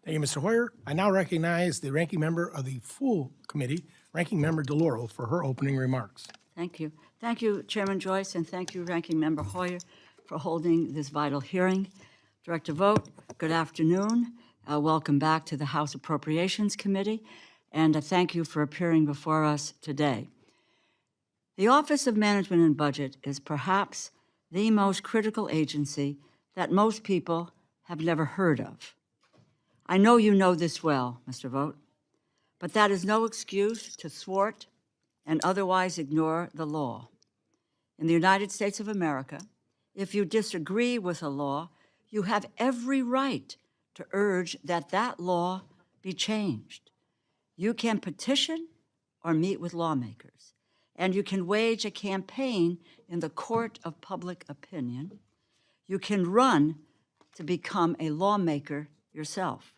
Thank you, Mr. Hoyer. I now recognize the ranking member of the full committee, Ranking Member DeLauro, for her opening remarks. Thank you. Thank you, Chairman Joyce, and thank you, Ranking Member Hoyer, for holding this vital hearing. Director Vought, good afternoon. Welcome back to the House Appropriations Committee, and thank you for appearing before us today. The Office of Management and Budget is perhaps the most critical agency that most people have never heard of. I know you know this well, Mr. Vought, but that is no excuse to thwart and otherwise ignore the law. In the United States of America, if you disagree with a law, you have every right to urge that that law be changed. You can petition or meet with lawmakers, and you can wage a campaign in the court of public opinion. You can run to become a lawmaker yourself.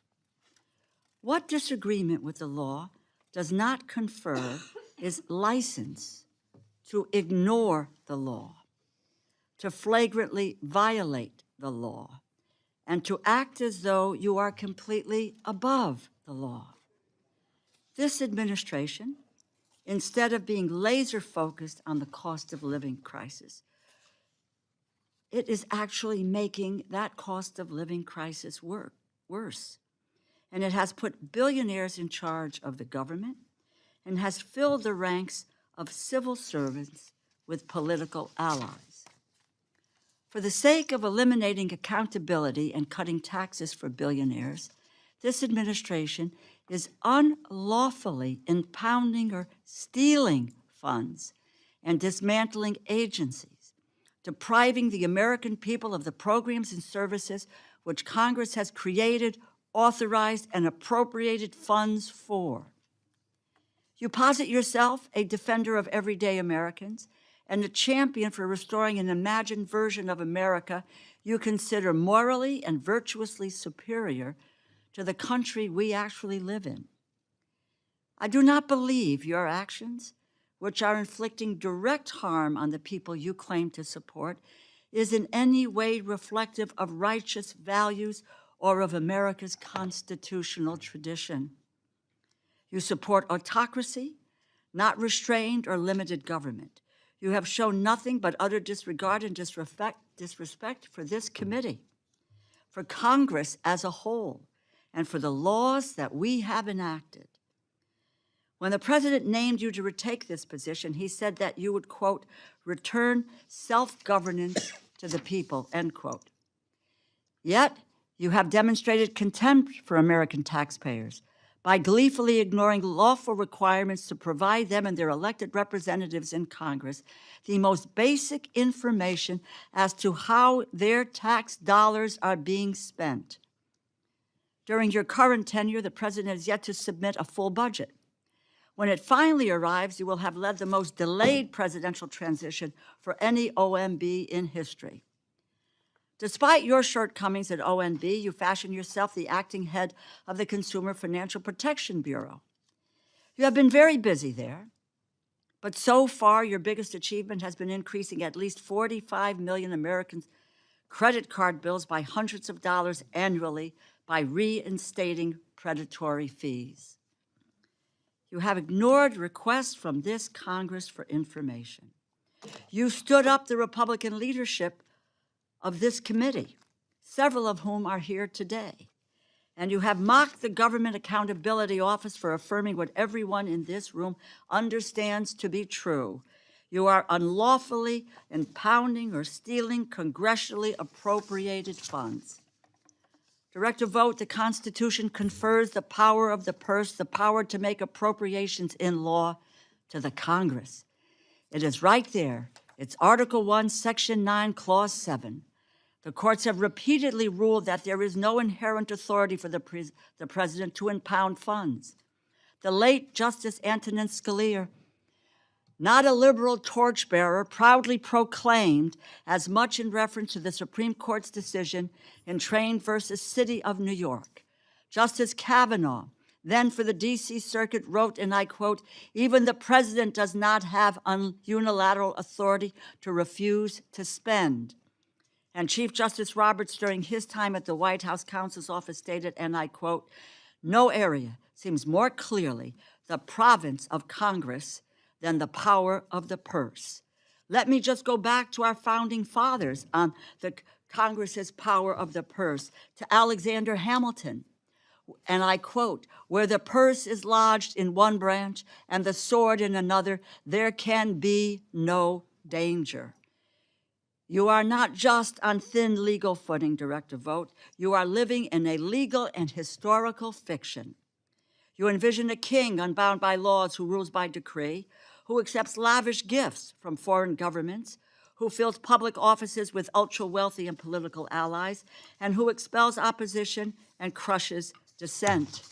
What disagreement with the law does not confer is license to ignore the law, to flagrantly violate the law, and to act as though you are completely above the law. This administration, instead of being laser-focused on the cost of living crisis, it is actually making that cost of living crisis worse. And it has put billionaires in charge of the government and has filled the ranks of civil servants with political allies. For the sake of eliminating accountability and cutting taxes for billionaires, this administration is unlawfully impounding or stealing funds and dismantling agencies, depriving the American people of the programs and services which Congress has created, authorized, and appropriated funds for. You posit yourself a defender of everyday Americans and a champion for restoring an imagined version of America you consider morally and virtuously superior to the country we actually live in. I do not believe your actions, which are inflicting direct harm on the people you claim to support, is in any way reflective of righteous values or of America's constitutional tradition. You support autocracy, not restrained or limited government. You have shown nothing but utter disregard and disrespect for this committee, for Congress as a whole, and for the laws that we have enacted. When the president named you to retake this position, he said that you would, quote, return self-governance to the people, end quote. Yet, you have demonstrated contempt for American taxpayers by gleefully ignoring lawful requirements to provide them and their elected representatives in Congress the most basic information as to how their tax dollars are being spent. During your current tenure, the president has yet to submit a full budget. When it finally arrives, you will have led the most delayed presidential transition for any OMB in history. Despite your shortcomings at OMB, you fashion yourself the acting head of the Consumer Financial Protection Bureau. You have been very busy there, but so far your biggest achievement has been increasing at least 45 million Americans' credit card bills by hundreds of dollars annually by reinstating predatory fees. You have ignored requests from this Congress for information. You stood up the Republican leadership of this committee, several of whom are here today. And you have mocked the Government Accountability Office for affirming what everyone in this room understands to be true. You are unlawfully impounding or stealing congressionally appropriated funds. Director Vought, the Constitution confers the power of the purse, the power to make appropriations in law, to the Congress. It is right there. It's Article 1, Section 9, Clause 7. The courts have repeatedly ruled that there is no inherent authority for the president to impound funds. The late Justice Antonin Scalia, not a liberal torchbearer, proudly proclaimed, as much in reference to the Supreme Court's decision in Train versus City of New York. Justice Kavanaugh, then for the D.C. Circuit, wrote, and I quote, even the president does not have unilateral authority to refuse to spend. And Chief Justice Roberts, during his time at the White House counsel's office, stated, and I quote, "No area seems more clearly the province of Congress than the power of the purse." Let me just go back to our founding fathers on the Congress's power of the purse, to Alexander Hamilton. And I quote, "Where the purse is lodged in one branch and the sword in another, there can be no danger." You are not just on thin legal footing, Director Vought. You are living in a legal and historical fiction. You envision a king unbound by laws who rules by decree, who accepts lavish gifts from foreign governments, who fills public offices with ultra-wealthy and political allies, and who expels opposition and crushes dissent.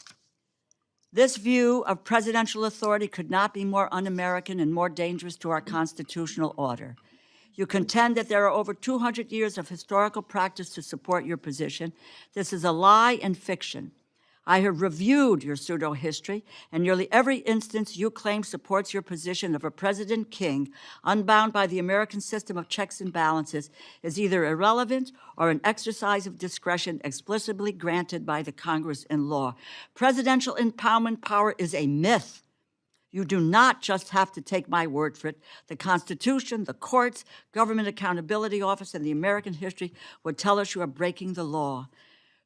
This view of presidential authority could not be more un-American and more dangerous to our constitutional order. You contend that there are over 200 years of historical practice to support your position. This is a lie and fiction. I have reviewed your pseudo-history, and nearly every instance you claim supports your position of a president king, unbound by the American system of checks and balances, is either irrelevant or an exercise of discretion explicitly granted by the Congress in law. Presidential impoundment power is a myth. You do not just have to take my word for it. The Constitution, the courts, Government Accountability Office, and the American history would tell us you are breaking the law.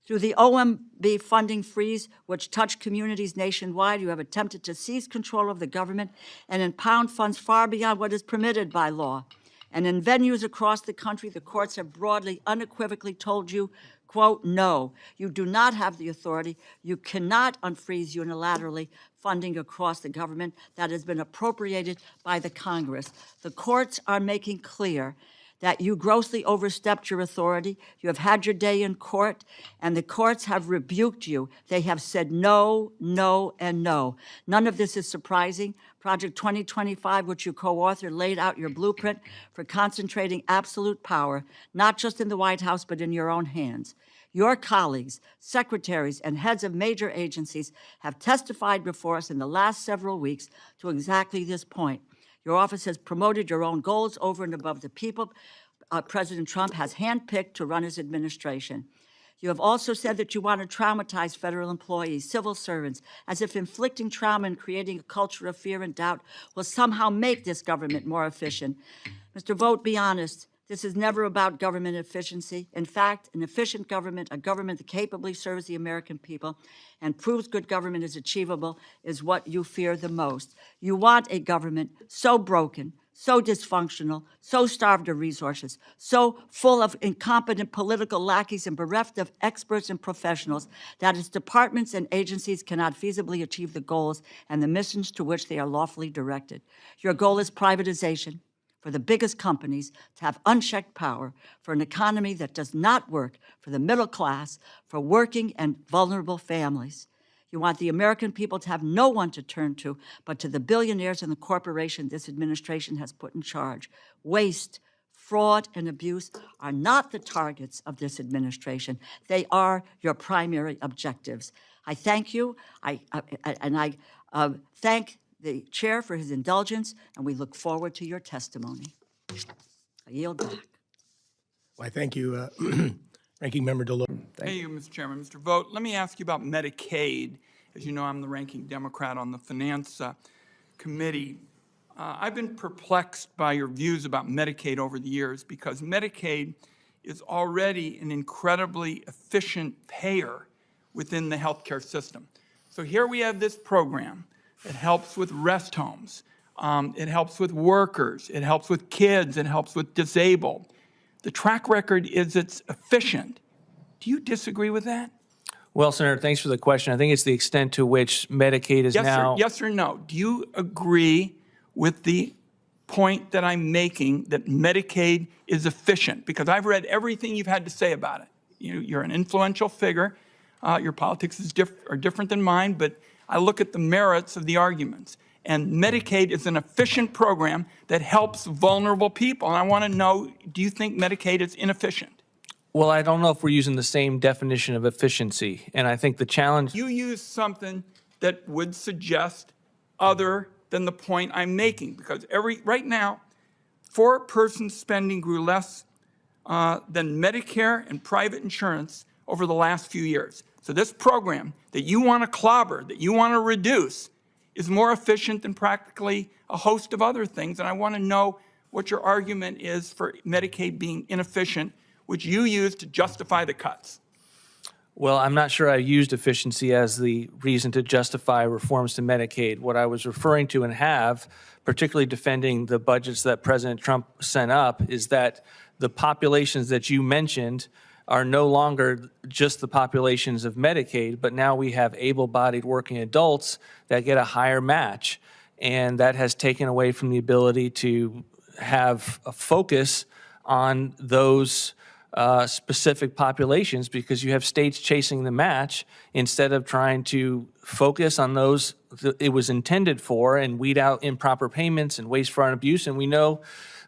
Through the OMB funding freeze, which touched communities nationwide, you have attempted to seize control of the government and impound funds far beyond what is permitted by law. And in venues across the country, the courts have broadly, unequivocally told you, quote, "No, you do not have the authority. You cannot unfreeze unilaterally funding across the government that has been appropriated by the Congress." The courts are making clear that you grossly overstepped your authority. You have had your day in court, and the courts have rebuked you. They have said no, no, and no. None of this is surprising. Project 2025, which you co-authored, laid out your blueprint for concentrating absolute power, not just in the White House, but in your own hands. Your colleagues, secretaries, and heads of major agencies have testified before us in the last several weeks to exactly this point. Your office has promoted your own goals over and above the people President Trump has handpicked to run his administration. You have also said that you want to traumatize federal employees, civil servants, as if inflicting trauma and creating a culture of fear and doubt will somehow make this government more efficient. Mr. Vought, be honest. This is never about government efficiency. In fact, an efficient government, a government that capably serves the American people and proves good government is achievable, is what you fear the most. You want a government so broken, so dysfunctional, so starved of resources, so full of incompetent political lackeys and bereft of experts and professionals that its departments and agencies cannot feasibly achieve the goals and the missions to which they are lawfully directed. Your goal is privatization, for the biggest companies to have unchecked power, for an economy that does not work for the middle class, for working and vulnerable families. You want the American people to have no one to turn to but to the billionaires and the corporation this administration has put in charge. Waste, fraud, and abuse are not the targets of this administration. They are your primary objectives. I thank you, I thank the chair for his indulgence, and we look forward to your testimony. I yield back. Well, I thank you, Ranking Member DeLore. Thank you, Mr. Chairman. Mr. Vought, let me ask you about Medicaid. As you know, I'm the ranking Democrat on the Finance Committee. I've been perplexed by your views about Medicaid over the years because Medicaid is already an incredibly efficient payer within the healthcare system. So here we have this program. It helps with rest homes. It helps with workers. It helps with kids. It helps with disabled. The track record is it's efficient. Do you disagree with that? Well, Senator, thanks for the question. I think it's the extent to which Medicaid is now. Yes or no? Do you agree with the point that I'm making that Medicaid is efficient? Because I've read everything you've had to say about it. You're an influential figure. Your politics are different than mine, but I look at the merits of the arguments. And Medicaid is an efficient program that helps vulnerable people. And I want to know, do you think Medicaid is inefficient? Well, I don't know if we're using the same definition of efficiency. And I think the challenge. You use something that would suggest other than the point I'm making. Because right now, four-person spending grew less than Medicare and private insurance over the last few years. So this program that you want to clobber, that you want to reduce, is more efficient than practically a host of other things. And I want to know what your argument is for Medicaid being inefficient, which you use to justify the cuts. Well, I'm not sure I used efficiency as the reason to justify reforms to Medicaid. What I was referring to and have, particularly defending the budgets that President Trump sent up, is that the populations that you mentioned are no longer just the populations of Medicaid, but now we have able-bodied working adults that get a higher match. And that has taken away from the ability to have a focus on those specific populations, because you have states chasing the match instead of trying to focus on those that it was intended for and weed out improper payments and waste, fraud, and abuse. And we know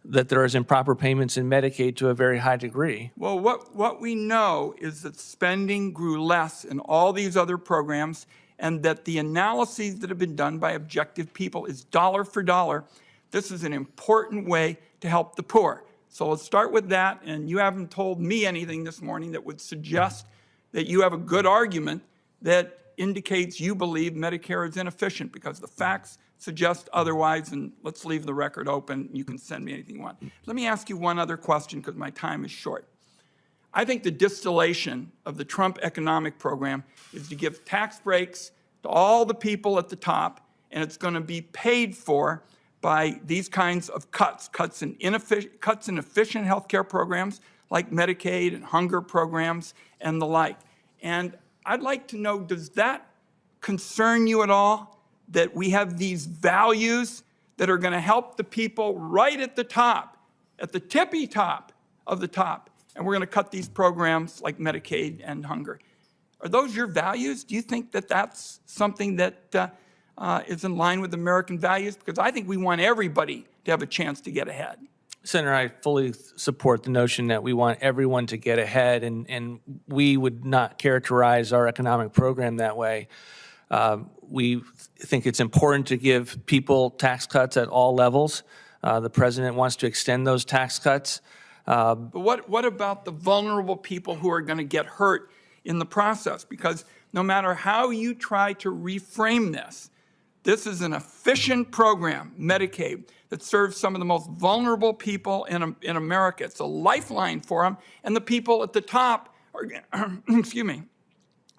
that there is improper payments in Medicaid to a very high degree. Well, what we know is that spending grew less in all these other programs, and that the analyses that have been done by objective people is dollar for dollar. This is an important way to help the poor. So let's start with that, and you haven't told me anything this morning that would suggest that you have a good argument that indicates you believe Medicare is inefficient, because the facts suggest otherwise, and let's leave the record open. You can send me anything you want. Let me ask you one other question, because my time is short. I think the distillation of the Trump economic program is to give tax breaks to all the people at the top, and it's going to be paid for by these kinds of cuts in efficient health care programs like Medicaid and hunger programs and the like. And I'd like to know, does that concern you at all, that we have these values that are going to help the people right at the top, at the tippy top of the top, and we're going to cut these programs like Medicaid and hunger? Are those your values? Do you think that that's something that is in line with American values? Because I think we want everybody to have a chance to get ahead. Senator, I fully support the notion that we want everyone to get ahead, and we would not characterize our economic program that way. We think it's important to give people tax cuts at all levels. The president wants to extend those tax cuts. But what about the vulnerable people who are going to get hurt in the process? Because no matter how you try to reframe this is an efficient program, Medicaid, that serves some of the most vulnerable people in America. It's a lifeline for them, and the people at the top are, excuse me,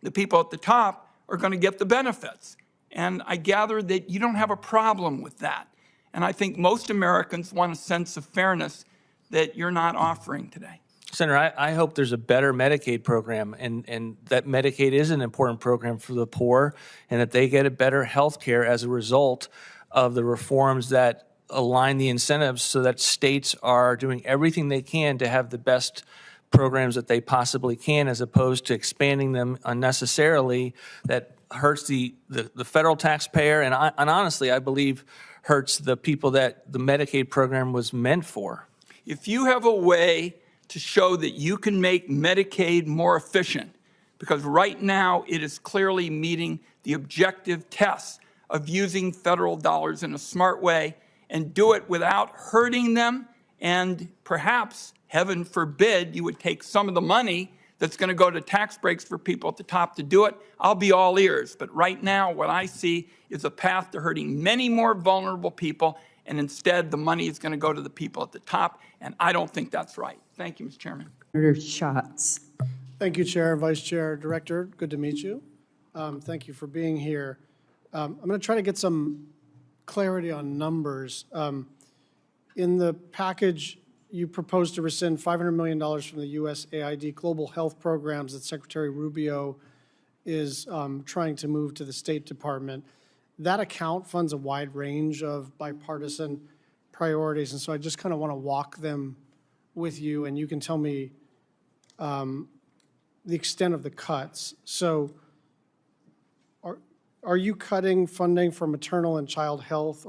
the people at the top are going to get the benefits. And I gather that you don't have a problem with that. And I think most Americans want a sense of fairness that you're not offering today. Senator, I hope there's a better Medicaid program, and that Medicaid is an important program for the poor, and that they get a better health care as a result of the reforms that align the incentives so that states are doing everything they can to have the best programs that they possibly can, as opposed to expanding them unnecessarily. That hurts the federal taxpayer, and honestly, I believe hurts the people that the Medicaid program was meant for. If you have a way to show that you can make Medicaid more efficient, because right now it is clearly meeting the objective tests of using federal dollars in a smart way, and do it without hurting them, and perhaps, heaven forbid, you would take some of the money that's going to go to tax breaks for people at the top to do it, I'll be all ears. But right now, what I see is a path to hurting many more vulnerable people, and instead the money is going to go to the people at the top, and I don't think that's right. Thank you, Mr. Chairman. Senator Schatz. Thank you, Chair, Vice Chair, Director. Good to meet you. Thank you for being here. I'm going to try to get some clarity on numbers. In the package, you propose to rescind $500 million from the USAID global health programs that Secretary Rubio is trying to move to the State Department. That account funds a wide range of bipartisan priorities, and so I just kind of want to walk them with you, and you can tell me the extent of the cuts. So are you cutting funding for maternal and child health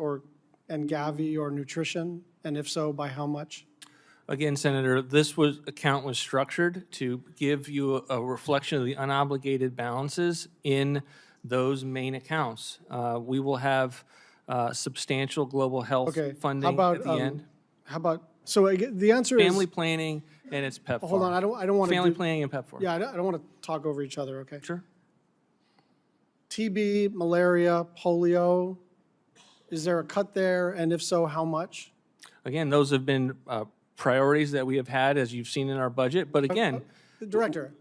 and Gavi or nutrition? And if so, by how much? Again, Senator, this account was structured to give you a reflection of the unobligated balances in those main accounts. We will have substantial global health funding how about, at the end. How about So the answer is. Family planning and it's PEPFAR. Hold on, I don't want to. Family planning and PEPFAR. Yeah, I don't want to talk over each other, okay? Sure. TB, malaria, polio, is there a cut there? And if so, how much? Again, those have been priorities that we have had, as you've seen in our budget. But again, Director,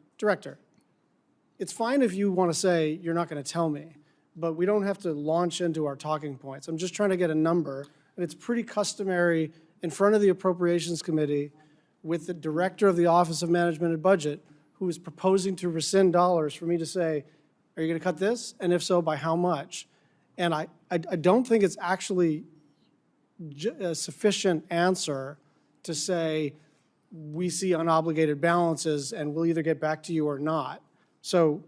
it's fine if you want to say you're not going to tell me, but we don't have to launch into our talking points. I'm just trying to get a number, and it's pretty customary in front of the Appropriations Committee with the Director of the Office of Management and Budget, who is proposing to rescind dollars, for me to say, are you going to cut this? And if so, by how much? And I don't think it's actually a sufficient answer to say, we see unobligated balances and we'll either get back to you or not. So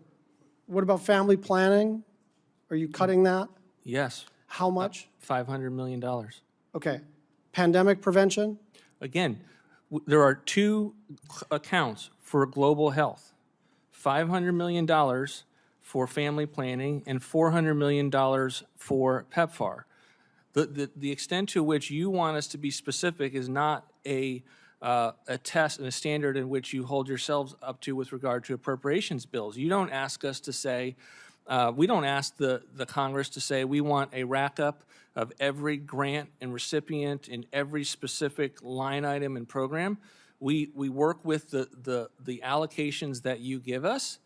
what about family planning? Are you cutting that? yes, How much? $500 million. Okay. Pandemic prevention? Again, there are two accounts for global health, $500 million for family planning and $400 million for PEPFAR. The extent to which you want us to be specific is not a test and a standard in which you hold yourselves up to with regard to appropriations bills. You don't ask us to say, we don't ask the Congress to say we want a rack up of every grant and recipient in every specific line item and program. We work with the allocations that you give us,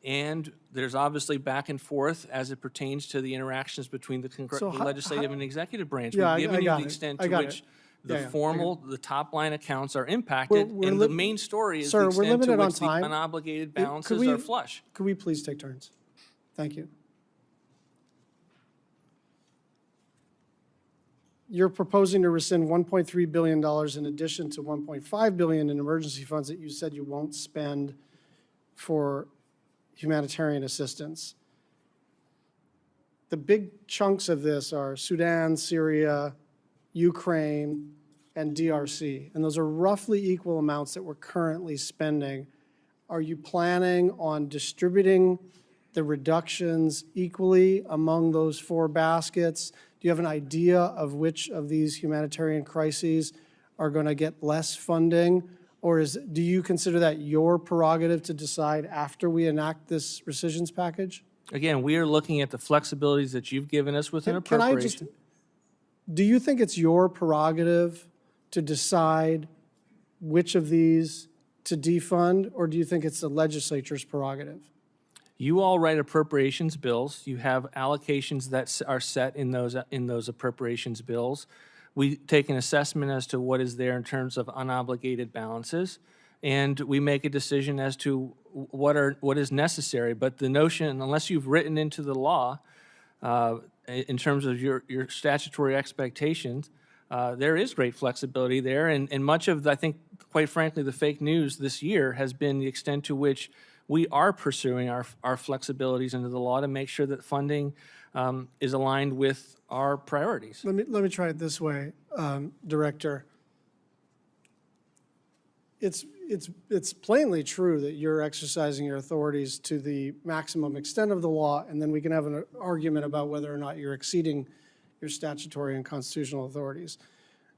and there's obviously back and forth as it pertains to the interactions between the So how- legislative and executive branch. Yeah, We've given I you got the it. extent I to got which it. the Yeah, yeah, I formal, the top line accounts are impacted, We're and the li- main story is Sir, the we're extent to limited on which the time. unobligated Could balances we- are flush. Could we please take turns? Thank you. You're proposing to rescind $1.3 billion in addition to $1.5 billion in emergency funds that you said you won't spend for humanitarian assistance. The big chunks of this are Sudan, Syria, Ukraine, and DRC. And those are roughly equal amounts that we're currently spending. Are you planning on distributing the reductions equally among those four baskets? Do you have an idea of which of these humanitarian crises are going to get less funding? Or do you consider that your prerogative to decide after we enact this rescissions package? Again, we are looking at the flexibilities that you've given us with an Can I just, appropriation. do you think it's your prerogative to decide which of these to defund, or do you think it's the legislature's prerogative? You all write appropriations bills. You have allocations that are set in those appropriations bills. We take an assessment as to what is there in terms of unobligated balances, and we make a decision as to what is necessary. But the notion, unless you've written into the law, in terms of your statutory expectations, there is great flexibility there, and much of, I think, quite frankly, the fake news this year has been the extent to which we are pursuing our flexibilities into the law to make sure that funding is aligned with our priorities. Let me try it this way, Director. It's plainly true that you're exercising your authorities to the maximum extent of the law, and then we can have an argument about whether or not you're exceeding your statutory and constitutional authorities.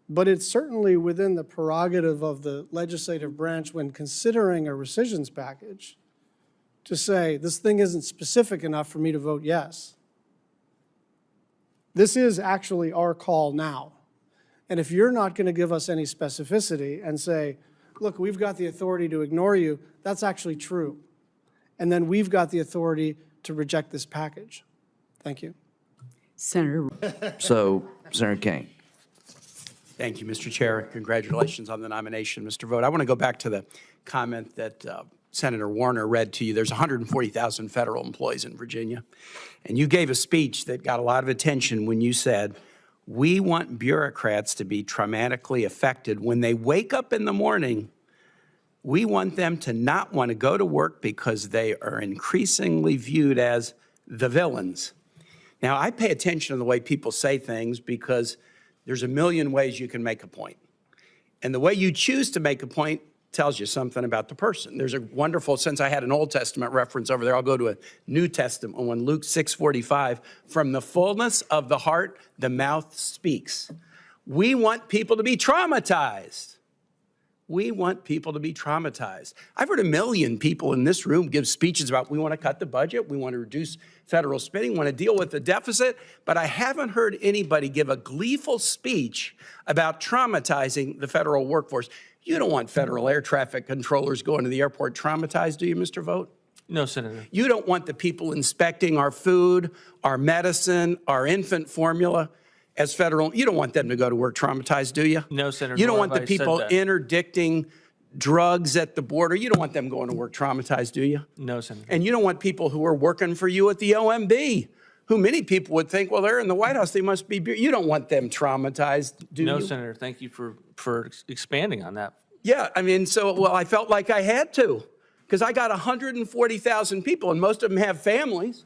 But it's certainly within the prerogative of the legislative branch when considering a rescissions package to say, this thing isn't specific enough for me to vote yes. This is actually our call now. And if you're not going to give us any specificity and say, look, we've got the authority to ignore you, that's actually true. And then we've got the authority to reject this package. Thank you. Senator. So, Senator King. Thank you, Mr. Chair. Congratulations on the nomination, Mr. Vought. I want to go back to the comment that Senator Warner read to you. There's 140,000 federal employees in Virginia. And you gave a speech that got a lot of attention when you said, we want bureaucrats to be traumatically affected. When they wake up in the morning, we want them to not want to go to work because they are increasingly viewed as the villains. Now, I pay attention to the way people say things because there's a million ways you can make a point. And the way you choose to make a point tells you something about the person. There's a wonderful, since I had an Old Testament reference over there, I'll go to a New Testament one, Luke 6:45. From the fullness of the heart, the mouth speaks. We want people to be traumatized. We want people to be traumatized. I've heard a million people in this room give speeches about we want to cut the budget, we want to reduce federal spending, want to deal with the deficit, but I haven't heard anybody give a gleeful speech about traumatizing the federal workforce. You don't want federal air traffic controllers going to the airport traumatized, do you, Mr. Vogt? No, Senator. You don't want the people inspecting our food, our medicine, our infant formula as federal. You don't want them to go to work traumatized, do you? No, Senator, You don't nor want the have I said people that. interdicting drugs at the border. You don't want them going to work traumatized, do you? No, Senator. And you don't want people who are working for you at the OMB, who many people would think, well, they're in the White House, they must be. You don't want them traumatized, do No, you? Senator. Thank you for expanding on that. Yeah, I mean, well, I felt like I had to, because I got 140,000 people, and most of them have families,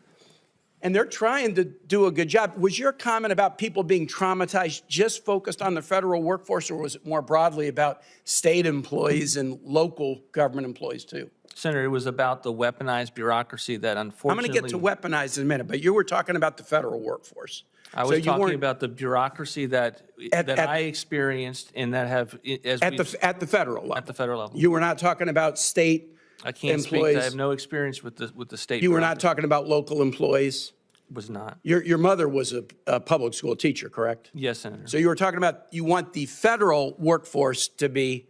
and they're trying to do a good job. Was your comment about people being traumatized just focused on the federal workforce, or was it more broadly about state employees and local government employees too? Senator, it was about the weaponized bureaucracy that I'm unfortunately. going to get to weaponized in a minute, but you were talking about the federal workforce. I So was you talking weren't- about the bureaucracy that I experienced and that have, as at we, the federal level. at the federal level. You were not talking about state I can't speak. employees. I have no experience with the state. You were not bureaucracy. talking about local employees. Was not. Your mother was a public school teacher, correct? Yes, Senator. So you were talking about you want the federal workforce to be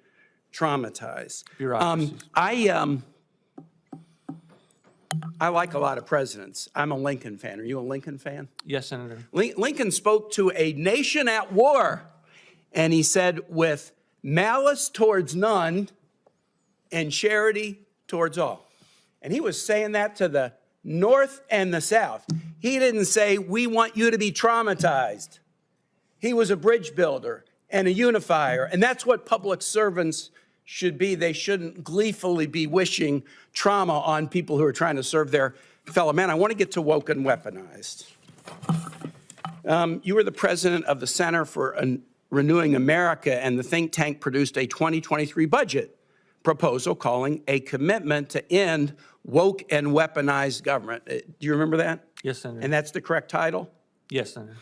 traumatized. Bureaucracies. I like a lot of presidents. I'm a Lincoln fan. Are you a Lincoln fan? Yes, Senator. Lincoln spoke to a nation at war, and he said, with malice towards none and charity towards all. And he was saying that to the North and the South. He didn't say, we want you to be traumatized. He was a bridge builder and a unifier, and that's what public servants should be. They shouldn't gleefully be wishing trauma on people who are trying to serve their fellow man. I want to get to woke and weaponized. You were the president of the Center for Renewing America, and the think tank produced a 2023 budget proposal calling a commitment to end woke and weaponized government. Do you remember that? Yes, Senator. And that's the correct title? Yes, Senator.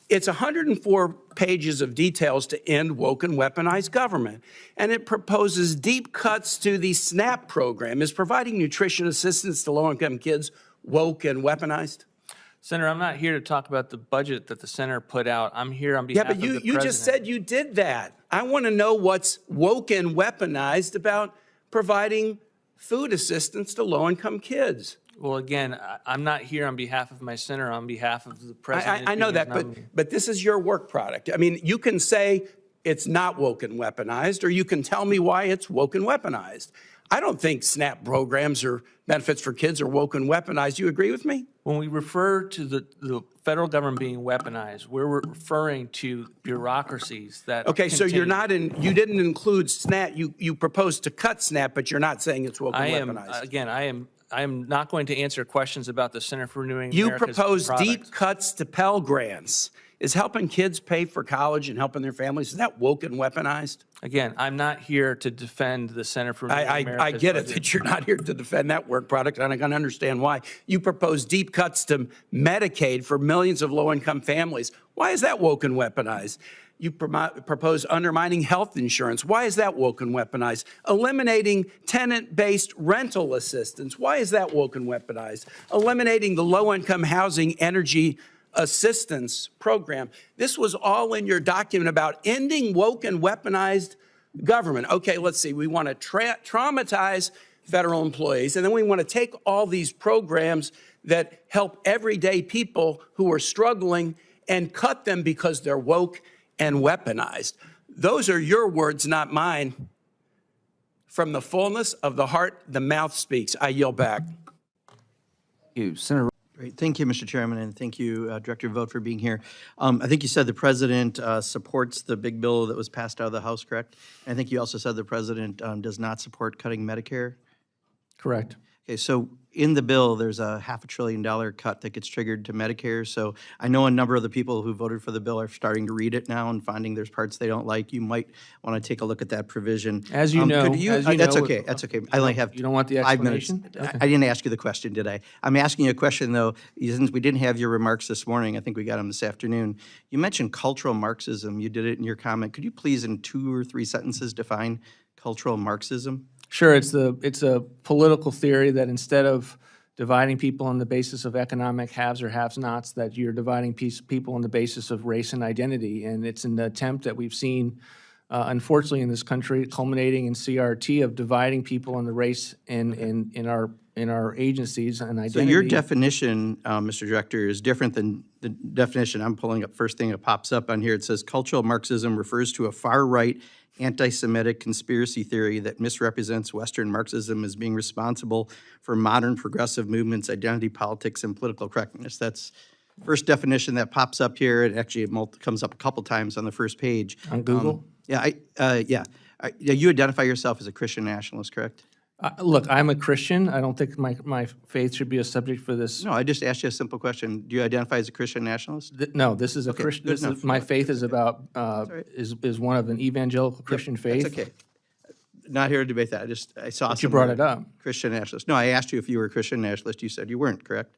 It's 104 pages of details to end woke and weaponized government, and it proposes deep cuts to the SNAP program. Is providing nutrition assistance to low-income kids woke and weaponized? Senator, I'm not here to talk about the budget that the center put out. I'm here on behalf Yeah, but of the president. you just said you did that. I want to know what's woke and weaponized about providing food assistance to low-income kids. Well, again, I'm not here on behalf of my center, on behalf of the president. I know being that, his nominee. but this is your work product. I mean, you can say it's not woke and weaponized, or you can tell me why it's woke and weaponized. I don't think SNAP programs or benefits for kids are woke and weaponized. You agree with me? When we refer to the federal government being weaponized, we're referring to bureaucracies that. Okay, so you're continue. not you didn't include SNAP. You proposed to cut SNAP, but you're not saying it's woke and I am, weaponized. again, I am not going to answer questions about the Center for Renewing You America's propose product. deep cuts to Pell Grants. Is helping kids pay for college and helping their families, is that woke and weaponized? Again, I'm not here to defend the Center for Renewing America's I get it budget. that you're not here to defend that work product, and I can understand why. You propose deep cuts to Medicaid for millions of low-income families. Why is that woke and weaponized? You propose undermining health insurance. Why is that woke and weaponized? Eliminating tenant-based rental assistance. Why is that woke and weaponized? Eliminating the low-income housing energy assistance program. This was all in your document about ending woke and weaponized government. Okay, let's see. We want to traumatize federal employees, and then we want to take all these programs that help everyday people who are struggling and cut them because they're woke and weaponized. Those are your words, not mine. From the fullness of the heart, the mouth speaks. I yield back. Senator. Great. Thank you, Mr. Chairman, and thank you, Director Vought, for being here. I think you said the president supports the big bill that was passed out of the House, correct? And I think you also said the president does not support cutting Medicare. Correct. Okay, so in the bill, there's a $500 billion cut that gets triggered to Medicare. So I know a number of the people who voted for the bill are starting to read it now and finding there's parts they don't like. You might want to take a look at that provision. As you know- That's okay, that's okay. I only have you don't want the 5 minutes. explanation? I didn't ask you the question, did I? I'm asking you a question, though, since we didn't have your remarks this morning. I think we got them this afternoon. You mentioned cultural Marxism. You did it in your comment. Could you please, in 2 or 3 sentences, define cultural Marxism? Sure, it's a political theory that instead of dividing people on the basis of economic haves or have-nots, that you're dividing people on the basis of race and identity. And it's an attempt that we've seen, unfortunately, in this country, culminating in CRT, of dividing people on the race in our agencies and identity. So your definition, Mr. Director, is different than the definition I'm pulling up. First thing that pops up on here, it says cultural Marxism refers to a far-right anti-Semitic conspiracy theory that misrepresents Western Marxism as being responsible for modern progressive movements, identity politics, and political correctness. That's first definition that pops up here. It actually comes up a couple times on the first page. On Google? Yeah, you identify yourself as a Christian nationalist, correct? Look, I'm a Christian. I don't think my faith should be a subject for this. No, I just asked you a simple question. Do you identify as a Christian nationalist? No, this is a Christian. good enough. My faith is about is one of an evangelical Christian faith. That's okay. Not here to debate that. I saw But you brought it up. Christian nationalist. No, I asked you if you were a Christian nationalist. You said you weren't, correct?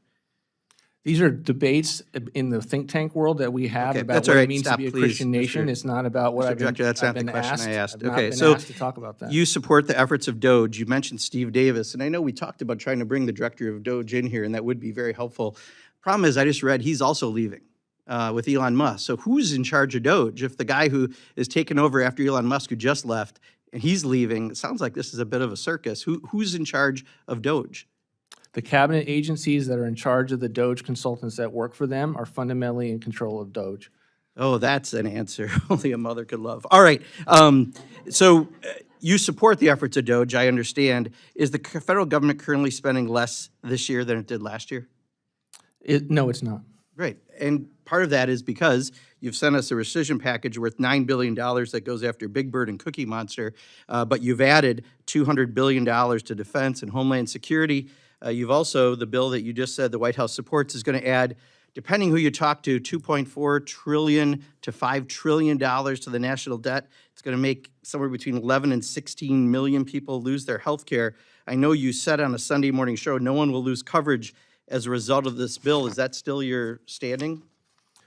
These are debates in the think tank world that we have Okay, about that's what all it right. means to Stop, be a please, Christian nation. Mr. It's not about what Mr. I've been, Director, that's I've not the been question asked. I asked. I've not Okay, been so asked to talk about that. you support the efforts of DOGE. You mentioned Steve Davis, and I know we talked about trying to bring the director of DOGE in here, and that would be very helpful. Problem is, I just read he's also leaving with Elon Musk. So who's in charge of DOGE? If the guy who is taking over after Elon Musk, who just left, and he's leaving, it sounds like this is a bit of a circus. Who's in charge of DOGE? The cabinet agencies that are in charge of the DOGE consultants that work for them are fundamentally in control of DOGE. Oh, that's an answer only a mother could love. All right. So you support the efforts of DOGE, I understand. Is the federal government currently spending less this year than it did last year? No, it's not. Great. And part of that is because you've sent us a rescission package worth $9 billion that goes after Big Bird and Cookie Monster, but you've added $200 billion to defense and homeland security. You've also, the bill that you just said the White House supports is going to add, depending who you talk to, $2.4 trillion to $5 trillion to the national debt. It's going to make somewhere between 11 and 16 million people lose their health care. I know you said on a Sunday morning show no one will lose coverage as a result of this bill. Is that still your standing?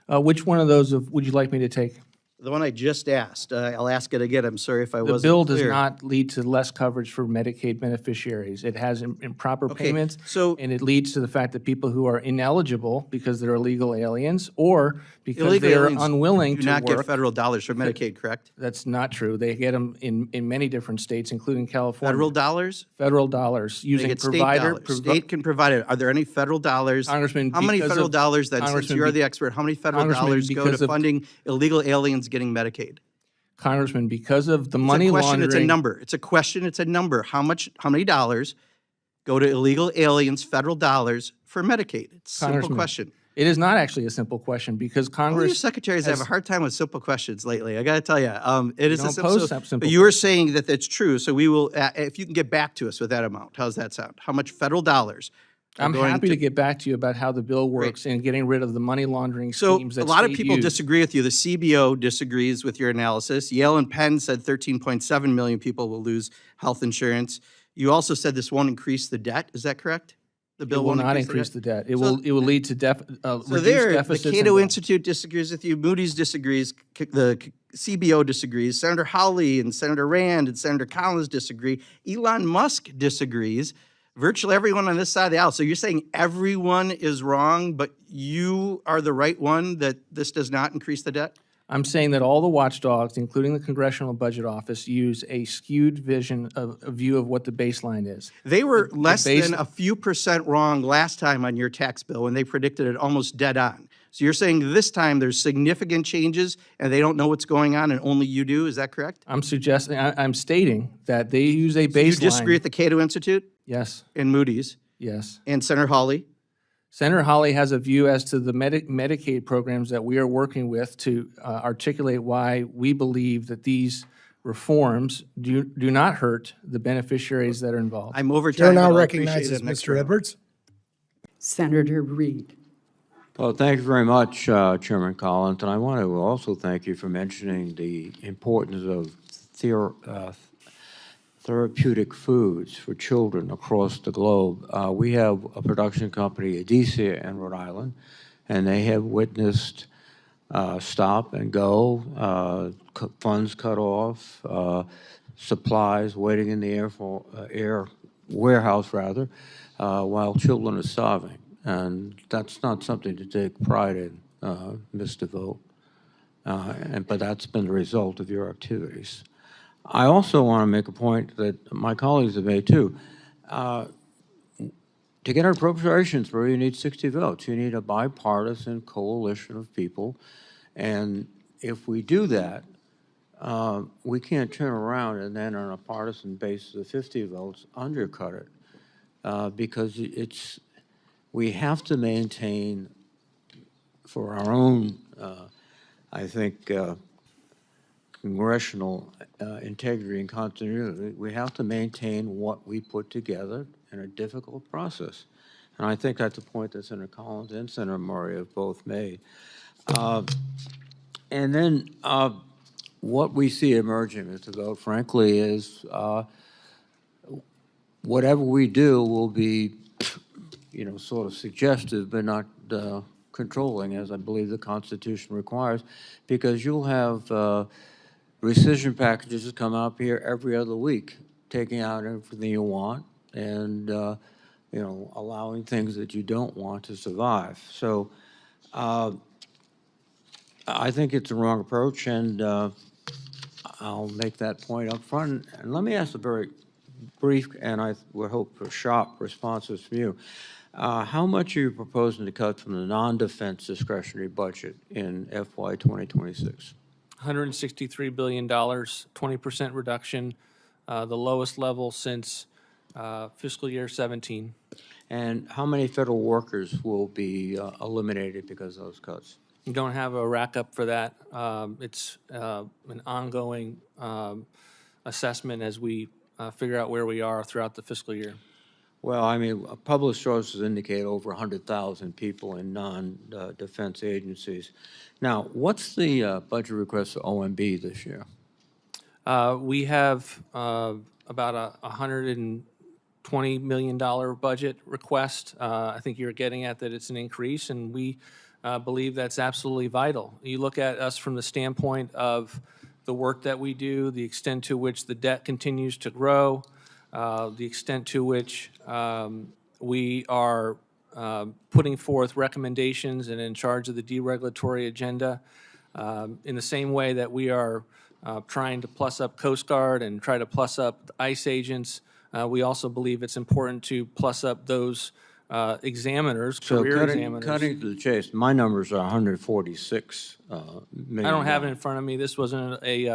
Which one of those would you like me to take? The one I just asked. I'll ask it again. I'm sorry if I The wasn't bill does clear. not lead to less coverage for Medicaid beneficiaries. It has improper payments, so- and it leads to the fact that people who are ineligible because they're illegal aliens or because Illegal they're aliens unwilling do to not work. get federal dollars from Medicaid, correct? That's not true. They get them in many different states, including California. Federal dollars? Federal dollars They using get state provider. dollars. State can provide it. Are there any federal dollars? Congressman, How many because federal of- dollars then, since Congressman, you're be- the expert, how many federal Congressman, dollars go because to of- funding illegal aliens getting Medicaid? Congressman, because of the It's money a question, laundering. it's a number. It's a question, it's a number. How many dollars go to illegal aliens, federal dollars for Medicaid? It's a simple Congressman, question. It is not actually a simple question because All your Congress. secretaries have a hard time with simple questions lately. I got to tell you, it is a don't simple. pose simple But you were saying that that's true, so we will. If you can get back to us with that amount, how's that sound? How much federal dollars? are I'm going happy to get back to you about how the bill works and getting rid of the money laundering So schemes a that lot of state people use. disagree with you. The CBO disagrees with your analysis. Yale and Penn said 13.7 million people will lose health insurance. You also said this won't increase the debt. Is that correct? The It bill will won't not increase the debt. It will lead to So reduced there, deficits. the and Cato debt. Institute disagrees with you. Moody's disagrees. The CBO disagrees. Senator Hawley and Senator Rand and Senator Collins disagree. Elon Musk disagrees. Virtually everyone on this side of the aisle. So you're saying everyone is wrong, but you are the right one, that this does not increase the debt? I'm saying that all the watchdogs, including the Congressional Budget Office, use a skewed vision of a view of what the baseline is. They were less base- than a few percent wrong last time on your tax bill when they predicted it almost dead on. So you're saying this time there's significant changes and they don't know what's going on and only you do, is that correct? I'm stating that they use a baseline. You disagree with the Cato Institute Yes, and Moody's yes. and Senator Hawley? Senator Hawley has a view as to the Medicaid programs that we are working with to articulate why we believe that these reforms do not hurt the beneficiaries that are involved. I'm over Chair time, but now I'll appreciate recognizes it next Mr. round. Edwards. Senator Reed. Well, thank you very much, Chairman Collins, and I want to also thank you for mentioning the importance of therapeutic foods for children across the globe. We have a production company, Adicia, in Rhode Island, and they have witnessed stop and go, funds cut off, supplies waiting in the air warehouse, rather, while children are starving. And that's not something to take pride in, Mr. Vought. But that's been the result of your activities. I also want to make a point that my colleagues have made too. To get our appropriations through, you need 60 votes. You need a bipartisan coalition of people. And if we do that, we can't turn around and then on a partisan basis of 50 votes undercut it. Because we have to maintain, for our own, I think, congressional integrity and continuity, we have to maintain what we put together in a difficult process. And I think that's a point that Senator Collins and Senator Murray have both made. And then what we see emerging, Mr. Vought, frankly, is whatever we do will be, sort of suggestive, but not controlling, as I believe the Constitution requires, because you'll have rescission packages that come up here every other week, taking out everything you want and, allowing things that you don't want to survive. So I think it's the wrong approach, and I'll make that point up front. And let me ask a very brief, and I would hope for sharp responses from you. How much are you proposing to cut from the non-defense discretionary budget in FY 2026? $163 billion, 20% reduction, the lowest level since fiscal year 17. And how many federal workers will be eliminated because of those cuts? You don't have a rack up for that. It's an ongoing assessment as we figure out where we are throughout the fiscal year. Well, I mean, published sources indicate over 100,000 people in non-defense agencies. Now, what's the budget request for OMB this year? We have about a $120 million budget request. I think you're getting at that it's an increase, and we believe that's absolutely vital. You look at us from the standpoint of the work that we do, the extent to which the debt continues to grow, the extent to which we are putting forth recommendations and in charge of the deregulatory agenda, in the same way that we are trying to plus up Coast Guard and try to plus up ICE agents. We also believe it's important to plus up those examiners, So career cutting examiners. to the chase, my numbers are 146 million. I don't have it in front of me. This wasn't a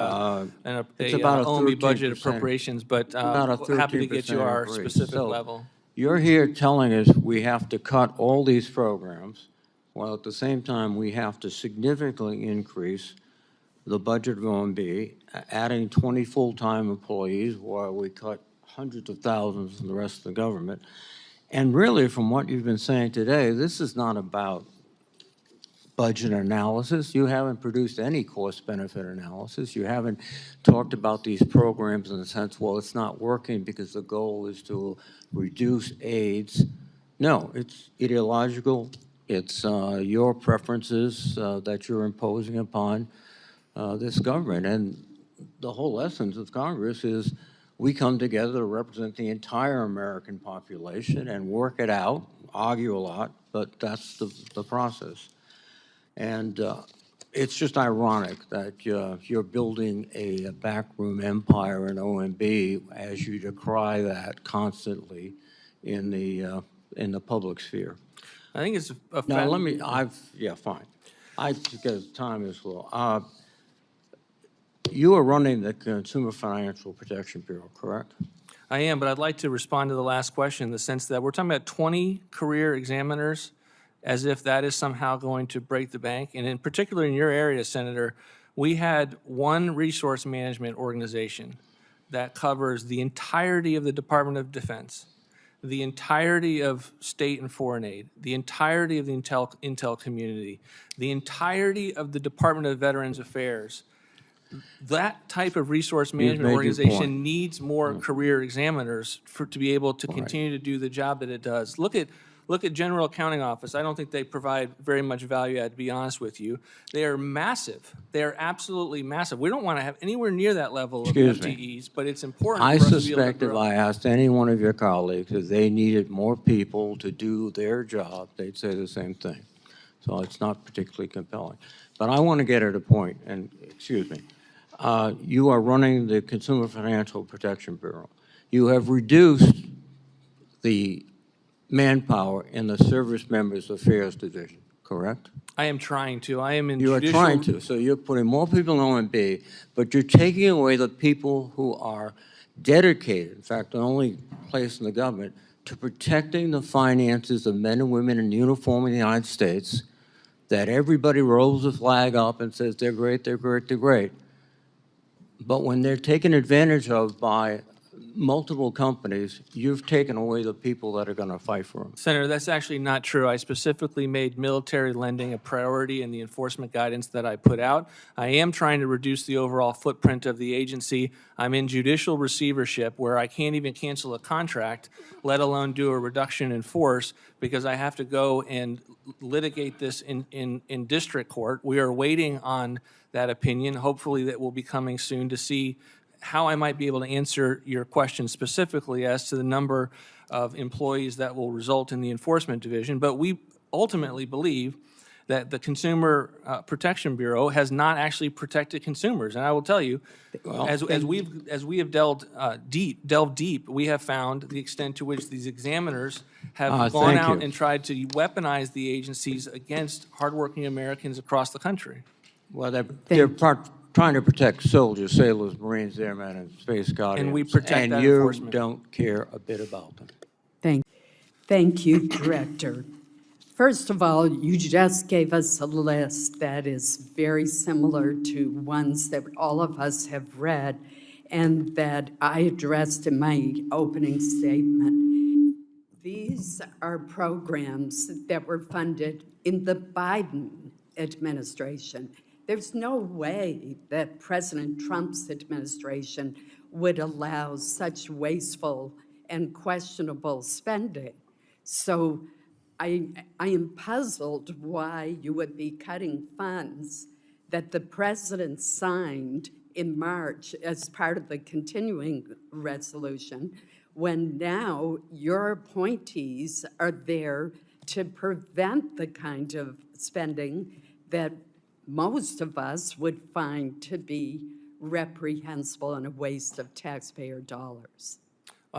it's about a OMB budget 13%. appropriations, but About a happy to get you 13% our increase. specific So level. You're here telling us we have to cut all these programs, while at the same time we have to significantly increase the budget of OMB, adding 20 full-time employees while we cut hundreds of thousands from the rest of the government. And really, from what you've been saying today, this is not about budget analysis. You haven't produced any cost-benefit analysis. You haven't talked about these programs in the sense, well, it's not working because the goal is to reduce AIDS. No, it's ideological. It's your preferences that you're imposing upon this government. And the whole essence of Congress is we come together to represent the entire American population and work it out, argue a lot, but that's the process. And it's just ironic that you're building a backroom empire in OMB as you decry that constantly in the public sphere. I think it's a Now, fact- let me, yeah, fine. Because time is low. You are running the Consumer Financial Protection Bureau, correct? I am, but I'd like to respond to the last question in the sense that we're talking about 20 career examiners as if that is somehow going to break the bank. And in particular in your area, Senator, we had one resource management organization that covers the entirety of the Department of Defense, the entirety of state and foreign aid, the entirety of the intel community, the entirety of the Department of Veterans Affairs. That type of resource management made your organization point. needs more career examiners to be able to continue to do the job that it does. Look at General Accounting Office. I don't think they provide very much value add, to be honest with you. They are massive. They are absolutely massive. We don't want to have anywhere near that level of Excuse me. FTEs, but it's important I for us to be able to suspect if grow. I asked any one of your colleagues if they needed more people to do their job, they'd say the same thing. So it's not particularly compelling. But I want to get at a point, and excuse me. You are running the Consumer Financial Protection Bureau. You have reduced the manpower in the Service Members Affairs Division, correct? I am trying to. I am in You are judicial. trying to. So you're putting more people in OMB, but you're taking away the people who are dedicated, in fact, the only place in the government, to protecting the finances of men and women in uniform in the United States, that everybody rolls the flag up and says they're great, they're great, they're great. But when they're taken advantage of by multiple companies, you've taken away the people that are going to fight for them. Senator, that's actually not true. I specifically made military lending a priority in the enforcement guidance that I put out. I am trying to reduce the overall footprint of the agency. I'm in judicial receivership where I can't even cancel a contract, let alone do a reduction in force, because I have to go and litigate this in district court. We are waiting on that opinion. Hopefully that will be coming soon to see how I might be able to answer your question specifically as to the number of employees that will result in the enforcement division. But we ultimately believe that the Consumer Protection Bureau has not actually protected consumers. And I will tell you, as we have delved deep, we have found the extent to which these examiners have gone thank out you. and tried to weaponize the agencies against hardworking Americans across the country. Well, they're trying to protect soldiers, sailors, Marines, airmen, and Space Guardians. And we protect that And you enforcement. don't care a bit about them. Thank you, Director. First of all, you just gave us a list that is very similar to ones that all of us have read and that I addressed in my opening statement. These are programs that were funded in the Biden administration. There's no way that President Trump's administration would allow such wasteful and questionable spending. So I am puzzled why you would be cutting funds that the president signed in March as part of the continuing resolution, when now your appointees are there to prevent the kind of spending that most of us would find to be reprehensible and a waste of taxpayer dollars.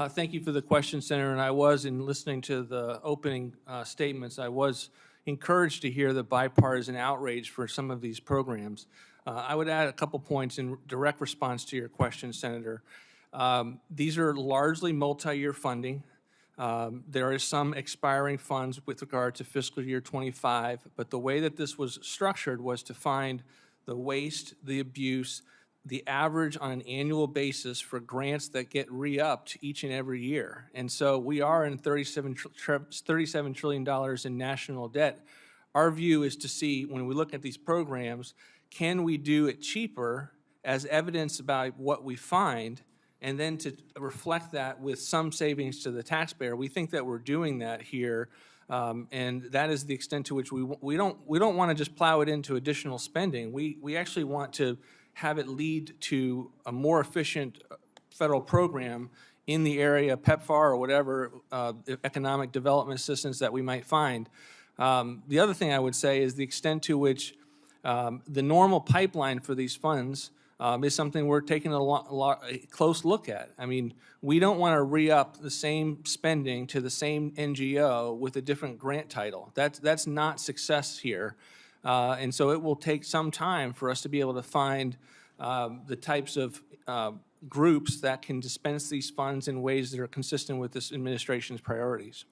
Thank you for the question, Senator. And I was, in listening to the opening statements, I was encouraged to hear the bipartisan outrage for some of these programs. I would add a couple points in direct response to your question, Senator. These are largely multi-year funding. There is some expiring funds with regard to fiscal year 25, but the way that this was structured was to find the waste, the abuse, the average on an annual basis for grants that get re-upped each and every year. And so we are in $37 trillion in national debt. Our view is to see, when we look at these programs, can we do it cheaper as evidence about what we find, and then to reflect that with some savings to the taxpayer. We think that we're doing that here, and that is the extent to which we don't want to just plow it into additional spending. We actually want to have it lead to a more efficient federal program in the area, PEPFAR or whatever economic development assistance that we might find. The other thing I would say is the extent to which the normal pipeline for these funds is something we're taking a close look at. I mean, we don't want to re-up the same spending to the same NGO with a different grant title. That's not success here. And so it will take some time for us to be able to find the types of groups that can dispense these funds in ways that are consistent with this administration's priorities.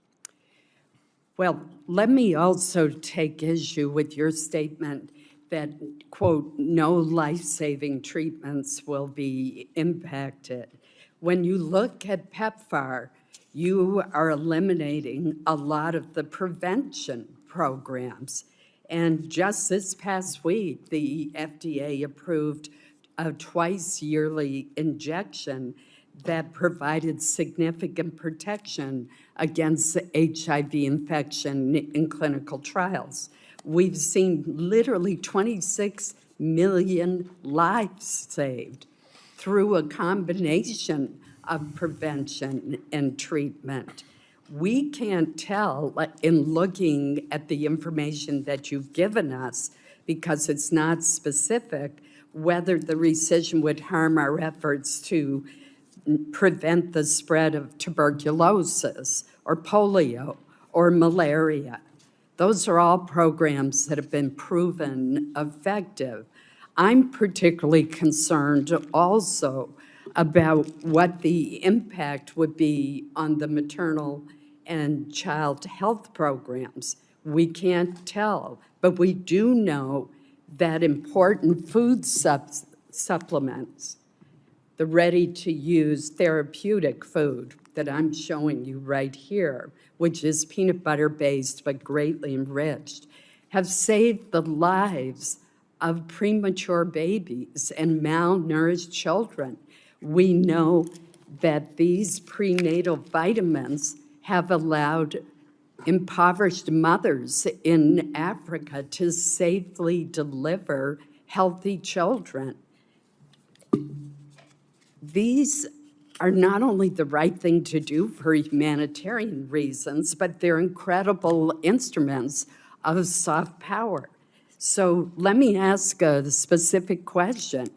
Well, let me also take issue with your statement that, quote, no life-saving treatments will be impacted. When you look at PEPFAR, you are eliminating a lot of the prevention programs. And just this past week, the FDA approved a twice-yearly injection that provided significant protection against HIV infection in clinical trials. We've seen literally 26 million lives saved through a combination of prevention and treatment. We can't tell, in looking at the information that you've given us, because it's not specific, whether the rescission would harm our efforts to prevent the spread of tuberculosis or polio or malaria. Those are all programs that have been proven effective. I'm particularly concerned also about what the impact would be on the maternal and child health programs. We can't tell, but we do know that important food supplements, the ready-to-use therapeutic food that I'm showing you right here, which is peanut butter-based but greatly enriched, have saved the lives of premature babies and malnourished children. We know that these prenatal vitamins have allowed impoverished mothers in Africa to safely deliver healthy children. These are not only the right thing to do for humanitarian reasons, but they're incredible instruments of soft power. So let me ask a specific question.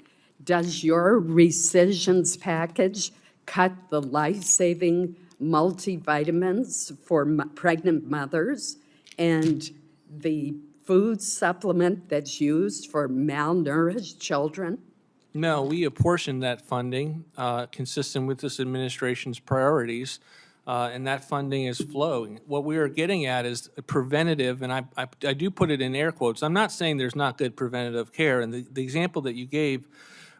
Does your rescissions package cut the life-saving multivitamins for pregnant mothers and the food supplement that's used for malnourished children? No, we apportion that funding consistent with this administration's priorities, and that funding is flowing. What we are getting at is preventative, and I do put it in air quotes. I'm not saying there's not good preventative care, and the example that you gave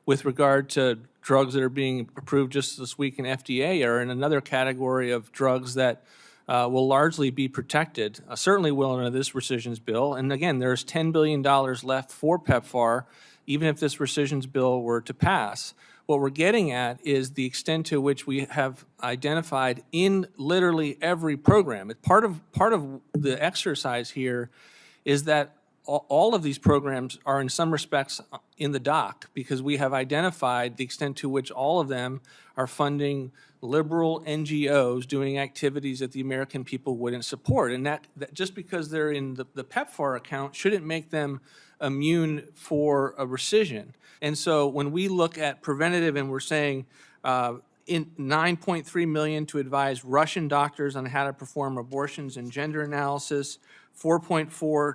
with regard to drugs that are being approved just this week in FDA are in another category of drugs that will largely be protected, certainly will under this rescissions bill. And again, there's $10 billion left for PEPFAR, even if this rescissions bill were to pass. What we're getting at is the extent to which we have identified in literally every program. Part of the exercise here is that all of these programs are in some respects in the dock because we have identified the extent to which all of them are funding liberal NGOs doing activities that the American people wouldn't support. And that just because they're in the PEPFAR account shouldn't make them immune for a rescission. And so when we look at preventative and we're saying in $9.3 million to advise Russian doctors on how to perform abortions and gender analysis, $4.4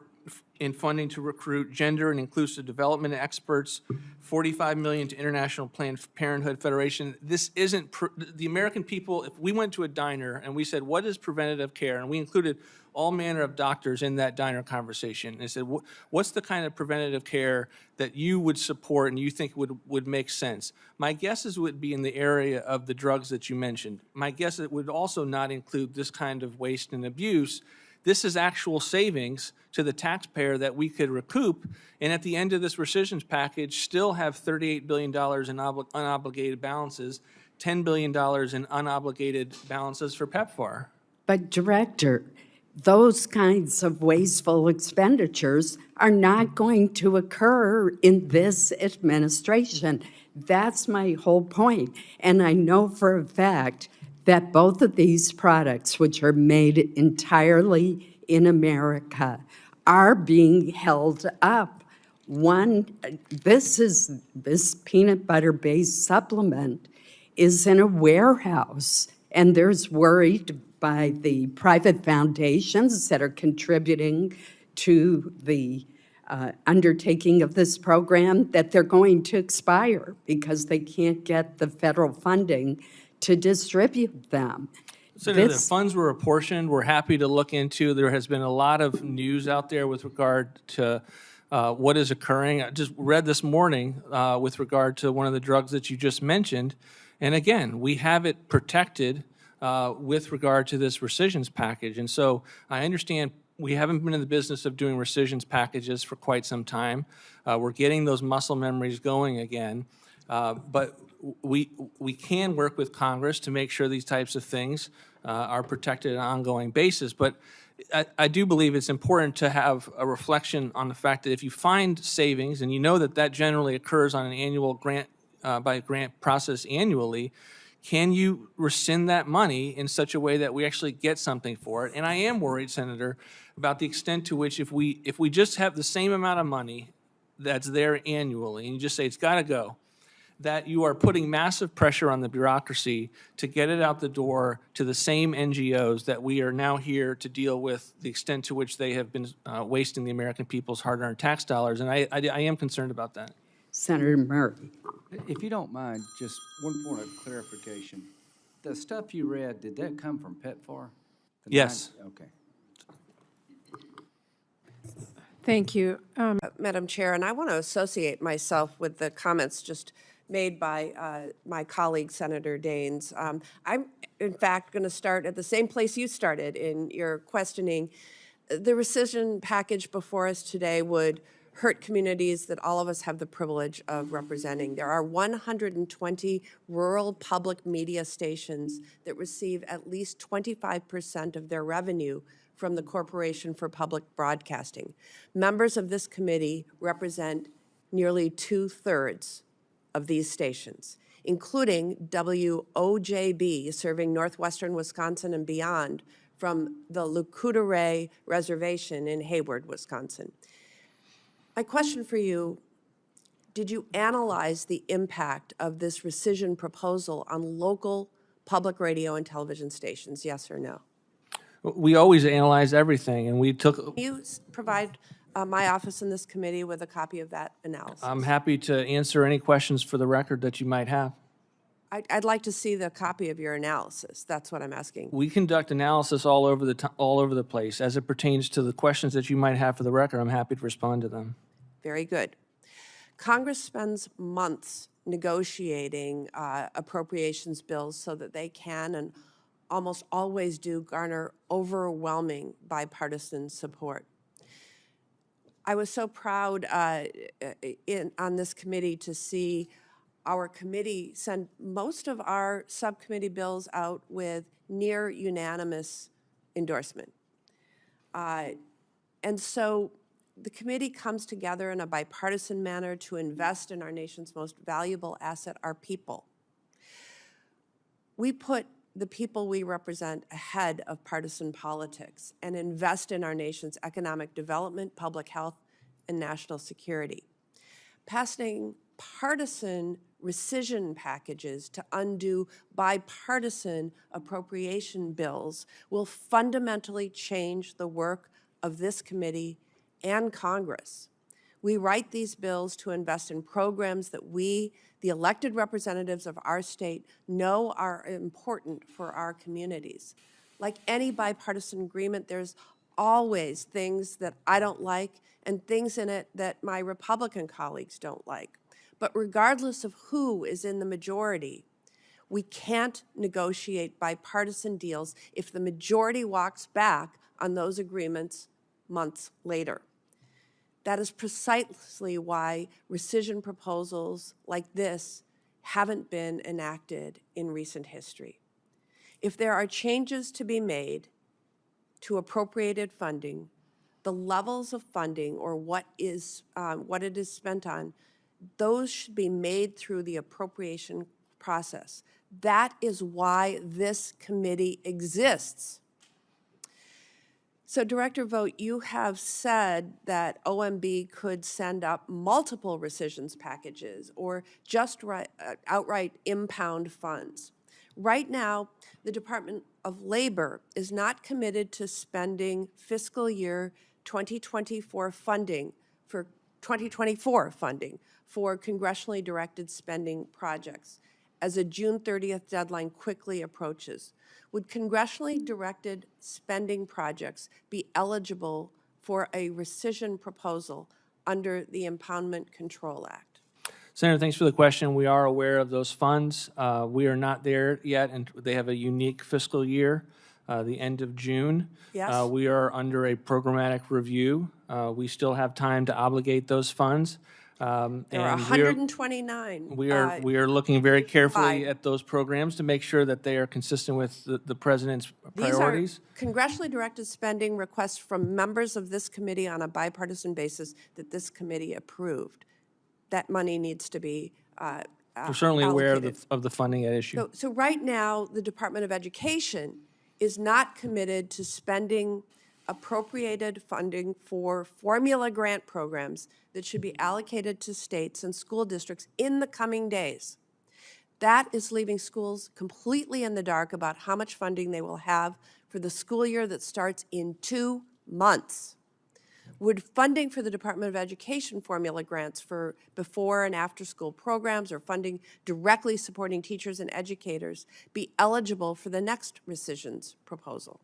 in funding to recruit gender and inclusive development experts, $45 million to International Planned Parenthood Federation. This isn't, the American people, if we went to a diner and we said, what is preventative care? And we included all manner of doctors in that diner conversation. And said, what's the kind of preventative care that you would support and you think would make sense? My guess is it would be in the area of the drugs that you mentioned. My guess it would also not include this kind of waste and abuse. This is actual savings to the taxpayer that we could recoup, and at the end of this rescissions package, still have $38 billion in unobligated balances, $10 billion in unobligated balances for PEPFAR. But Director, those kinds of wasteful expenditures are not going to occur in this administration. That's my whole point. And I know for a fact that both of these products, which are made entirely in America, are being held up. This peanut butter-based supplement is in a warehouse, and there's worried by the private foundations that are contributing to the undertaking of this program that they're going to expire because they can't get the federal funding to distribute them. Senator, the funds were apportioned. We're happy to look into. There has been a lot of news out there with regard to what is occurring. I just read this morning with regard to one of the drugs that you just mentioned. And again, we have it protected with regard to this rescissions package. And so I understand we haven't been in the business of doing rescissions packages for quite some time. We're getting those muscle memories going again. But we can work with Congress to make sure these types of things are protected on an ongoing basis. But I do believe it's important to have a reflection on the fact that if you find savings, and you know that that generally occurs on an annual grant, by grant process annually, can you rescind that money in such a way that we actually get something for it? And I am worried, Senator, about the extent to which if we just have the same amount of money that's there annually, and you just say it's got to go, that you are putting massive pressure on the bureaucracy to get it out the door to the same NGOs that we are now here to deal with the extent to which they have been wasting the American people's hard-earned tax dollars. And I am concerned about that. Senator Murray. If you don't mind, just one point of clarification. The stuff you read, did that come from PEPFAR? Yes. Okay. Thank you. Madam Chair, and I want to associate myself with the comments just made by my colleague, Senator Daines. I'm, in fact, going to start at the same place you started in your questioning. The rescission package before us today would hurt communities that all of us have the privilege of representing. There are 120 rural public media stations that receive at least 25% of their revenue from the Corporation for Public Broadcasting. Members of this committee represent nearly 2/3 of these stations, including WOJB, serving northwestern Wisconsin and beyond, from the Lucoutere Reservation in Hayward, Wisconsin. My question for you, did you analyze the impact of this rescission proposal on local public radio and television stations, yes or no? We always analyze everything, and we took. Can you provide my office in this committee with a copy of that analysis? I'm happy to answer any questions for the record that you might have. I'd like to see the copy of your analysis. That's what I'm asking. We conduct analysis all over the place. As it pertains to the questions that you might have for the record, I'm happy to respond to them. Very good. Congress spends months negotiating appropriations bills so that they can and almost always do garner overwhelming bipartisan support. I was so proud on this committee to see our committee send most of our subcommittee bills out with near unanimous endorsement. And so the committee comes together in a bipartisan manner to invest in our nation's most valuable asset, our people. We put the people we represent ahead of partisan politics and invest in our nation's economic development, public health, and national security. Passing partisan rescission packages to undo bipartisan appropriation bills will fundamentally change the work of this committee and Congress. We write these bills to invest in programs that we, the elected representatives of our state, know are important for our communities. Like any bipartisan agreement, there's always things that I don't like and things in it that my Republican colleagues don't like. But regardless of who is in the majority, we can't negotiate bipartisan deals if the majority walks back on those agreements months later. That is precisely why rescission proposals like this haven't been enacted in recent history. If there are changes to be made to appropriated funding, the levels of funding or what it is spent on, those should be made through the appropriation process. That is why this committee exists. So, Director Vought, you have said that OMB could send up multiple rescissions packages or just outright impound funds. Right now, the Department of Labor is not committed to spending fiscal year 2024 funding for 2024 funding for congressionally directed spending projects as a June 30th deadline quickly approaches. Would congressionally directed spending projects be eligible for a rescission proposal under the Impoundment Control Act? Senator, thanks for the question. We are aware of those funds. We are not there yet, and they have a unique fiscal year, the end of June. Yes. We are under a programmatic review. We still have time to obligate those funds. There are and 129. we are looking very carefully Five. at those programs to make sure that they are consistent with the president's priorities. These are congressionally directed spending requests from members of this committee on a bipartisan basis that this committee approved. That money needs to be We're certainly aware allocated. of the funding at issue. So right now, the Department of Education is not committed to spending appropriated funding for formula grant programs that should be allocated to states and school districts in the coming days. That is leaving schools completely in the dark about how much funding they will have for the school year that starts in 2 months. Would funding for the Department of Education formula grants for before and after school programs or funding directly supporting teachers and educators be eligible for the next rescissions proposal?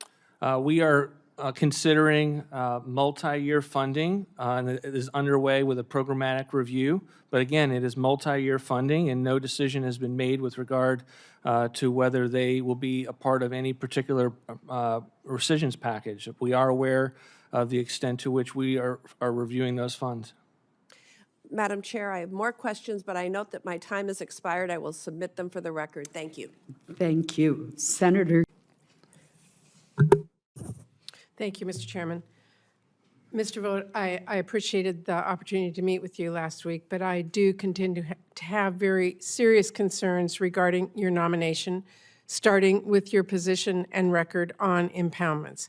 We are considering multi-year funding, and it is underway with a programmatic review. But again, it is multi-year funding, and no decision has been made with regard to whether they will be a part of any particular rescissions package. We are aware of the extent to which we are reviewing those funds. Madam Chair, I have more questions, but I note that my time has expired. I will submit them for the record. Thank you. Thank you. Senator. Thank you, Mr. Chairman. Mr. Vought, I appreciated the opportunity to meet with you last week, but I do continue to have very serious concerns regarding your nomination, starting with your position and record on impoundments.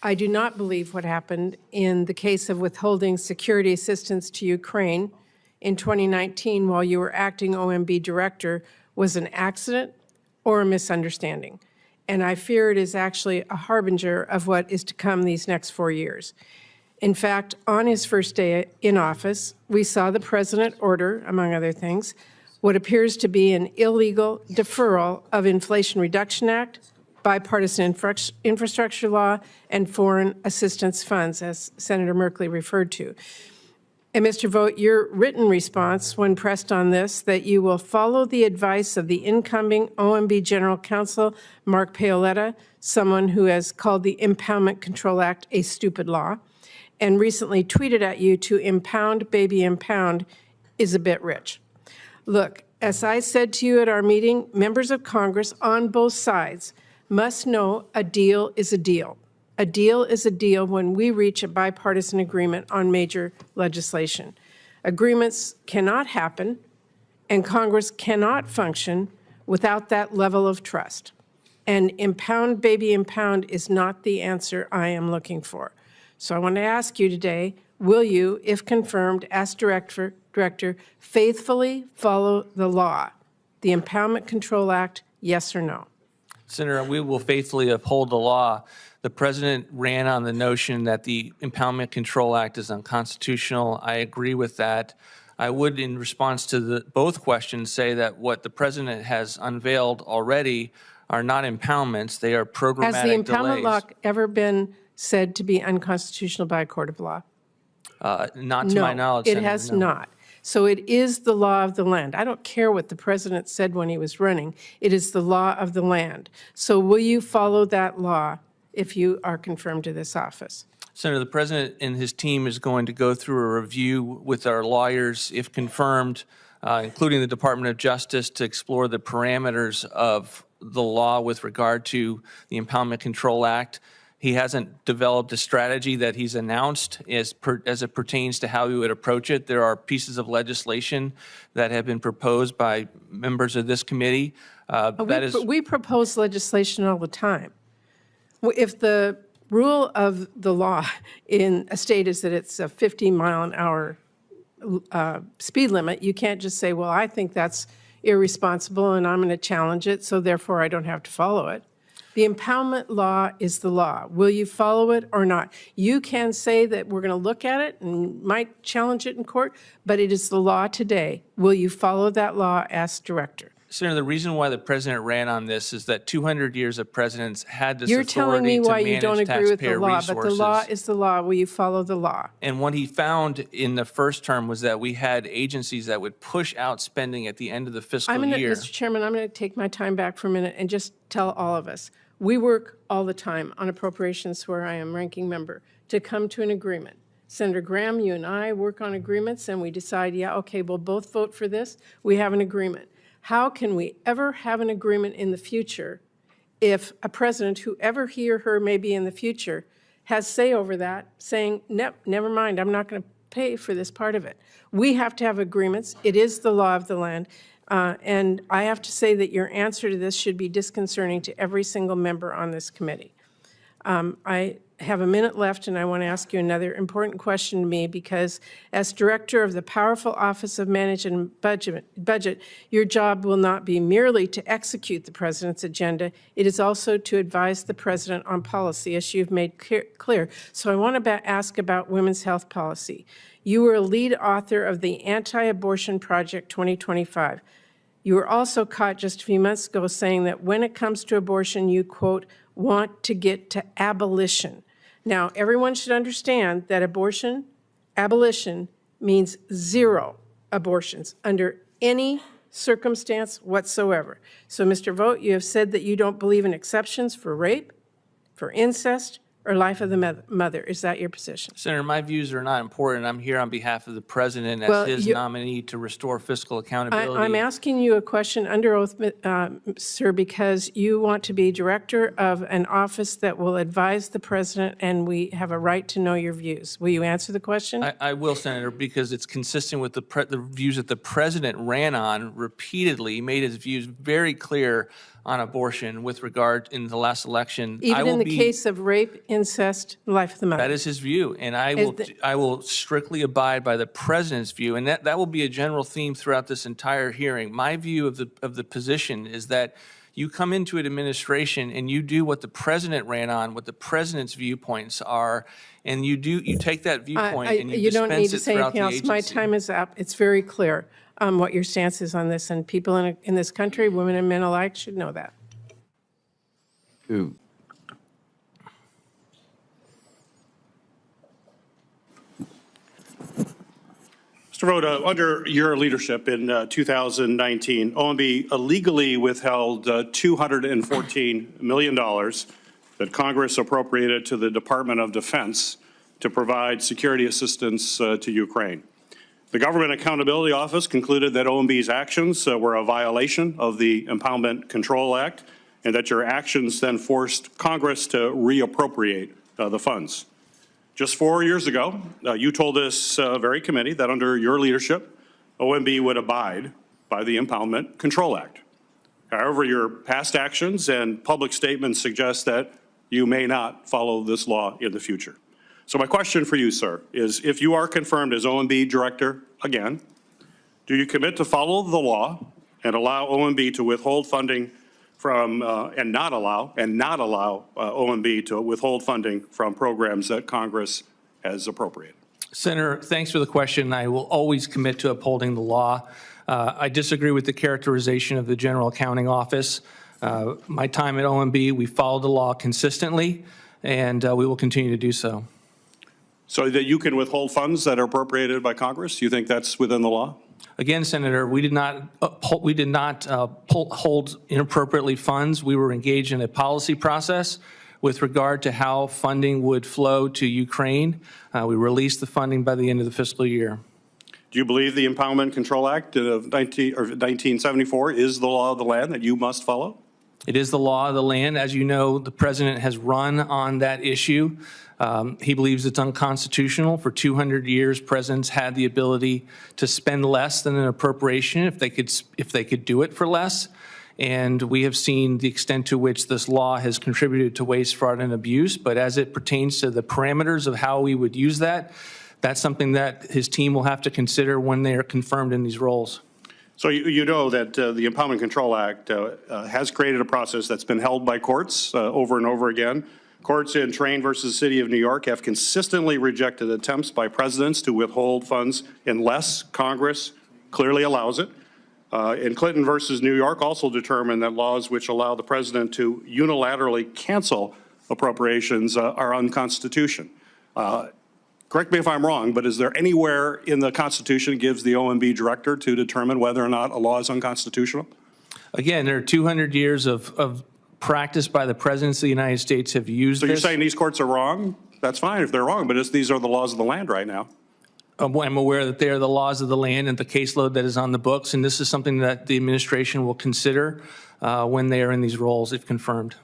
I do not believe what happened in the case of withholding security assistance to Ukraine in 2019 while you were acting OMB Director was an accident or a misunderstanding. And I fear it is actually a harbinger of what is to come these next 4 years. In fact, on his first day in office, we saw the president order, among other things, what appears to be an illegal deferral of Inflation Reduction Act, bipartisan infrastructure law, and foreign assistance funds, as Senator Merkley referred to. And Mr. Vought, your written response when pressed on this, that you will follow the advice of the incoming OMB General Counsel, Mark Paoletta, someone who has called the Impoundment Control Act a stupid law, and recently tweeted at you to impound, baby, impound, is a bit rich. Look, as I said to you at our meeting, members of Congress on both sides must know a deal is a deal. A deal is a deal when we reach a bipartisan agreement on major legislation. Agreements cannot happen, and Congress cannot function without that level of trust. And impound, baby, impound is not the answer I am looking for. So I want to ask you today, will you, if confirmed as director, faithfully follow the law, the Impoundment Control Act, yes or no? Senator, we will faithfully uphold the law. The president ran on the notion that the Impoundment Control Act is unconstitutional. I agree with that. I would, in response to both questions, say that what the president has unveiled already are not impoundments. They are programmatic Has the impoundment delays. law ever been said to be unconstitutional by a court of law? Not to my knowledge, it Senator, has no. not. So it is the law of the land. I don't care what the president said when he was running. It is the law of the land. So will you follow that law if you are confirmed to this office? Senator, the president and his team is going to go through a review with our lawyers, if confirmed, including the Department of Justice, to explore the parameters of the law with regard to the Impoundment Control Act. He hasn't developed a strategy that he's announced as it pertains to how he would approach it. There are pieces of legislation that have been proposed by members of this committee. We propose legislation all the time. If the rule of the law in a state is that it's a 50-mile-an-hour speed limit, you can't just say, well, I think that's irresponsible and I'm going to challenge it, so therefore I don't have to follow it. The impoundment law is the law. Will you follow it or not? You can say that we're going to look at it and might challenge it in court, but it is the law today. Will you follow that law as director? Senator, the reason why the president ran on this is that 200 years of presidents had this You're telling me authority to why you don't manage agree with the taxpayer law, but the law resources. is the law. Will you follow the law? And what he found in the first term was that we had agencies that would push out spending at the end of the fiscal year. Mr. Chairman, I'm going to take my time back for a minute and just tell all of us. We work all the time on appropriations where I am ranking member to come to an agreement. Senator Graham, you and I work on agreements and we decide, yeah, okay, we'll both vote for this. We have an agreement. How can we ever have an agreement in the future if a president, whoever he or her may be in the future, has say over that, saying, never mind, I'm not going to pay for this part of it. We have to have agreements. It is the law of the land. And I have to say that your answer to this should be disconcerting to every single member on this committee. I have a minute left, and I want to ask you another important question to me, because as director of the powerful Office of Management and Budget, your job will not be merely to execute the president's agenda. It is also to advise the president on policy, as you've made clear. So I want to ask about women's health policy. You were a lead author of the Anti-Abortion Project 2025. You were also caught just a few months ago saying that when it comes to abortion, you, quote, want to get to abolition. Now, everyone should understand that abolition means zero abortions under any circumstance whatsoever. So, Mr. Vought, you have said that you don't believe in exceptions for rape, for incest, or life of the mother. Is that your position? Senator, my views are not important. I'm here on behalf of the president as Well, his nominee to restore fiscal accountability. I'm asking you a question under oath, sir, because you want to be director of an office that will advise the president, and we have a right to know your views. Will you answer the question? I will, Senator, because it's consistent with the views that the president ran on repeatedly. He made his views very clear on abortion with regard in the last election. Even in the case of rape, incest, life of the mother. That is his view, and I will strictly abide by the president's view, and that will be a general theme throughout this entire hearing. My view of the position is that you come into an administration and you do what the president ran on, what the president's viewpoints are, and you take that viewpoint and you don't need dispense to it say throughout anything the else. agency. My time is up. It's very clear what your stance is on this, and people in this country, women and men alike, should know that. Mr. Vought, under your leadership in 2019, OMB illegally withheld $214 million that Congress appropriated to the Department of Defense to provide security assistance to Ukraine. The Government Accountability Office concluded that OMB's actions were a violation of the Impoundment Control Act, and that your actions then forced Congress to reappropriate the funds. Just 4 years ago, you told this very committee that under your leadership, OMB would abide by the Impoundment Control Act. However, your past actions and public statements suggest that you may not follow this law in the future. So my question for you, sir, is if you are confirmed as OMB director again, do you commit to follow the law and allow OMB to withhold funding from, and not allow OMB to withhold funding from programs that Congress has appropriated? Senator, thanks for the question. I will always commit to upholding the law. I disagree with the characterization of the General Accounting Office. My time at OMB, we followed the law consistently, and we will continue to do so. So that you can withhold funds that are appropriated by Congress? You think that's within the law? Again, Senator, we did not hold inappropriately funds. We were engaged in a policy process with regard to how funding would flow to Ukraine. We released the funding by the end of the fiscal year. Do you believe the Impoundment Control Act of 1974 is the law of the land that you must follow? It is the law of the land. As you know, the president has run on that issue. He believes it's unconstitutional. For 200 years, presidents had the ability to spend less than an appropriation if they could do it for less. And we have seen the extent to which this law has contributed to waste, fraud, and abuse. But as it pertains to the parameters of how we would use that, that's something that his team will have to consider when they are confirmed in these roles. So you know that the Impoundment Control Act has created a process that's been held by courts over and over again. Courts in Train versus City of New York have consistently rejected attempts by presidents to withhold funds unless Congress clearly allows it. In Clinton versus New York also determined that laws which allow the president to unilaterally cancel appropriations are unconstitutional. Correct me if I'm wrong, but is there anywhere in the Constitution that gives the OMB director to determine whether or not a law is unconstitutional? Again, there are 200 years of practice by the presidents of the United States have used So you're this. saying these courts are wrong? That's fine if they're wrong, but these are the laws of the land right now. I'm aware that they are the laws of the land and the caseload that is on the books, and this is something that the administration will consider when they are in these roles, if confirmed.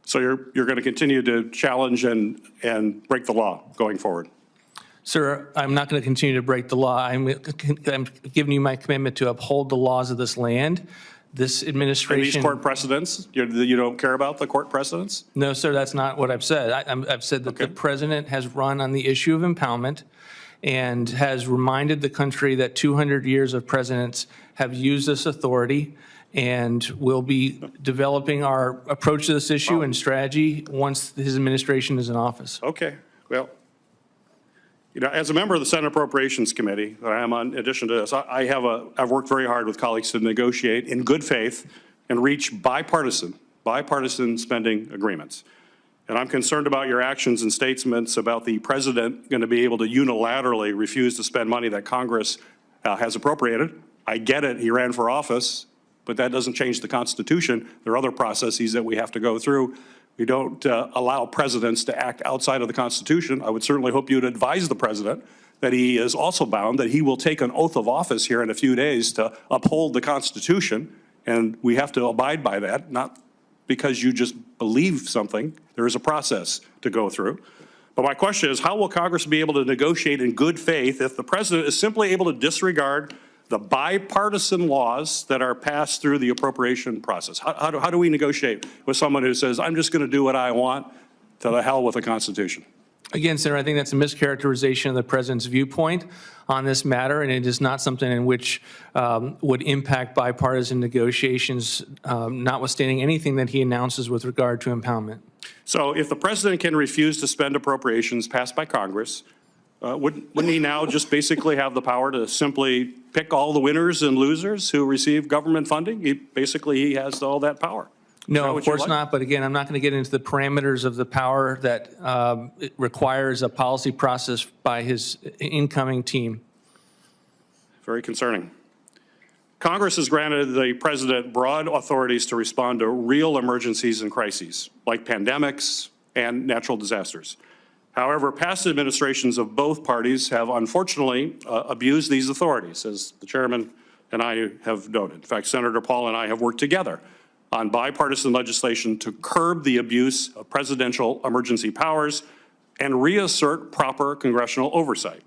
So you're going to continue to challenge and break the law going forward? Sir, I'm not going to continue to break the law. I'm giving you my commitment to uphold the laws of this land. This And administration. these court precedents, you don't care about the court precedents? No, sir, that's not what I've said. I've said that the president has run on the issue of impoundment and has reminded the country that 200 years of presidents have used this authority, and will be developing our approach to this issue and strategy once his administration is in office. Okay, well, as a member of the Senate Appropriations Committee that I am on, in addition to this, I've worked very hard with colleagues to negotiate in good faith and reach bipartisan spending agreements. And I'm concerned about your actions and statements about the president going to be able to unilaterally refuse to spend money that Congress has appropriated. I get it, he ran for office, but that doesn't change the Constitution. There are other processes that we have to go through. We don't allow presidents to act outside of the Constitution. I would certainly hope you'd advise the president that he is also bound, that he will take an oath of office here in a few days to uphold the Constitution, and we have to abide by that, not because you just believe something. There is a process to go through. But my question is, how will Congress be able to negotiate in good faith if the president is simply able to disregard the bipartisan laws that are passed through the appropriation process? How do we negotiate with someone who says, I'm just going to do what I want, to the hell with the Constitution? Again, Senator, I think that's a mischaracterization of the president's viewpoint on this matter, and it is not something in which would impact bipartisan negotiations, notwithstanding anything that he announces with regard to impoundment. So if the president can refuse to spend appropriations passed by Congress, wouldn't he now just basically have the power to simply pick all the winners and losers who receive government funding? He has all that power. No, of course not. But again, I'm not going to get into the parameters of the power that it requires a policy process by his incoming team. Very concerning. Congress has granted the president broad authorities to respond to real emergencies and crises, like pandemics and natural disasters. However, past administrations of both parties have unfortunately abused these authorities, as the chairman and I have noted. In fact, Senator Paul and I have worked together on bipartisan legislation to curb the abuse of presidential emergency powers and reassert proper congressional oversight.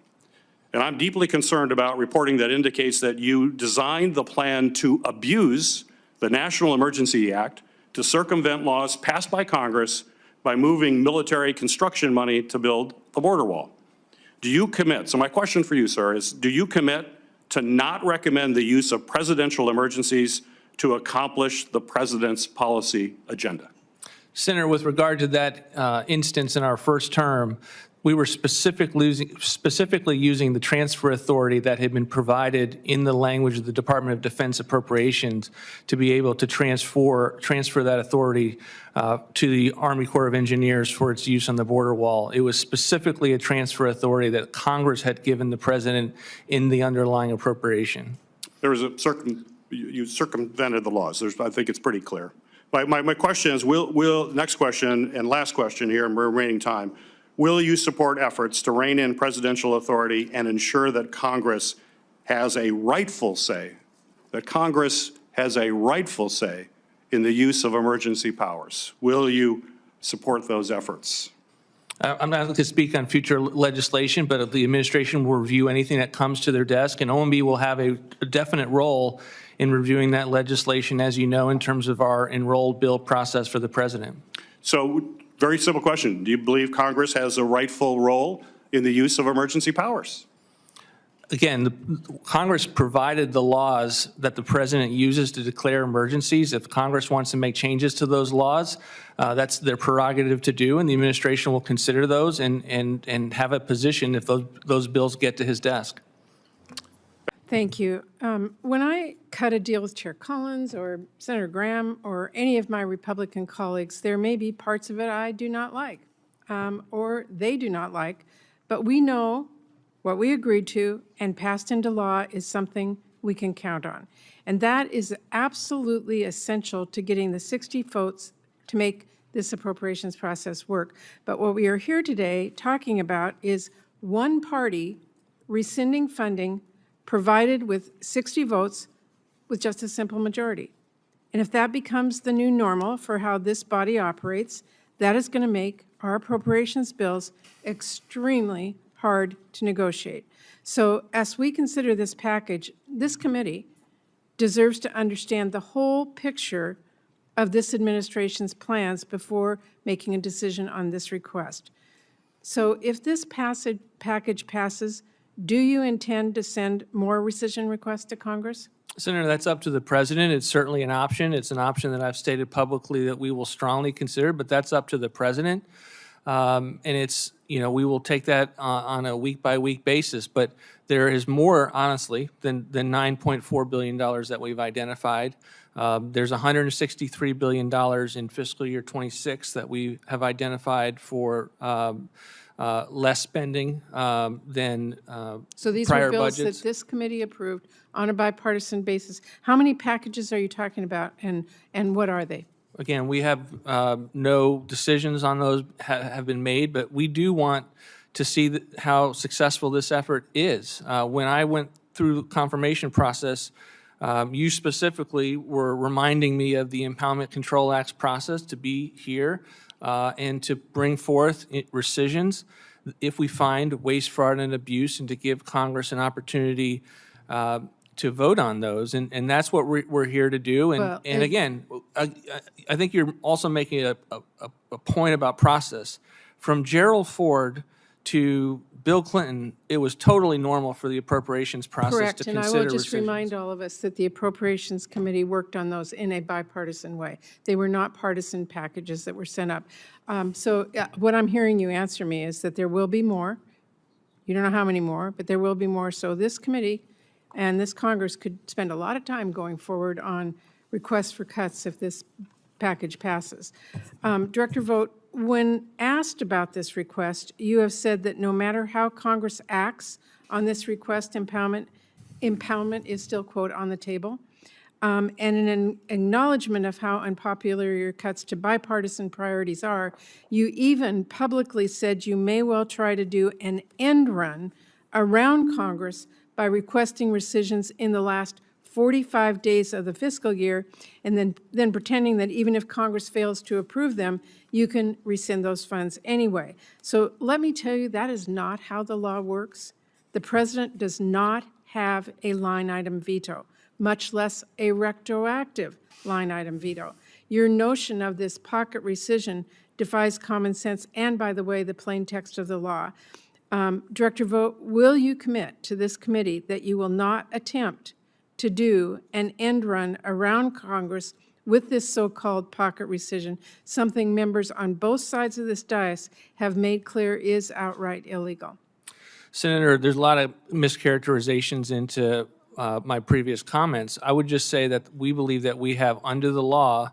And I'm deeply concerned about reporting that indicates that you designed the plan to abuse the National Emergency Act to circumvent laws passed by Congress by moving military construction money to build the border wall. Do you commit, so my question for you, sir, is do you commit to not recommend the use of presidential emergencies to accomplish the president's policy agenda? Senator, with regard to that instance in our first term, we were specifically using the transfer authority that had been provided in the language of the Department of Defense Appropriations to be able to transfer that authority to the Army Corps of Engineers for its use on the border wall. It was specifically a transfer authority that Congress had given the president in the underlying appropriation. There was you circumvented the laws. I think it's pretty clear. My question is, next question and last question here in remaining time, will you support efforts to rein in presidential authority and ensure that Congress has a rightful say, in the use of emergency powers? Will you support those efforts? I'm not going to speak on future legislation, but the administration will review anything that comes to their desk, and OMB will have a definite role in reviewing that legislation, as you know, in terms of our enrolled bill process for the president. So, very simple question. Do you believe Congress has a rightful role in the use of emergency powers? Again, Congress provided the laws that the president uses to declare emergencies. If Congress wants to make changes to those laws, that's their prerogative to do, and the administration will consider those and have a position if those bills get to his desk. Thank you. When I cut a deal with Chair Collins or Senator Graham or any of my Republican colleagues, there may be parts of it I do not like, or they do not like, but we know what we agreed to and passed into law is something we can count on. And that is absolutely essential to getting the 60 votes to make this appropriations process work. But what we are here today talking about is one party rescinding funding provided with 60 votes with just a simple majority. And if that becomes the new normal for how this body operates, that is going to make our appropriations bills extremely hard to negotiate. So as we consider this package, this committee deserves to understand the whole picture of this administration's plans before making a decision on this request. So if this package passes, do you intend to send more rescission requests to Congress? Senator, that's up to the president. It's certainly an option. It's an option that I've stated publicly that we will strongly consider, but that's up to the president. And it's, we will take that on a week-by-week basis. But there is more, honestly, than $9.4 billion that we've identified. There's $163 billion in fiscal year 26 that we have identified for less spending than So these prior are bills budgets. that this committee approved on a bipartisan basis. How many packages are you talking about, and what are they? Again, we have no decisions on those have been made, but we do want to see how successful this effort is. When I went through the confirmation process, you specifically were reminding me of the Impoundment Control Act's process to be here and to bring forth rescissions if we find waste, fraud, and abuse, and to give Congress an opportunity to vote on those, and that's what we're here to do. And, Well, and again, I think you're also making a point about process. From Gerald Ford to Bill Clinton, it was totally normal for the appropriations process Correct, to and consider I will just rescissions. remind all of us that the Appropriations Committee worked on those in a bipartisan way. They were not partisan packages that were sent up. So what I'm hearing you answer me is that there will be more. You don't know how many more, but there will be more. So this committee and this Congress could spend a lot of time going forward on requests for cuts if this package passes. Director Vought, when asked about this request, you have said that no matter how Congress acts on this request, impoundment is still, quote, on the table. And in an acknowledgement of how unpopular your cuts to bipartisan priorities are, you even publicly said you may well try to do an end run around Congress by requesting rescissions in the last 45 days of the fiscal year, and then pretending that even if Congress fails to approve them, you can rescind those funds anyway. So let me tell you, that is not how the law works. The president does not have a line item veto, much less a retroactive line item veto. Your notion of this pocket rescission defies common sense and, by the way, the plain text of the law. Director Vought, will you commit to this committee that you will not attempt to do an end run around Congress with this so-called pocket rescission, something members on both sides of this dais have made clear is outright illegal? Senator, there's a lot of mischaracterizations into my previous comments. I would just say that we believe that we have, under the law,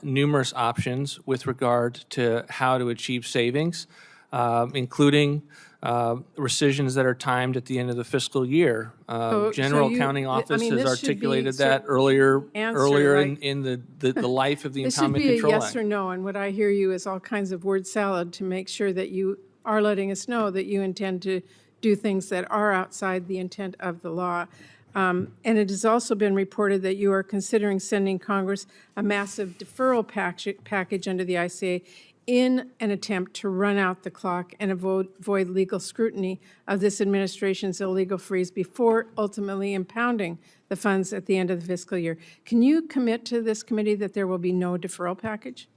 numerous options with regard to how to achieve savings, including rescissions that are timed at the end of the fiscal year. General Accounting Office has articulated that earlier in the life of the This should Impoundment be a Control Act. yes or no, and what I hear you is all kinds of word salad to make sure that you are letting us know that you intend to do things that are outside the intent of the law. And it has also been reported that you are considering sending Congress a massive deferral package under the ICA in an attempt to run out the clock and avoid legal scrutiny of this administration's illegal freeze before ultimately impounding the funds at the end of the fiscal year. Can you commit to this committee that there will be no deferral package?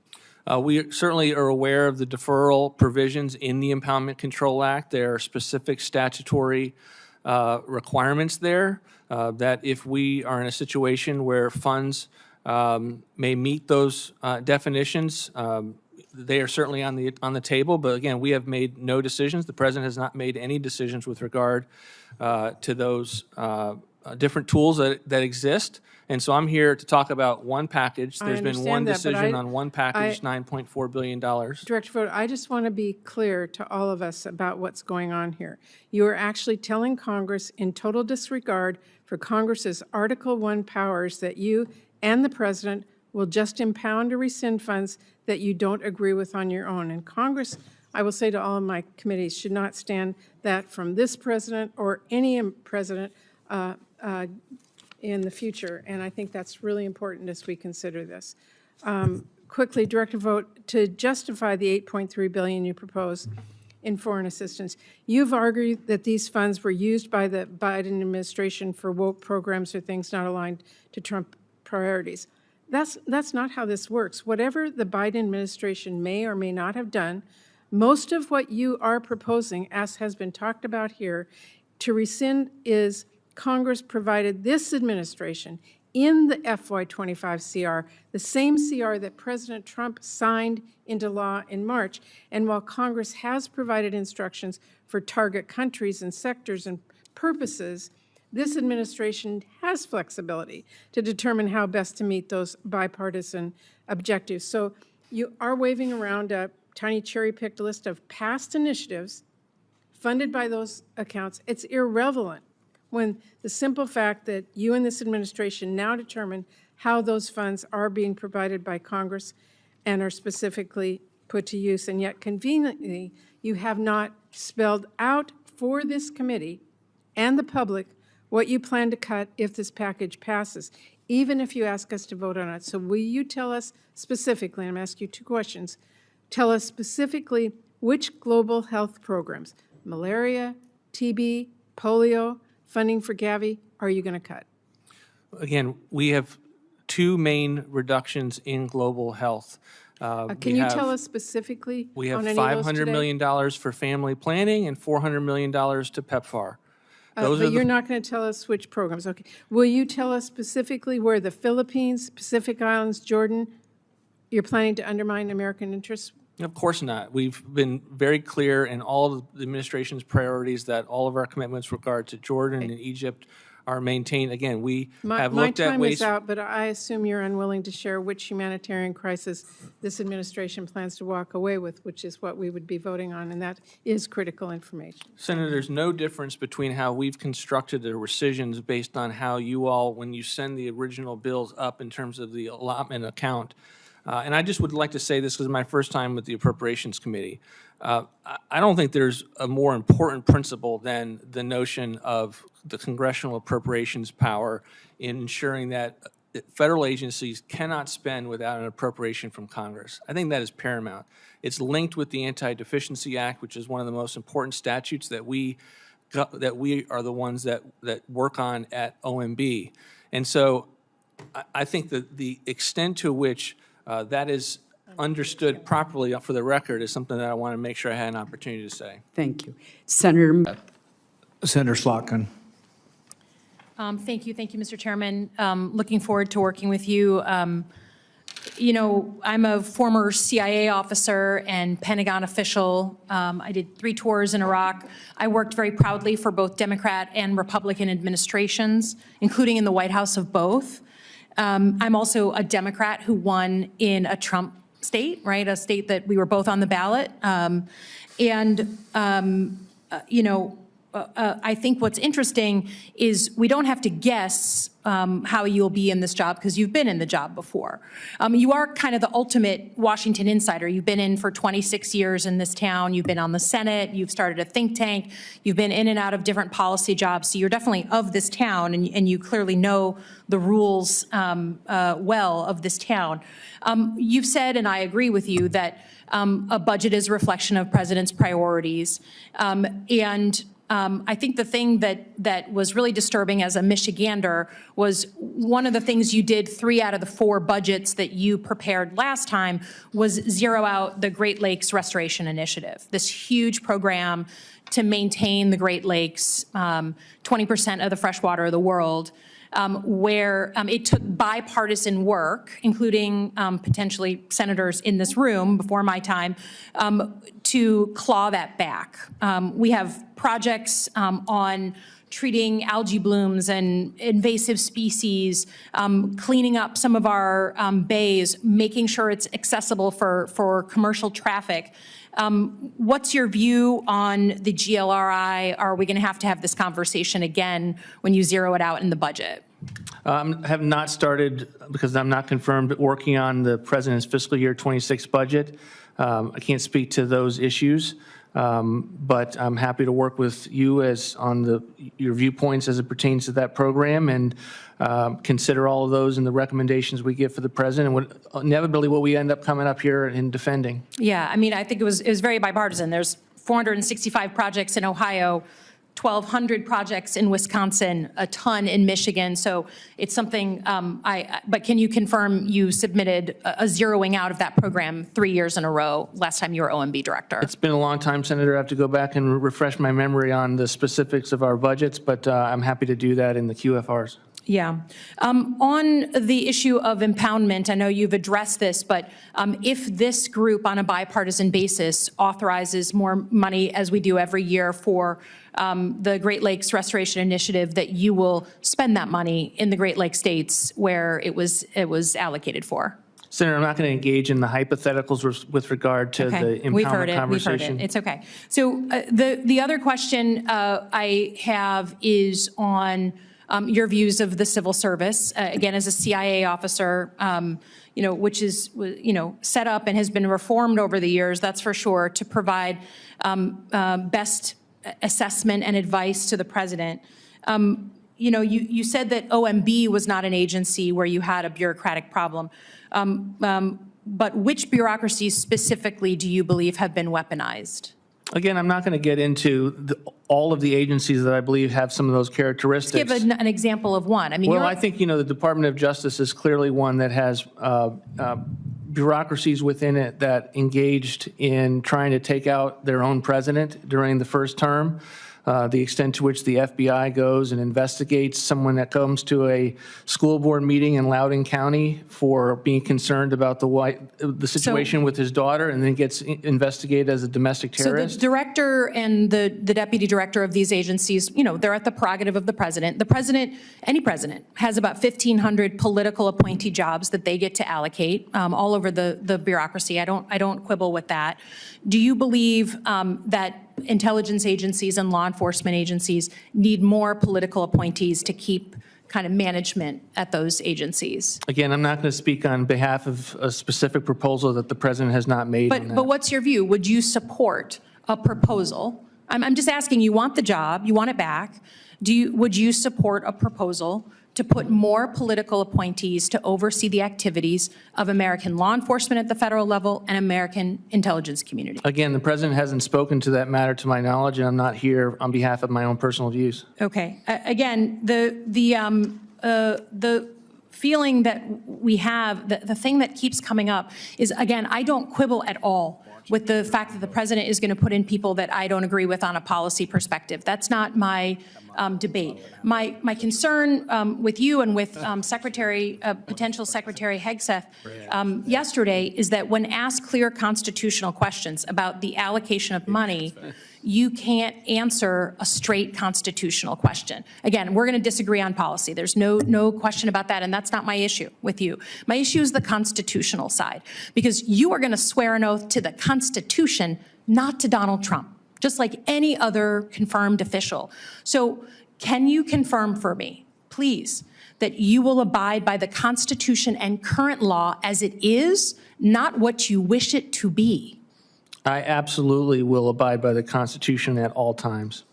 We certainly are aware of the deferral provisions in the Impoundment Control Act. There are specific statutory requirements there that if we are in a situation where funds may meet those definitions, they are certainly on the table. But again, we have made no decisions. The president has not made any decisions with regard to those different tools that exist. And so I'm here to talk about one package. I There's been one understand that, but decision I- on one package, $9.4 billion. Director Vogt, I just want to be clear to all of us about what's going on here. You are actually telling Congress, in total disregard for Congress's Article I powers, that you and the President will just impound or rescind funds that you don't agree with on your own. And Congress, I will say to all of my committees, should not stand that from this president or any president in the future. And I think that's really important as we consider this. Quickly, Director Vogt, to justify the $8.3 billion you propose in foreign assistance, you've argued that these funds were used by the Biden administration for woke programs or things not aligned to Trump priorities. That's not how this works. Whatever the Biden administration may or may not have done, most of what you are proposing, as has been talked about here, to rescind is Congress provided this administration in the FY25 CR, the same CR that President Trump signed into law in March. And while Congress has provided instructions for target countries and sectors and purposes, this administration has flexibility to determine how best to meet those bipartisan objectives. So you are waving around a tiny cherry-picked list of past initiatives funded by those accounts. It's irrelevant when the simple fact that you and this administration now determine how those funds are being provided by Congress and are specifically put to use. And yet, conveniently, you have not spelled out for this committee and the public what you plan to cut if this package passes, even if you ask us to vote on it. So will you tell us specifically, and I'm asking you two questions, tell us specifically which global health programs, malaria, TB, polio, funding for Gavi, are you going to cut? Again, we have two main reductions in global health. Can you tell us specifically We have on any of those $500 today? million for family planning and $400 million to PEPFAR. Those But are you're the, not going to tell us which programs. Okay. Will you tell us specifically where the Philippines, Pacific Islands, Jordan, you're planning to undermine American interests? of course not. We've been very clear in all of the administration's priorities that all of our commitments with regard to Jordan and Egypt are maintained. Again, we have My looked at time ways. is out, but I assume you're unwilling to share which humanitarian crisis this administration plans to walk away with, which is what we would be voting on, and that is critical information. Senator, there's no difference between how we've constructed the rescissions based on how you all, when you send the original bills up in terms of the allotment account. And I just would like to say this is my first time with the Appropriations Committee. I don't think there's a more important principle than the notion of the congressional appropriations power in ensuring that federal agencies cannot spend without an appropriation from Congress. I think that is paramount. It's linked with the Anti-Deficiency Act, which is one of the most important statutes that we are the ones that work on at OMB. And so I think that the extent to which that is understood properly for the record is something that I want to make sure I had an opportunity to say. Thank you. Senator Slotkin. Thank you, Mr. Chairman. Looking forward to working with you. You know, I'm a former CIA officer and Pentagon official. I did 3 tours in Iraq. I worked very proudly for both Democrat and Republican administrations, including in the White House of both. I'm also a Democrat who won in a Trump state, right? A state that we were both on the ballot. You know, I think what's interesting is we don't have to guess how you'll be in this job because you've been in the job before. You are kind of the ultimate Washington insider. You've been in for 26 years in this town. You've been on the Senate. You've started a think tank. You've been in and out of different policy jobs. So you're definitely of this town, and you clearly know the rules well of this town. You've said, and I agree with you, that a budget is a reflection of president's priorities. I think the thing that was really disturbing as a Michigander was one of the things you did 3 out of the 4 budgets that you prepared last time was zero out the Great Lakes Restoration Initiative, this huge program to maintain the Great Lakes, 20% of the fresh water of the world. where it took bipartisan work, including potentially senators in this room before my time, to claw that back. We have projects on treating algae blooms and invasive species, cleaning up some of our bays, making sure it's accessible for commercial traffic. What's your view on the GLRI? Are we going to have this conversation again when you zero it out in the budget? Have not started, because I'm not confirmed, working on the president's fiscal year 26 budget. I can't speak to those issues. But I'm happy to work with you on your viewpoints as it pertains to that program, and consider all of those and the recommendations we get for the president, and inevitably what we end up coming up here and defending. Yeah, I mean, I think it was very bipartisan. There's 465 projects in Ohio, 1,200 projects in Wisconsin, a ton in Michigan. So it's something, but can you confirm you submitted a zeroing out of that program 3 years in a row last time you were OMB director? It's been a long time, Senator. I have to go back and refresh my memory on the specifics of our budgets, but I'm happy to do that in the QFRs. Yeah. On the issue of impoundment, I know you've addressed this, but if this group on a bipartisan basis authorizes more money, as we do every year, for the Great Lakes Restoration Initiative, that you will spend that money in the Great Lakes states where it was allocated for? Senator, I'm not going to engage in the hypotheticals with regard to the impoundment conversation. We've heard it. It's okay. So the other question I have is on your views of the civil service, again, as a CIA officer, which is, set up and has been reformed over the years, that's for sure, to provide best assessment and advice to the president. You said that OMB was not an agency where you had a bureaucratic problem, but which bureaucracies specifically do you believe have been weaponized? Again, I'm not going to get into all of the agencies that I believe have some of those characteristics. Give an example of one. I mean, well, I think, the Department of Justice is clearly one that has bureaucracies within it that engaged in trying to take out their own president during the first term. The extent to which the FBI goes and investigates someone that comes to a school board meeting in Loudoun County for being concerned about the situation with his daughter, and then gets investigated as a domestic terrorist. So the director and the deputy director of these agencies, they're at the prerogative of the president. The president, any president, has about 1,500 political appointee jobs that they get to allocate all over the bureaucracy. I don't quibble with that. Do you believe that intelligence agencies and law enforcement agencies need more political appointees to keep kind of management at those agencies? Again, I'm not going to speak on behalf of a specific proposal that the president has not made. But what's your view? Would you support a proposal? I'm just asking, you want the job, you want it back. Would you support a proposal to put more political appointees to oversee the activities of American law enforcement at the federal level and American intelligence community? Again, the president hasn't spoken to that matter to my knowledge, and I'm not here on behalf of my own personal views. Okay. Again, the feeling that we have, the thing that keeps coming up is, again, I don't quibble at all with the fact that the president is going to put in people that I don't agree with on a policy perspective. That's not my debate. My concern with you and with potential Secretary Hegseth yesterday is that when asked clear constitutional questions about the allocation of money, you can't answer a straight constitutional question. Again, we're going to disagree on policy. There's no question about that, and that's not my issue with you. My issue is the constitutional side, because you are going to swear an oath to the Constitution, not to Donald Trump, just like any other confirmed official. So can you confirm for me, please, that you will abide by the Constitution and current law as it is, not what you wish it to be? I absolutely will abide by the Constitution at all times.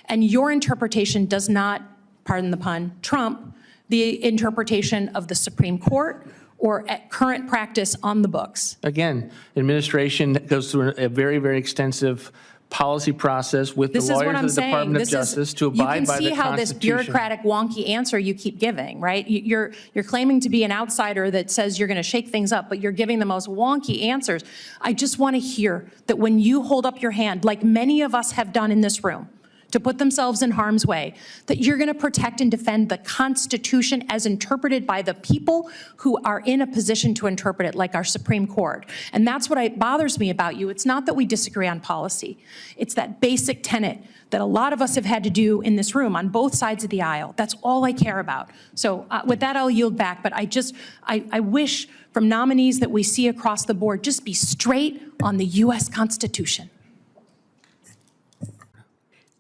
And your interpretation does not, pardon the pun, trump the interpretation of the Supreme Court or at current practice on the books? Again, administration goes through a very, very extensive policy process with the lawyers of the Department of Justice to abide by the Constitution. You can see how this bureaucratic, wonky answer you keep giving, right? You're claiming to be an outsider that says you're going to shake things up, but you're giving the most wonky answers. I just want to hear that when you hold up your hand, like many of us have done in this room, to put themselves in harm's way, that you're going to protect and defend the Constitution as interpreted by the people who are in a position to interpret it, like our Supreme Court. And that's what bothers me about you. It's not that we disagree on policy. It's that basic tenet that a lot of us have had to do in this room on both sides of the aisle. That's all I care about. So with that, I'll yield back. But I wish from nominees that we see across the board, just be straight on the U.S. Constitution.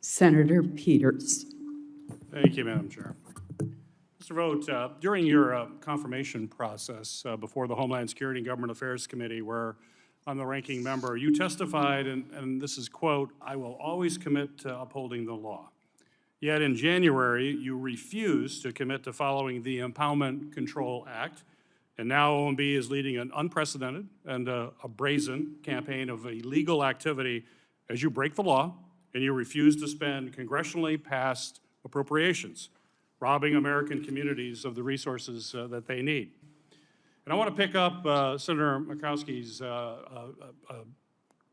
Senator Peters. Thank you, Madam Chair. Mr. Vogt, during your confirmation process before the Homeland Security and Government Affairs Committee, where I'm the ranking member, you testified, and this is quote, "I will always commit to upholding the law." Yet in January, you refused to commit to following the Impoundment Control Act, and now OMB is leading an unprecedented and a brazen campaign of illegal activity as you break the law and you refuse to spend congressionally passed appropriations, robbing American communities of the resources that they need. And I want to pick up Senator Murkowski's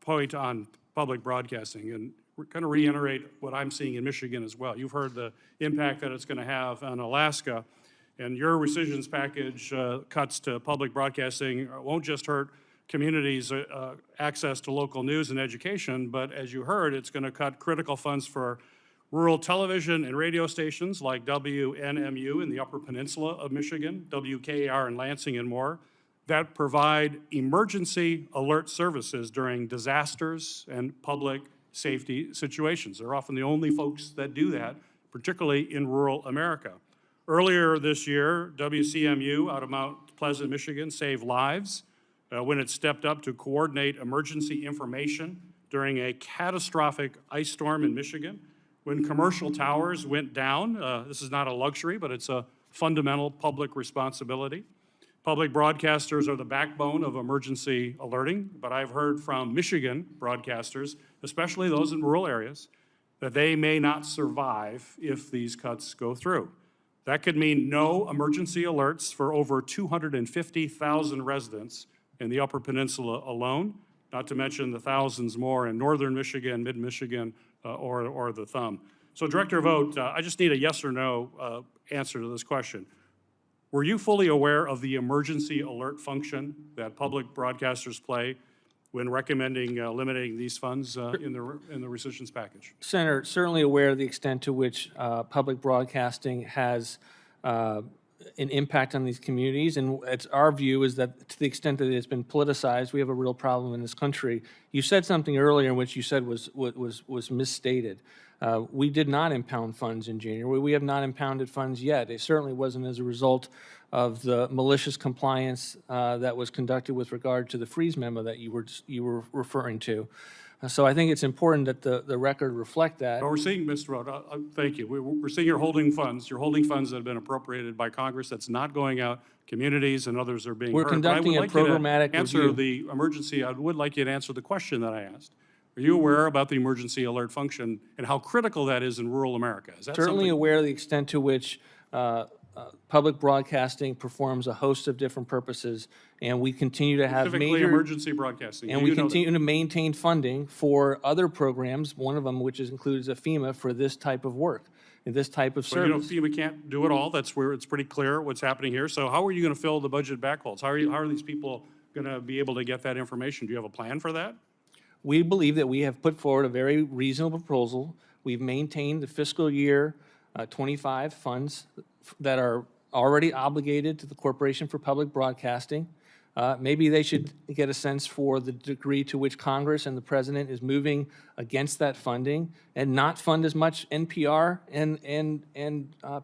point on public broadcasting and kind of reiterate what I'm seeing in Michigan as well. You've heard the impact that it's going to have on Alaska, and your rescissions package cuts to public broadcasting won't just hurt communities' access to local news and education, but as you heard, it's going to cut critical funds for rural television and radio stations like WNMU in the Upper Peninsula of Michigan, WKAR in Lansing, and more, that provide emergency alert services during disasters and public safety situations. They're often the only folks that do that, particularly in rural America. Earlier this year, WCMU out of Mount Pleasant, Michigan, saved lives when it stepped up to coordinate emergency information during a catastrophic ice storm in Michigan. When commercial towers went down, this is not a luxury, but it's a fundamental public responsibility. Public broadcasters are the backbone of emergency alerting, but I've heard from Michigan broadcasters, especially those in rural areas, that they may not survive if these cuts go through. That could mean no emergency alerts for over 250,000 residents in the Upper Peninsula alone, not to mention the thousands more in northern Michigan, mid-Michigan, or the thumb. So Director Vought, I just need a yes or no answer to this question. Were you fully aware of the emergency alert function that public broadcasters play when recommending eliminating these funds in the rescissions package? Senator, certainly aware of the extent to which public broadcasting has an impact on these communities, and it's our view is that to the extent that it's been politicized, we have a real problem in this country. You said something earlier in which you said was misstated. We did not impound funds in January. We have not impounded funds yet. It certainly wasn't as a result of the malicious compliance that was conducted with regard to the freeze memo that you were referring to. So I think it's important that the record reflect that. Well, we're seeing, Mr. Vought, thank you. We're seeing you're holding funds that have been appropriated by Congress that's not going out. Communities and others are being hurt. We're conducting a programmatic answer review. the emergency. I would like you to answer the question that I asked. Are you aware about the emergency alert function and how critical that is in rural America? Is that Certainly something? aware of the extent to which public broadcasting performs a host of different purposes, and we continue to have Specifically major emergency broadcasting. and Do we you know that? continue to maintain funding for other programs, one of them which includes a FEMA for this type of work and this type of Well, you know, service. FEMA can't do it all. That's where it's pretty clear what's happening here. So how are you going to fill the budget backholes? How are these people going to be able to get that information? Do you have a plan for that? We believe that we have put forward a very reasonable proposal. We've maintained the fiscal year 25 funds that are already obligated to the Corporation for Public Broadcasting. Maybe they should get a sense for the degree to which Congress and the President is moving against that funding and not fund as much NPR and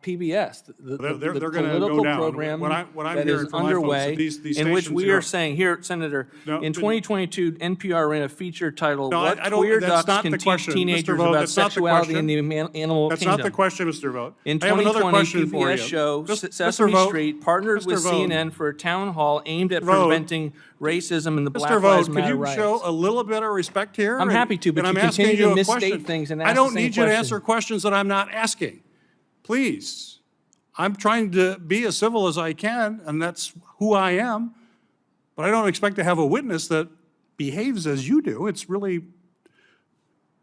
PBS. The They're gonna go political down. program What I'm that hearing is from my folks, underway, these in which stations we here- are saying, here, Senator, No, in but- 2022, NPR ran a feature titled, No, What I don't- Queer that's Ducks not Can the Teach question. Mr. Teenagers Vogt, About that's not the Sexuality in the Animal That's Kingdom. not the question, Mr. Vogt. In I have another 2020, question for you. PBS show Mr. Sesame Vogt, Street partnered Mr. with Vogt. CNN for a town hall aimed at Vogt. preventing racism and the Black Mr. Lives Vogt, could Matter you riots. show a little bit of respect here? I'm happy to, but and you I'm asking continue to a misstate question. things and I ask don't the same need you to question. answer questions that I'm not asking. Please. I'm trying to be as civil as I can, and that's who I am. But I don't expect to have a witness that behaves as you do. It's really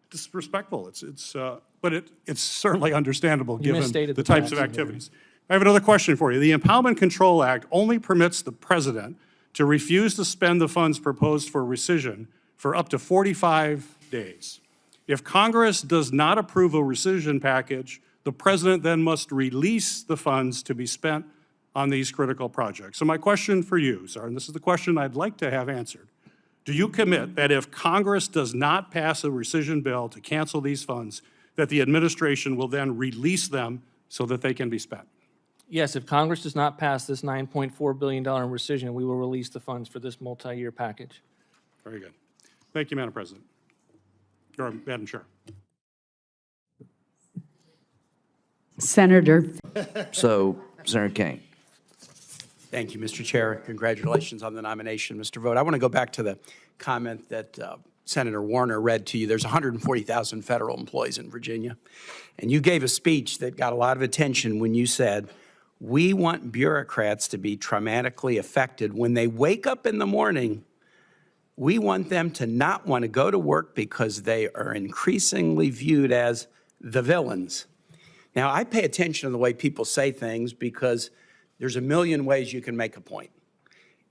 disrespectful. but it's certainly understandable given misstated the the types of facts. activities. I have another question for you. The Impoundment Control Act only permits the president to refuse to spend the funds proposed for rescission for up to 45 days. If Congress does not approve a rescission package, the president then must release the funds to be spent on these critical projects. So my question for you, sir, and this is the question I'd like to have answered, do you commit that if Congress does not pass a rescission bill to cancel these funds, that the administration will then release them so that they can be spent? Yes, if Congress does not pass this $9.4 billion rescission, we will release the funds for this multi-year package. Very good. Thank you, Madam President. Or Madam Chair. Senator. So, Senator King. Thank you, Mr. Chair. Congratulations on the nomination, Mr. Vought. I want to go back to the comment that Senator Warner read to you. There's 140,000 federal employees in Virginia. And you gave a speech that got a lot of attention when you said, we want bureaucrats to be traumatically affected. When they wake up in the morning, we want them to not want to go to work because they are increasingly viewed as the villains. Now, I pay attention to the way people say things because there's a million ways you can make a point.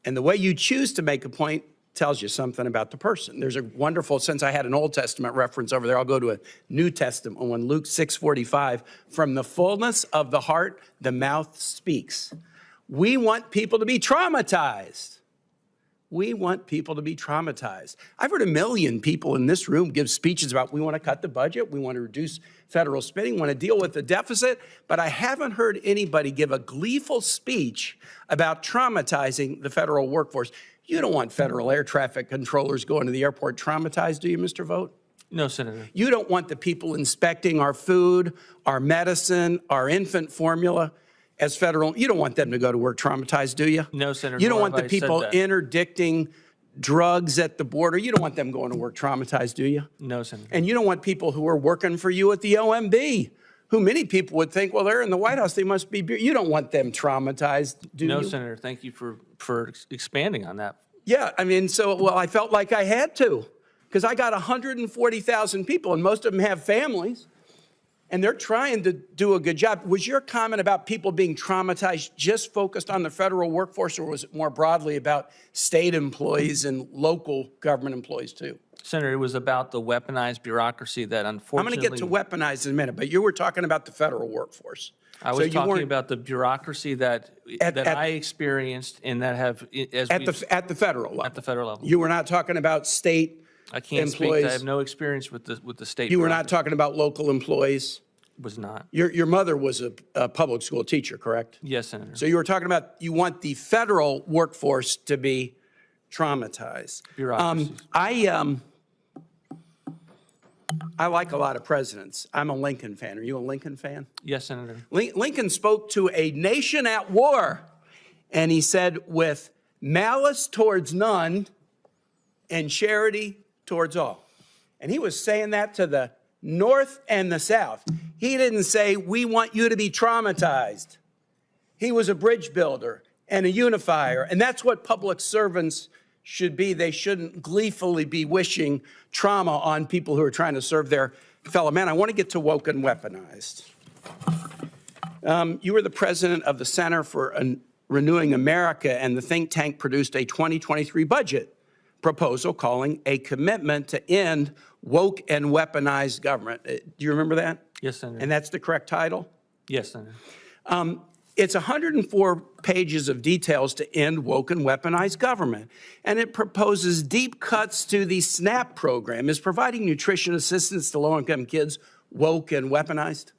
And the way you choose to make a point tells you something about the person. There's a wonderful, since I had an Old Testament reference over there, I'll go to a New Testament one, Luke 6:45. From the fullness of the heart, the mouth speaks. We want people to be traumatized. We want people to be traumatized. I've heard a million people in this room give speeches about we want to cut the budget, we want to reduce federal spending, want to deal with the deficit, but I haven't heard anybody give a gleeful speech about traumatizing the federal workforce. You don't want federal air traffic controllers going to the airport traumatized, do you, Mr. Vought? No, Senator. You don't want the people inspecting our food, our medicine, our infant formula as federal. You don't want them to go to work traumatized, do you? No, Senator. You don't nor want the have I said people that. interdicting drugs at the border. You don't want them going to work traumatized, do you? No, Senator. And you don't want people who are working for you at the OMB, who many people would think, well, they're in the White House, they must be. You don't want them traumatized, do you? No, Senator. Thank you for expanding on that. Yeah, I mean, well, I felt like I had to, because I got 140,000 people, and most of them have families, and they're trying to do a good job. Was your comment about people being traumatized just focused on the federal workforce, or was it more broadly about state employees and local government employees too? Senator, it was about the weaponized bureaucracy that unfortunately... I'm going to get to weaponized in a minute, but you were talking about the federal workforce. I was talking about the bureaucracy that I experienced and that have... At the federal level. At the federal level. You were not talking about state I can't employees. speak. I have no experience with the state. You were not talking about local employees? Was not. Your mother was a public school teacher, correct? Yes, Senator. So you were talking about you want the federal workforce to be traumatized. Bureaucracies. I like a lot of presidents. I'm a Lincoln fan. Are you a Lincoln fan? Yes, Senator. Lincoln spoke to a nation at war, and he said, with malice towards none and charity towards all. And he was saying that to the North and the South. He didn't say, we want you to be traumatized. He was a bridge builder and a unifier, and that's what public servants should be. They shouldn't gleefully be wishing trauma on people who are trying to serve their fellow man. I want to get to woke and weaponized. You were the president of the Center for Renewing America, and the think tank produced a 2023 budget proposal calling a commitment to end woke and weaponized government. Do you remember that? Yes, Senator. And that's the correct title? Yes, Senator. It's 104 pages of details to end woke and weaponized government, and it proposes deep cuts to the SNAP program. Is providing nutrition assistance to low-income kids woke and weaponized?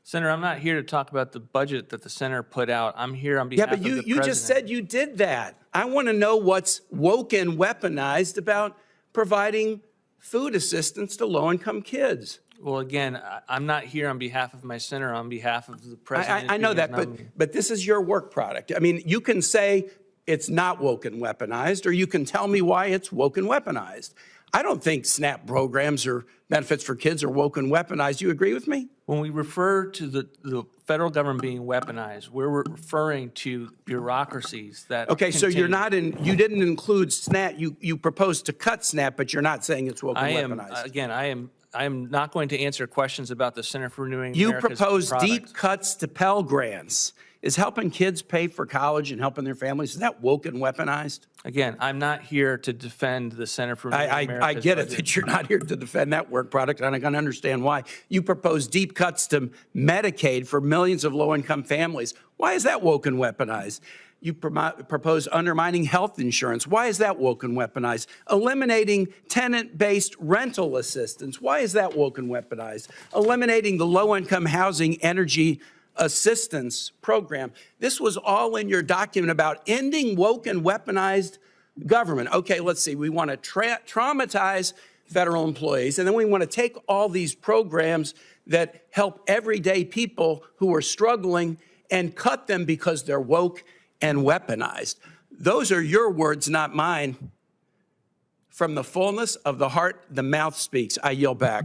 Senator, I'm not here to talk about the budget that the center put out. I'm here on behalf of the president. You just said you did that. I want to know what's woke and weaponized about providing food assistance to low-income kids. Well, again, I'm not here on behalf of my center, on behalf of the president. I know that, but this is your work product. I mean, you can say it's not woke and weaponized, or you can tell me why it's woke and weaponized. I don't think SNAP programs or benefits for kids are woke and weaponized. Do you agree with me? When we refer to the federal government being weaponized, we're referring to bureaucracies that Okay, so continue. you're not you didn't include SNAP. You proposed to cut SNAP, but you're not saying it's woke and weaponized. I am I'm not going to answer questions about the Center for Renewing You America's propose products. deep cuts to Pell Grants. Is helping kids pay for college and helping their families, is that woke and weaponized? Again, I'm not here to defend the Center for Renewing America's I get it budget. that you're not here to defend that work product, and I can understand why. You propose deep cuts to Medicaid for millions of low-income families. Why is that woke and weaponized? You propose undermining health insurance. Why is that woke and weaponized? Eliminating tenant-based rental assistance. Why is that woke and weaponized? Eliminating the low-income housing energy assistance program. This was all in your document about ending woke and weaponized government. Okay, let's see. We want to traumatize federal employees, and then we want to take all these programs that help everyday people who are struggling and cut them because they're woke and weaponized. Those are your words, not mine. From the fullness of the heart, the mouth speaks. I yield back.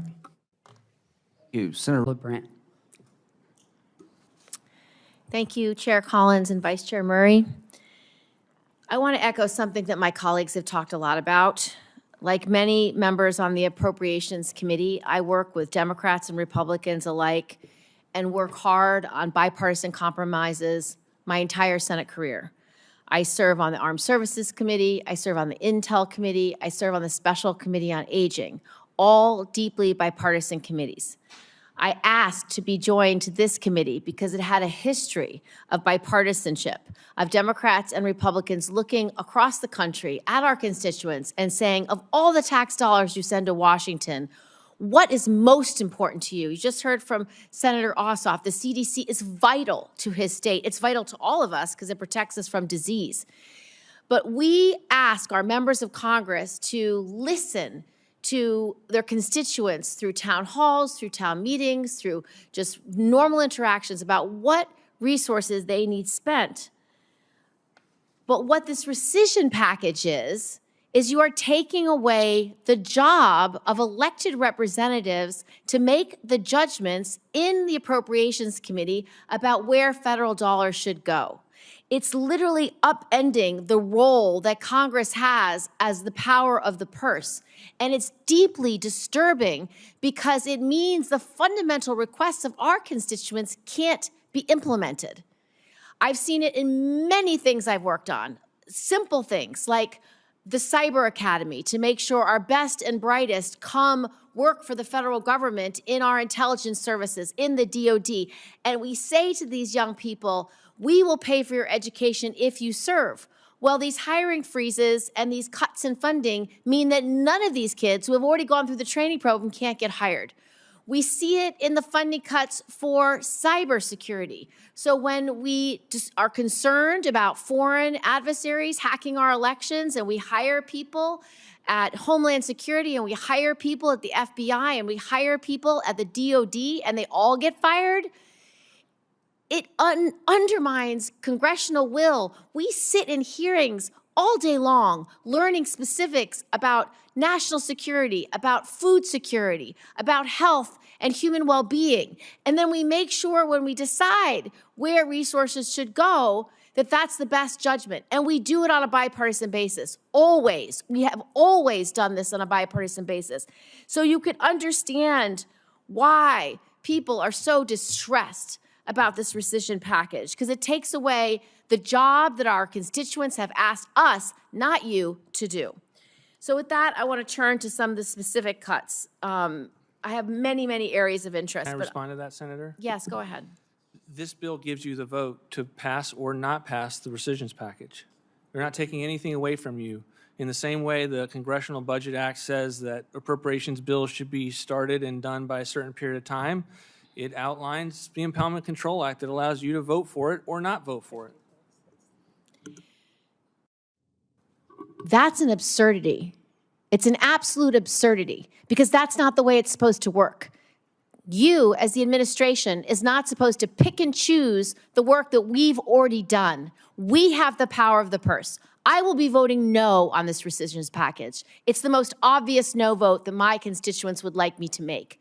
You, Senator LeBrant. Thank you, Chair Collins and Vice Chair Murray. I want to echo something that my colleagues have talked a lot about. Like many members on the Appropriations Committee, I work with Democrats and Republicans alike and work hard on bipartisan compromises my entire Senate career. I serve on the Armed Services Committee, I serve on the Intel Committee, I serve on the Special Committee on Aging, all deeply bipartisan committees. I asked to be joined to this committee because it had a history of bipartisanship, of Democrats and Republicans looking across the country at our constituents and saying, of all the tax dollars you send to Washington, what is most important to you? You just heard from Senator Ossoff. The CDC is vital to his state. It's vital to all of us because it protects us from disease. But we ask our members of Congress to listen to their constituents through town halls, through town meetings, through just normal interactions about what resources they need spent. But what this rescission package is you are taking away the job of elected representatives to make the judgments in the Appropriations Committee about where federal dollars should go. It's literally upending the role that Congress has as the power of the purse. And it's deeply disturbing because it means the fundamental requests of our constituents can't be implemented. I've seen it in many things I've worked on, simple things like the Cyber Academy to make sure our best and brightest come work for the federal government in our intelligence services, in the DOD. And we say to these young people, we will pay for your education if you serve. Well, these hiring freezes and these cuts in funding mean that none of these kids who have already gone through the training program can't get hired. We see it in the funding cuts for cybersecurity. So when we just are concerned about foreign adversaries hacking our elections and we hire people at Homeland Security and we hire people at the FBI and we hire people at the DOD and they all get fired, it undermines congressional will. We sit in hearings all day long learning specifics about national security, about food security, about health and human well-being. And then we make sure when we decide where resources should go, that that's the best judgment. And we do it on a bipartisan basis, always. We have always done this on a bipartisan basis. So you can understand why people are so distressed about this rescission package, because it takes away the job that our constituents have asked us, not you, to do. So with that, I want to turn to some of the specific cuts. I have many, many areas of interest. Can I but respond to that, Senator? Yes, go ahead. This bill gives you the vote to pass or not pass the rescissions package. They're not taking anything away from you. In the same way the Congressional Budget Act says that appropriations bills should be started and done by a certain period of time, it outlines the Impoundment Control Act that allows you to vote for it or not vote for it. That's an absurdity. It's an absolute absurdity because that's not the way it's supposed to work. You, as the administration, is not supposed to pick and choose the work that we've already done. We have the power of the purse. I will be voting no on this rescissions package. It's the most obvious no vote that my constituents would like me to make.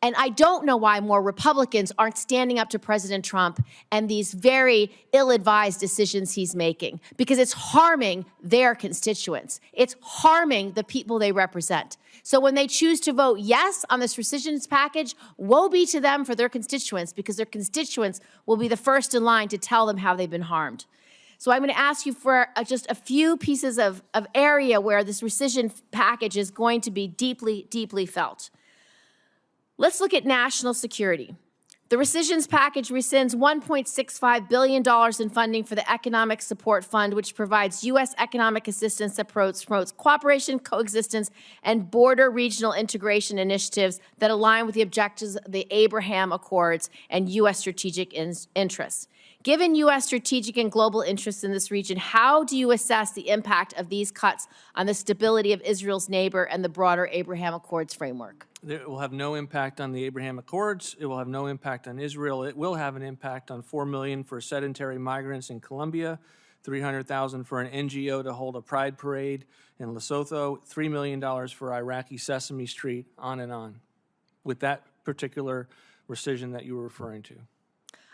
And I don't know why more Republicans aren't standing up to President Trump and these very ill-advised decisions he's making, because it's harming their constituents. It's harming the people they represent. So when they choose to vote yes on this rescissions package, woe be to them for their constituents, because their constituents will be the first in line to tell them how they've been harmed. So I'm going to ask you for just a few pieces of area where this rescission package is going to be deeply, deeply felt. Let's look at national security. The rescissions package rescinds $1.65 billion in funding for the Economic Support Fund, which provides U.S. economic assistance that promotes cooperation, coexistence, and border regional integration initiatives that align with the objectives of the Abraham Accords and U.S. strategic interests. Given U.S. strategic and global interests in this region, how do you assess the impact of these cuts on the stability of Israel's neighbor and the broader Abraham Accords framework? It will have no impact on the Abraham Accords. It will have no impact on Israel. It will have an impact on $4 million for sedentary migrants in Colombia, $300,000 for an NGO to hold a pride parade in Lesotho, $3 million for Iraqi Sesame Street, on and on, with that particular rescission that you were referring to.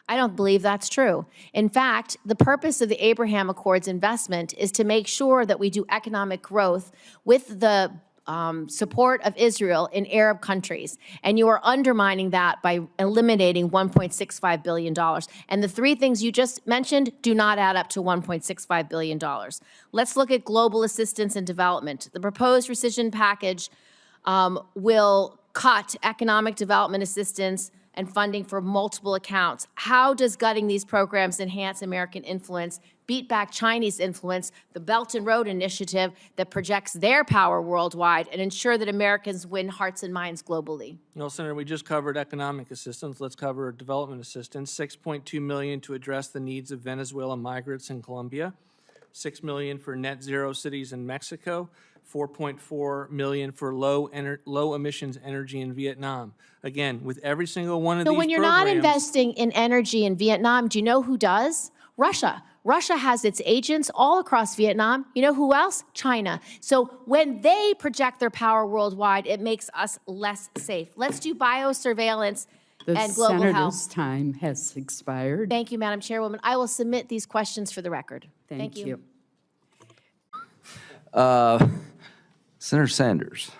I don't believe that's true. In fact, the purpose of the Abraham Accords investment is to make sure that we do economic growth with the support of Israel in Arab countries. And you are undermining that by eliminating $1.65 billion. And the three things you just mentioned do not add up to $1.65 billion. Let's look at global assistance and development. The proposed rescission package will cut economic development assistance and funding for multiple accounts. How does gutting these programs enhance American influence, beat back Chinese influence, the Belt and Road Initiative that projects their power worldwide, and ensure that Americans win hearts and minds globally? Well, Senator, we just covered economic assistance. Let's cover development assistance. $6.2 million to address the needs of Venezuelan migrants in Colombia, $6 million for net zero cities in Mexico, $4.4 million for low emissions energy in Vietnam. Again, with every single one of these So when you're not investing in energy in Vietnam, do you know who does? Russia. Russia has its agents all across Vietnam. You know who else? China. So when they project their power worldwide, it makes us less safe. Let's do biosurveillance and global health. The senator's time has expired. Thank you, Madam Chairwoman. I will submit these questions for the record. Thank you. Senator Sanders.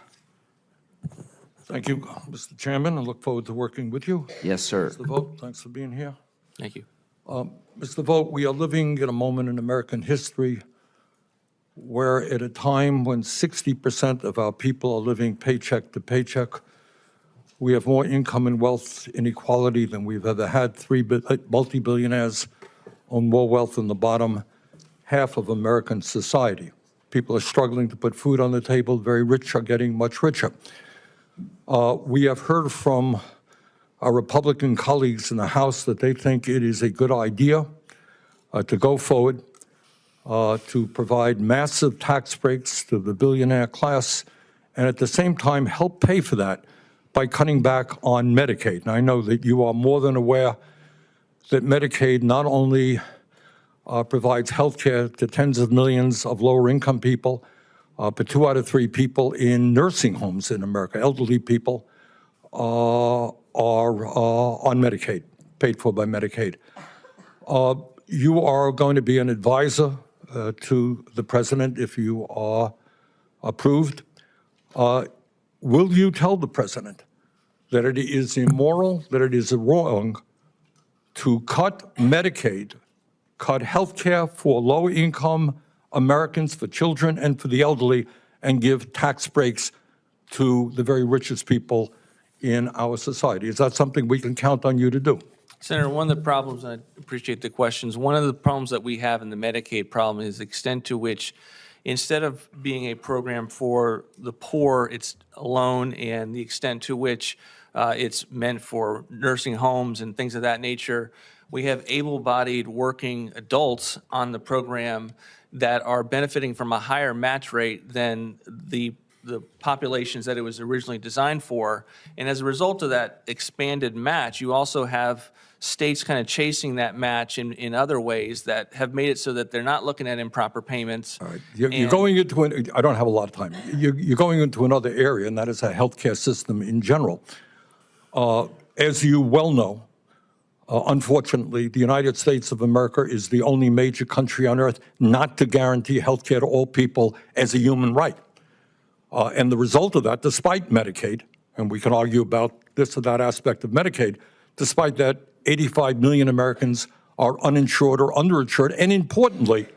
Thank you, Mr. Chairman. I look forward to working with you. Yes, sir. Mr. Vought, thanks for being here. Thank you. Mr. Vought, we are living in a moment in American history where at a time when 60% of our people are living paycheck to paycheck, we have more income and wealth inequality than we've ever had. Three multi-billionaires own more wealth than the bottom half of American society. People are struggling to put food on the table. Very rich are getting much richer. We have heard from our Republican colleagues in the House that they think it is a good idea to go forward to provide massive tax breaks to the billionaire class, and at the same time help pay for that by cutting back on Medicaid. And I know that you are more than aware that Medicaid not only provides health care to tens of millions of lower-income people, but 2 out of 3 people in nursing homes in America, elderly people, are on Medicaid, paid for by Medicaid. You are going to be an advisor to the president if you are approved. Will you tell the president that it is immoral, that it is wrong to cut Medicaid, cut health care for low-income Americans, for children, and for the elderly, and give tax breaks to the very richest people in our society? Is that something we can count on you to do? Senator, one of the problems, and I appreciate the questions, one of the problems that we have in the Medicaid problem is the extent to which, instead of being a program for the poor, it's alone, and the extent to which it's meant for nursing homes and things of that nature. We have able-bodied working adults on the program that are benefiting from a higher match rate than the populations that it was originally designed for. And as a result of that expanded match, you also have states kind of chasing that match in other ways that have made it so that they're not looking at improper payments. All right. You're going into I don't have a lot of time. You're going into another area, and that is a healthcare system in general. As you well know, unfortunately, the United States of America is the only major country on earth not to guarantee health care to all people as a human right. And the result of that, despite Medicaid, and we can argue about this or that aspect of Medicaid, despite that, 85 million Americans are uninsured or underinsured. And importantly,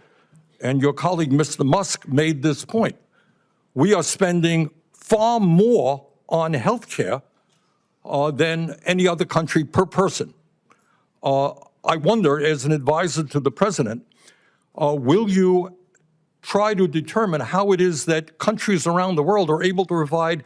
and your colleague, Mr. Musk, made this point, we are spending far more on health care than any other country per person. I wonder, as an advisor to the president, will you try to determine how it is that countries around the world are able to provide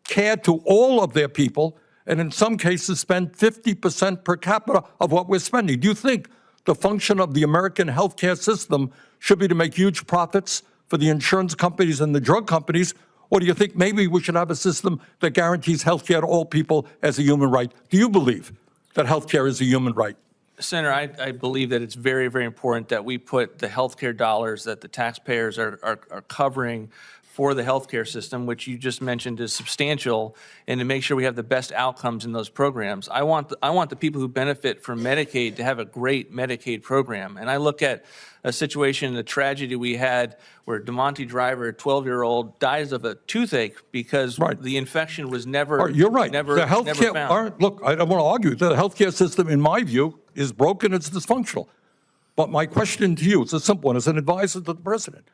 care to all of their people, and in some cases spend 50% per capita of what we're spending? Do you think the function of the American healthcare system should be to make huge profits for the insurance companies and the drug companies, or do you think maybe we should have a system that guarantees healthcare to all people as a human right? Do you believe that healthcare is a human right? Senator, I believe that it's very, very important that we put the healthcare dollars that the taxpayers are covering for the healthcare system, which you just mentioned is substantial, and to make sure we have the best outcomes in those programs. I want the people who benefit from Medicaid to have a great Medicaid program. And I look at a situation, a tragedy we had where DeMonte Driver, a 12-year-old, dies of a toothache because the infection was never You're right. never, the never healthcare, found. Look, I don't want to argue. The healthcare system, in my view, is broken. It's dysfunctional. But my question to you, it's a simple one, as an advisor to the president.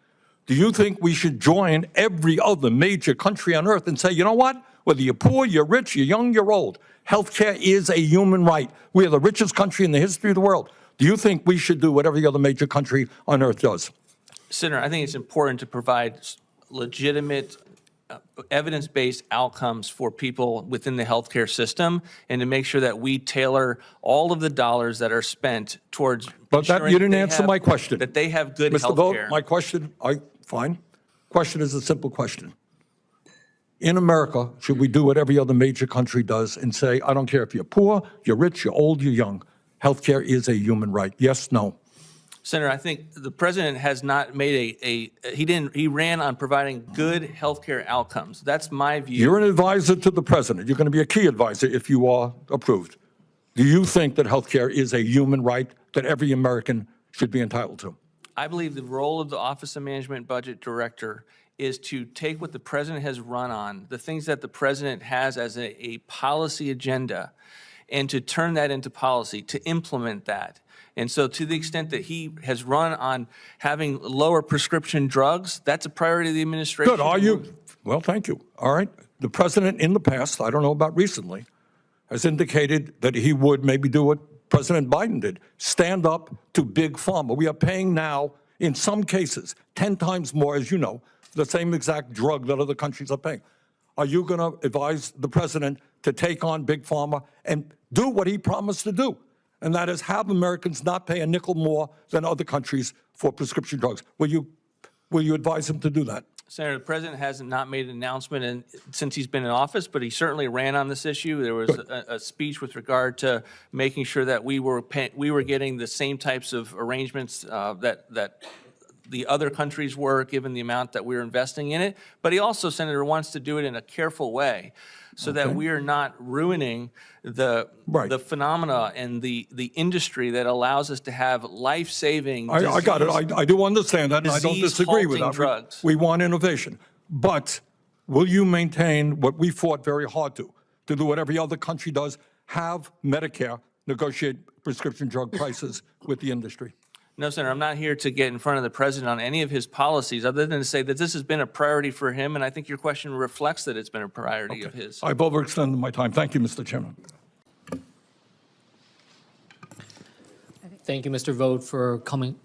Do you think we should join every other major country on earth and say, you know what? Whether you're poor, you're rich, you're young, you're old, healthcare is a human right. We are the richest country in the history of the world. Do you think we should do what every other major country on earth does? Senator, I think it's important to provide legitimate, evidence-based outcomes for people within the healthcare system, and to make sure that we tailor all of the dollars that are spent towards But that, you didn't they answer have- my question. that they have good Mr. Vought, healthcare. my question, fine. Question is a simple question. In America, should we do what every other major country does and say, I don't care if you're poor, you're rich, you're old, you're young, healthcare is a human right? Yes, no? Senator, I think the president has not made he ran on providing good healthcare outcomes. That's my view. You're an advisor to the president. You're going to be a key advisor if you are approved. Do you think that healthcare is a human right that every American should be entitled to? I believe the role of the Office of Management Budget Director is to take what the president has run on, the things that the president has as a policy agenda, and to turn that into policy, to implement that. And so to the extent that he has run on having lower prescription drugs, that's a priority of the administration. Good. Are you? Well, thank you. All right. The president in the past, I don't know about recently, has indicated that he would maybe do what President Biden did, stand up to big pharma. We are paying now, in some cases, 10 times more, as you know, for the same exact drug that other countries are paying. Are you going to advise the president to take on big pharma and do what he promised to do? And that is have Americans not pay a nickel more than other countries for prescription drugs. Will you advise him to do that? Senator, the president has not made an announcement since he's been in office, but he certainly ran on this issue. There was a speech with regard to making sure that we were getting the same types of arrangements that the other countries were, given the amount that we were investing in it. But he also, Senator, wants to do it in a careful way, so that we are not ruining the phenomena and the industry that allows us to have life-saving I got it. I do understand that, and I don't disagree with that. Drugs. We want innovation. But will you maintain what we fought very hard to do what every other country does, have Medicare negotiate prescription drug prices with the industry? No, Senator, I'm not here to get in front of the president on any of his policies, other than to say that this has been a priority for him, and I think your question reflects that it's been a priority of his. I've overextended my time. Thank you, Mr. Chairman. Thank you, Mr. Vought, for coming.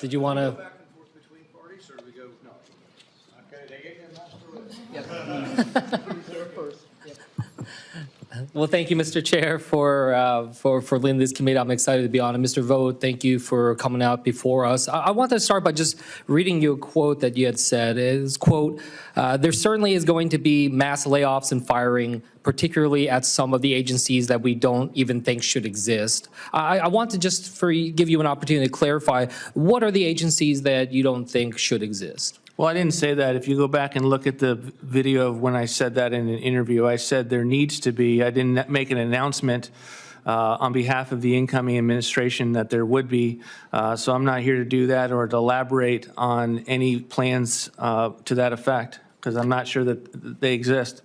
Did you want to? Well, thank you, Mr. Chair, for leading this committee. I'm excited to be on it. Mr. Vought, thank you for coming out before us. I want to start by just reading you a quote that you had said. It is, quote, there certainly is going to be mass layoffs and firing, particularly at some of the agencies that we don't even think should exist. I want to just give you an opportunity to clarify, what are the agencies that you don't think should exist? Well, I didn't say that. If you go back and look at the video of when I said that in an interview, I said there needs to be, I didn't make an announcement on behalf of the incoming administration that there would be. So I'm not here to do that or to elaborate on any plans to that effect, because I'm not sure that they exist.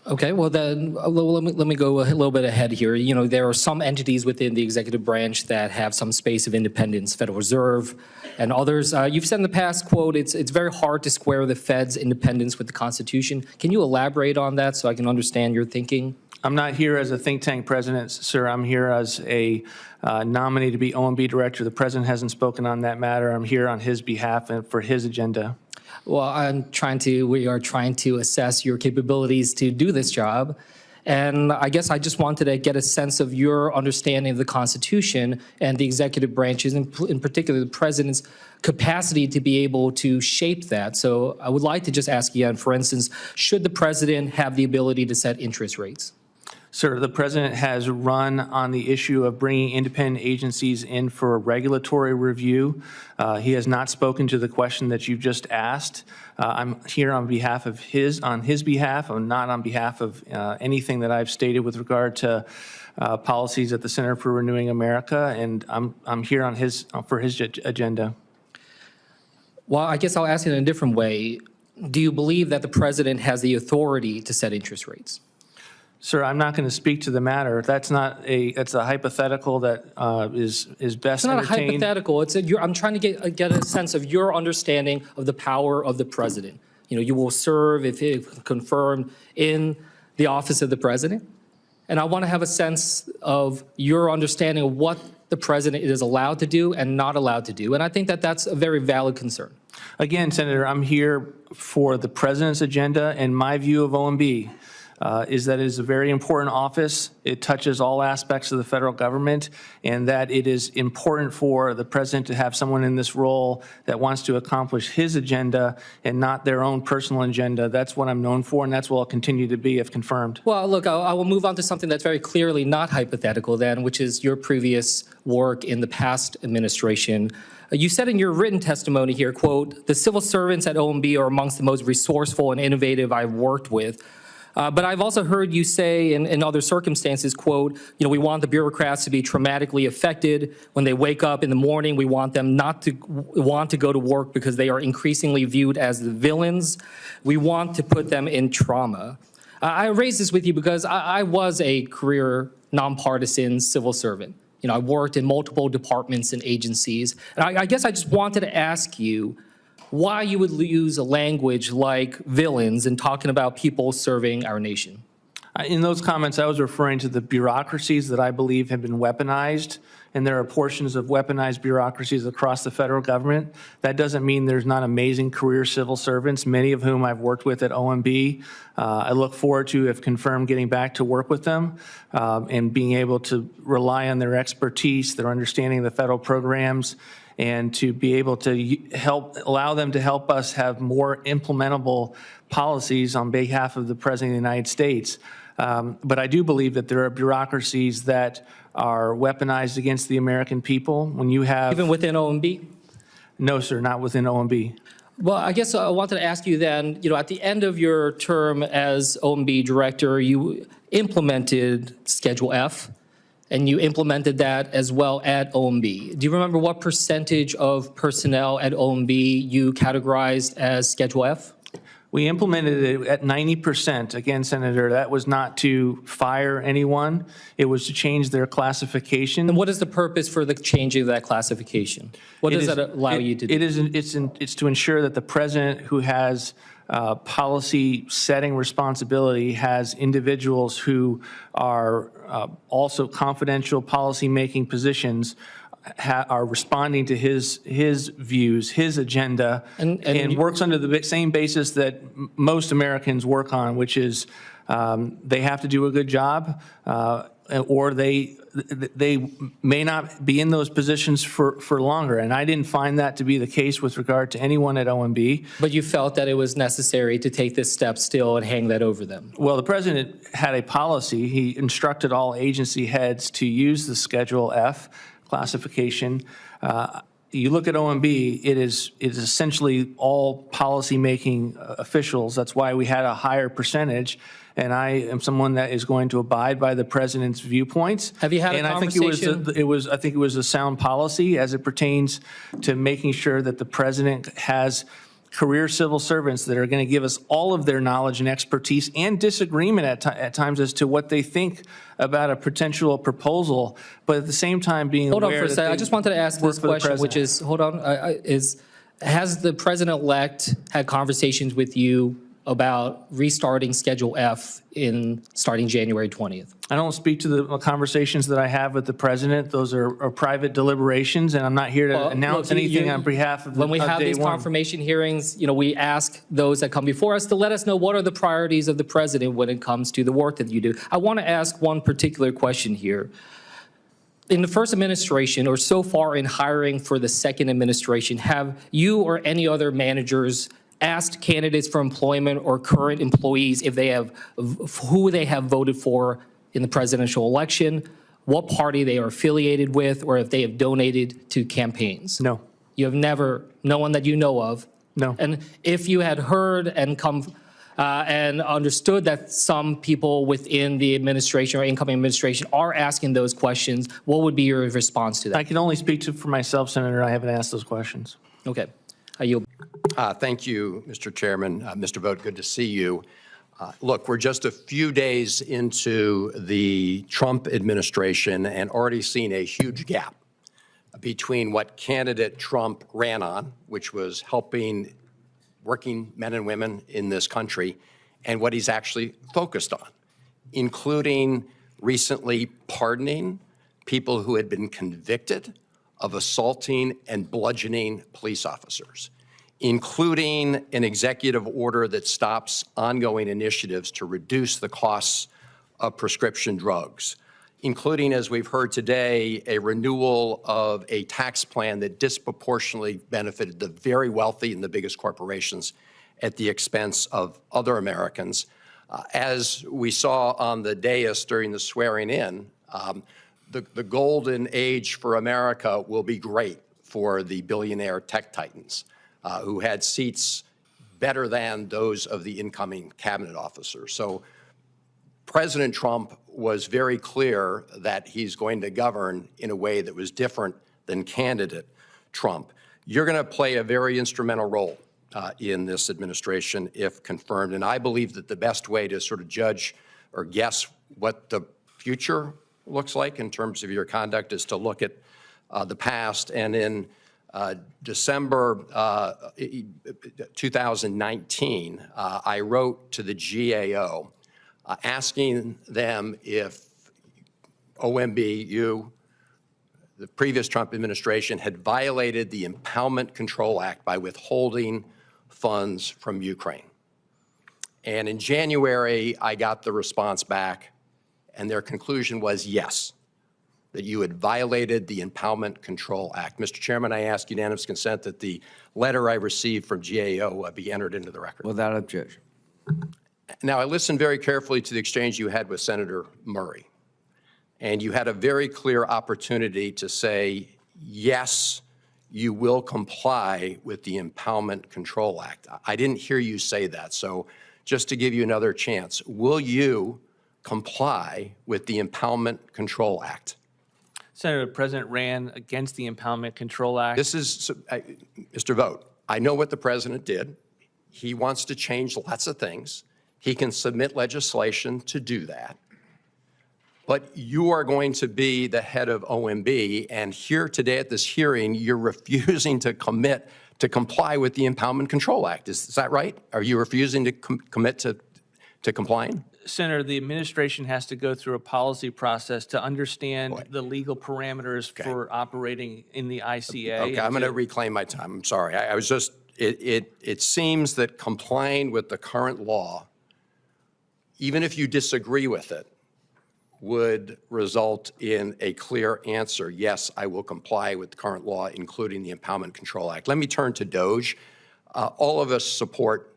Okay, well then, let me go a little bit ahead here. You know, there are some entities within the executive branch that have some space of independence, Federal Reserve and others. You've said in the past, quote, it's very hard to square the Fed's independence with the Constitution. Can you elaborate on that so I can understand your thinking? I'm not here as a think tank president, sir. I'm here as a nominee to be OMB director. The president hasn't spoken on that matter. I'm here on his behalf and for his agenda. Well, we are trying to assess your capabilities to do this job. And I guess I just wanted to get a sense of your understanding of the Constitution and the executive branches, in particular the president's capacity to be able to shape that. So I would like to just ask again, for instance, should the president have the ability to set interest rates? Sir, the president has run on the issue of bringing independent agencies in for a regulatory review. He has not spoken to the question that you just asked. I'm here on his behalf. I'm not on behalf of anything that I've stated with regard to policies at the Center for Renewing America, and I'm here on for his agenda. Well, I guess I'll ask it in a different way. Do you believe that the president has the authority to set interest rates? Sir, I'm not going to speak to the matter. That's a hypothetical that is best It's not entertained. a hypothetical. I'm trying to get a sense of your understanding of the power of the president. You know, you will serve, if confirmed, in the office of the president. And I want to have a sense of your understanding of what the president is allowed to do and not allowed to do. And I think that that's a very valid concern. Again, Senator, I'm here for the president's agenda, and my view of OMB is that it is a very important office. It touches all aspects of the federal government, and that it is important for the president to have someone in this role that wants to accomplish his agenda and not their own personal agenda. That's what I'm known for, and that's what I'll continue to be if confirmed. Well, look, I will move on to something that's very clearly not hypothetical then, which is your previous work in the past administration. You said in your written testimony here, quote, "The civil servants at OMB are amongst the most resourceful and innovative I've worked with." But I've also heard you say in other circumstances, quote, you know, we want the bureaucrats to be traumatically affected. When they wake up in the morning, we want them not to want to go to work because they are increasingly viewed as the villains. We want to put them in trauma. I raise this with you because I was a career nonpartisan civil servant. You know, I worked in multiple departments and agencies. And I guess I just wanted to ask you why you would use a language like villains in talking about people serving our nation. In those comments, I was referring to the bureaucracies that I believe have been weaponized, and there are portions of weaponized bureaucracies across the federal government. That doesn't mean there's not amazing career civil servants, many of whom I've worked with at OMB. I look forward to, if confirmed, getting back to work with them and being able to rely on their expertise, their understanding of the federal programs, and to be able to allow them to help us have more implementable policies on behalf of the President of the United States. But I do believe that there are bureaucracies that are weaponized against the American people. When you have... Even within OMB? No, sir, not within OMB. Well, I guess I wanted to ask you then, you know, at the end of your term as OMB director, you implemented Schedule F, and you implemented that as well at OMB. Do you remember what percentage of personnel at OMB you categorized as Schedule F? We implemented it at 90%. Again, Senator, that was not to fire anyone. It was to change their classification. And what is the purpose for the changing of that classification? What does that allow you to do? It's to ensure that the president, who has policy setting responsibility, has individuals who are also confidential policy making positions, are responding to his views, his agenda, and works under the same basis that most Americans work on, which is they have to do a good job, or they may not be in those positions for longer. And I didn't find that to be the case with regard to anyone at OMB. But you felt that it was necessary to take this step still and hang that over them? Well, the president had a policy. He instructed all agency heads to use the Schedule F classification. you look at OMB, it is essentially all policy-making officials. That's why we had a higher percentage. And I am someone that is going to abide by the president's viewpoints. Have you had a and conversation? I think it was a sound policy as it pertains to making sure that the president has career civil servants that are going to give us all of their knowledge and expertise and disagreement at times as to what they think about a potential proposal, but at the same time being Hold on aware for a that second. I they just wanted to ask work this for the question, which president. is, hold on, has the president-elect had conversations with you about restarting Schedule F starting January 20th? I don't speak to the conversations that I have with the president. Those are private deliberations, and I'm not here to Well, announce look, anything on behalf of when we have day these one. confirmation hearings, we ask those that come before us to let us know what are the priorities of the president when it comes to the work that you do. I want to ask one particular question here. In the first administration, or so far in hiring for the second administration, have you or any other managers asked candidates for employment or current employees if they have who they have voted for in the presidential election, what party they are affiliated with, or if they have donated to campaigns? No. You have never, no one that you know of? No. And if you had heard and come and understood that some people within the administration or incoming administration are asking those questions, what would be your response to that? I can only speak for myself, Senator. I haven't asked those questions. Okay. I yield. Thank you, Mr. Chairman. Mr. Vought, good to see you. Look, we're just a few days into the Trump administration and already seen a huge gap between what candidate Trump ran on, which was helping working men and women in this country, and what he's actually focused on, including recently pardoning people who had been convicted of assaulting and bludgeoning police officers, including an executive order that stops ongoing initiatives to reduce the costs of prescription drugs, including, as we've heard today, a renewal of a tax plan that disproportionately benefited the very wealthy and the biggest corporations at the expense of other Americans. As we saw on the dais during the swearing in, the golden age for America will be great for the billionaire tech titans who had seats better than those of the incoming cabinet officers. So President Trump was very clear that he's going to govern in a way that was different than candidate Trump. You're going to play a very instrumental role in this administration if confirmed, and I believe that the best way to sort of judge or guess what the future looks like in terms of your conduct is to look at the past. And in December 2019, I wrote to the GAO asking them if OMB, you, the previous Trump administration, had violated the Impoundment Control Act by withholding funds from Ukraine. And in January, I got the response back, and their conclusion was yes, that you had violated the Impoundment Control Act. Mr. Chairman, I ask unanimous consent that the letter I received from GAO be entered into the record. Without objection. Now, I listened very carefully to the exchange you had with Senator Murray, and you had a very clear opportunity to say, yes, you will comply with the Impoundment Control Act. I didn't hear you say that, so just to give you another chance, will you comply with the Impoundment Control Act? Senator, the president ran against the Impoundment Control Act. This is, Mr. Vought, I know what the president did. He wants to change lots of things. He can submit legislation to do that. But you are going to be the head of OMB, and here today at this hearing, you're refusing to commit to comply with the Impoundment Control Act. Is that right? Are you refusing to commit to complying? Senator, the administration has to go through a policy process to understand the legal parameters for operating in the ICA. Okay, I'm going to reclaim my time. I'm sorry. I was just, it seems that complying with the current law, even if you disagree with it, would result in a clear answer, yes, I will comply with the current law, including the Impoundment Control Act. Let me turn to DOGE. All of us support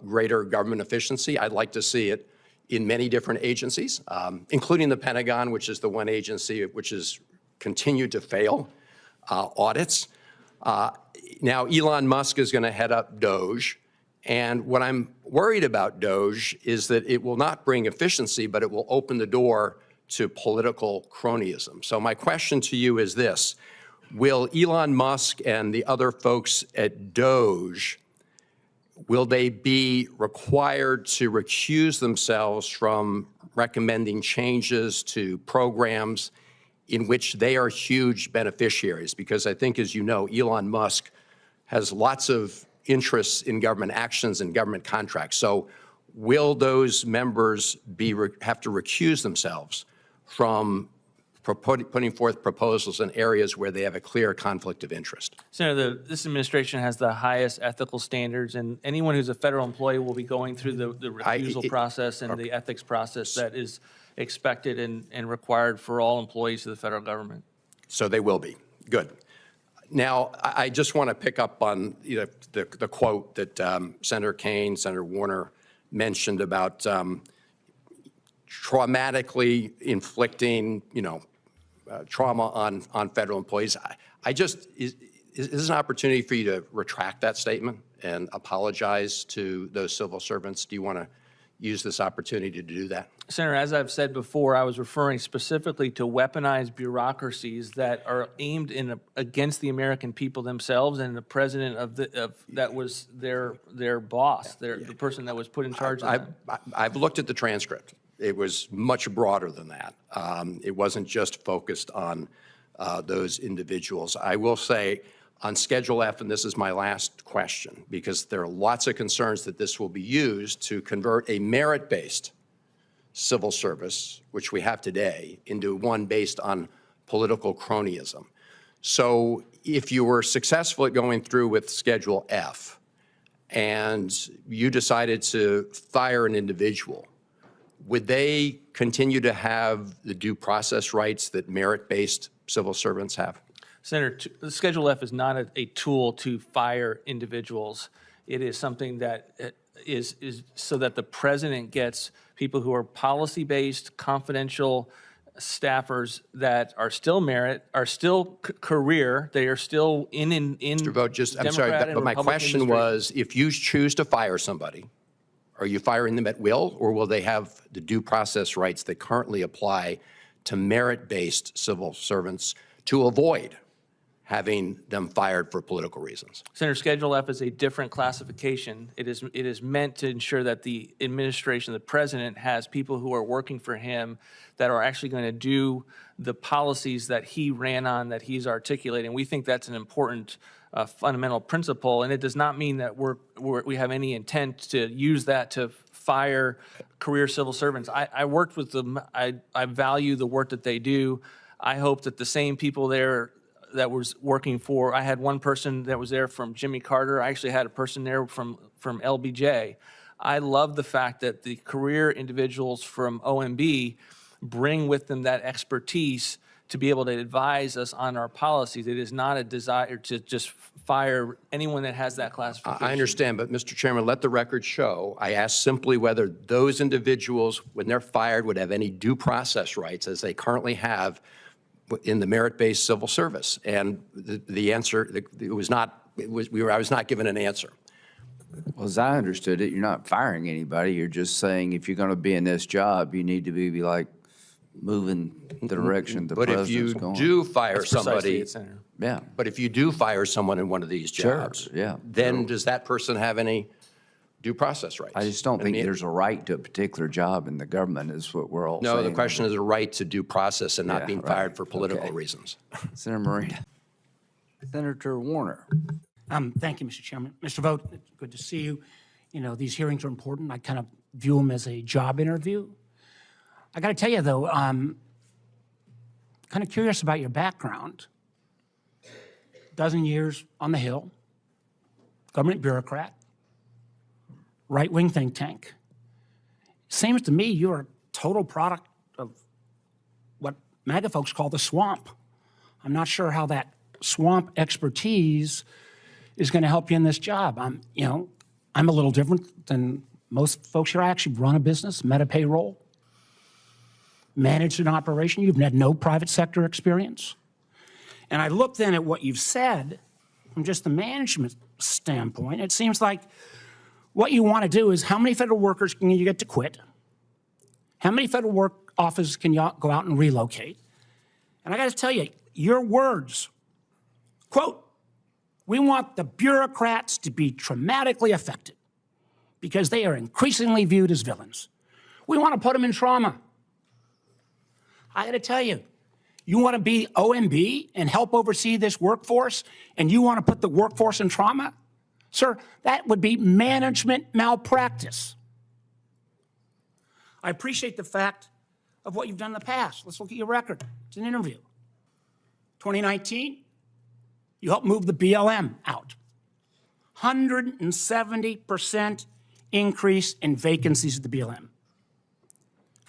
greater government efficiency. I'd like to see it in many different agencies, including the Pentagon, which is the one agency which has continued to fail audits. Now, Elon Musk is going to head up DOGE. And what I'm worried about DOGE is that it will not bring efficiency, but it will open the door to political cronyism. So my question to you is this: will Elon Musk and the other folks at DOGE, will they be required to recuse themselves from recommending changes to programs in which they are huge beneficiaries? Because I think, as you know, Elon Musk has lots of interests in government actions and government contracts. So will those members have to recuse themselves from putting forth proposals in areas where they have a clear conflict of interest? Senator, this administration has the highest ethical standards, and anyone who's a federal employee will be going through the recusal process and the ethics process that is expected and required for all employees of the federal government. So they will be. Good. Now, I just want to pick up on the quote that Senator Kaine, Senator Warner mentioned about traumatically inflicting, trauma on federal employees. Is this an opportunity for you to retract that statement and apologize to those civil servants? Do you want to use this opportunity to do that? Senator, as I've said before, I was referring specifically to weaponized bureaucracies that are aimed against the American people themselves, and the president that was their boss, the person that was put in charge of that. I've looked at the transcript. It was much broader than that. It wasn't just focused on those individuals. I will say, on Schedule F, and this is my last question, because there are lots of concerns that this will be used to convert a merit-based civil service, which we have today, into one based on political cronyism. So if you were successful at going through with Schedule F and you decided to fire an individual, would they continue to have the due process rights that merit-based civil servants have? Senator, Schedule F is not a tool to fire individuals. It is something that is so that the president gets people who are policy-based, confidential staffers that are still merit, are still career, they are still in Mr. Vought, I'm sorry, Democrat and but my Republican question was, if you choose to fire somebody, are you firing them at will, or will they have the due process rights that currently apply to merit-based civil servants to avoid having them fired for political reasons? Senator, Schedule F is a different classification. It is meant to ensure that the administration, the president, has people who are working for him that are actually going to do the policies that he ran on, that he's articulating. We think that's an important fundamental principle, and it does not mean that we have any intent to use that to fire career civil servants. I worked with them. I value the work that they do. I hope that the same people there that was working for, I had one person that was there from Jimmy Carter. I actually had a person there from LBJ. I love the fact that the career individuals from OMB bring with them that expertise to be able to advise us on our policies. It is not a desire to just fire anyone that has that classification. I understand, but Mr. Chairman, let the record show, I asked simply whether those individuals, when they're fired, would have any due process rights as they currently have in the merit-based civil service. And the answer, I was not given an answer. Well, as I understood it, you're not firing anybody. You're just saying if you're going to be in this job, you need to be like moving the direction the president's going. But if you do fire somebody, yeah. But if you do fire someone in one of these jobs, Sure, yeah. then does that person have any due process rights? I just don't think there's a right to a particular job in the government is what we're all saying. No, the question is a right to due process and not being fired for political reasons. Senator Marina. Senator Warner. Thank you, Mr. Chairman. Mr. Vought, it's good to see you. You know, these hearings are important. I kind of view them as a job interview. I got to tell you, though, kind of curious about your background. 12 years on the Hill, government bureaucrat, right-wing think tank. Seems to me you're a total product of what MAGA folks call the swamp. I'm not sure how that swamp expertise is going to help you in this job. I'm a little different than most folks here. I actually run a business, met a payroll, managed an operation. You've had no private sector experience. And I look then at what you've said from just the management standpoint, it seems like what you want to do is how many federal workers can you get to quit? How many federal work offices can you go out and relocate? And I got to tell you, your words, quote, we want the bureaucrats to be traumatically affected because they are increasingly viewed as villains. We want to put them in trauma. I got to tell you, you want to be OMB and help oversee this workforce, and you want to put the workforce in trauma? Sir, that would be management malpractice. I appreciate the fact of what you've done in the past. Let's look at your record. It's an interview. 2019, you helped move the BLM out. 170% increase in vacancies at the BLM.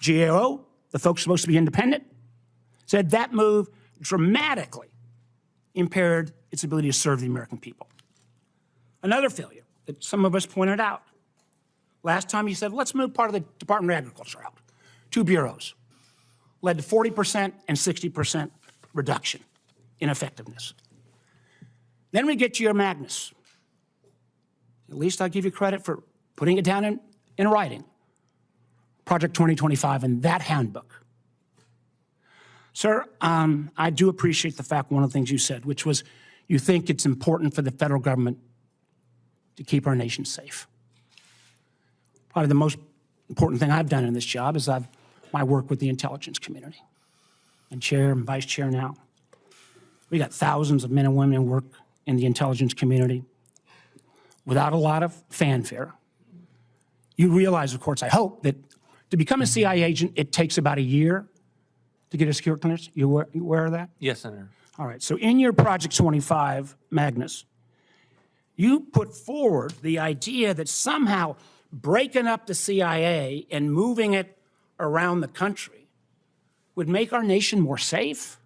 GAO, the folks supposed to be independent, said that move dramatically impaired its ability to serve the American people. Another failure that some of us pointed out. Last time you said, let's move part of the Department of Agriculture out. 2 bureaus. Led to 40% and 60% reduction in effectiveness. Then we get to your Magnus. At least I'll give you credit for putting it down in writing. Project 2025 and that handbook. Sir, I do appreciate the fact, one of the things you said, which was you think it's important for the federal government to keep our nation safe. Probably the most important thing I've done in this job is my work with the intelligence community. And chair and vice chair now. We got thousands of men and women who work in the intelligence community without a lot of fanfare. You realize, of course, I hope, that to become a CIA agent, it takes about a year to get a security clearance. You aware of that? Yes, Senator. All right, so in your Project 25, Magnus, you put forward the idea that somehow breaking up the CIA and moving it around the country would make our nation more safe?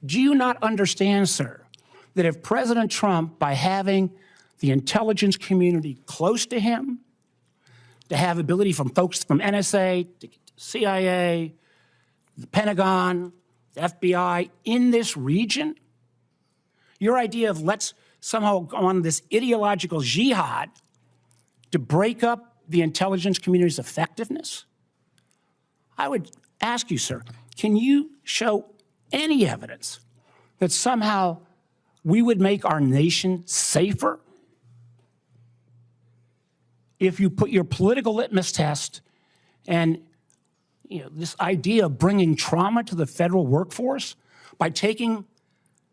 Do you not understand, sir, that if President Trump, by having the intelligence community close to him, to have ability from folks from NSA, to CIA, the Pentagon, the FBI in this region, your idea of let's somehow go on this ideological jihad to break up the intelligence community's effectiveness? I would ask you, sir, can you show any evidence that somehow we would make our nation safer if you put your political litmus test and this idea of bringing trauma to the federal workforce by taking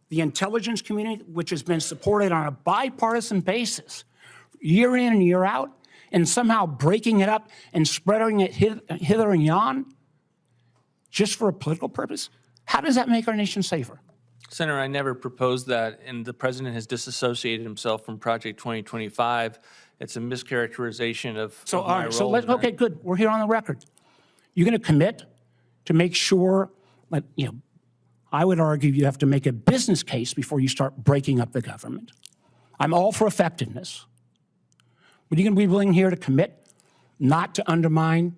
the intelligence community, which has been supported on a bipartisan basis year in and year out, and somehow breaking it up and spreading it hither and yon just for a political purpose? How does that make our nation safer? Senator, I never proposed that, and the president has disassociated himself from Project 2025. It's a mischaracterization of my role. Okay, good. We're here on the record. You're going to commit to make sure that, I would argue you have to make a business case before you start breaking up the government. I'm all for effectiveness. But you're going to be willing here to commit not to undermine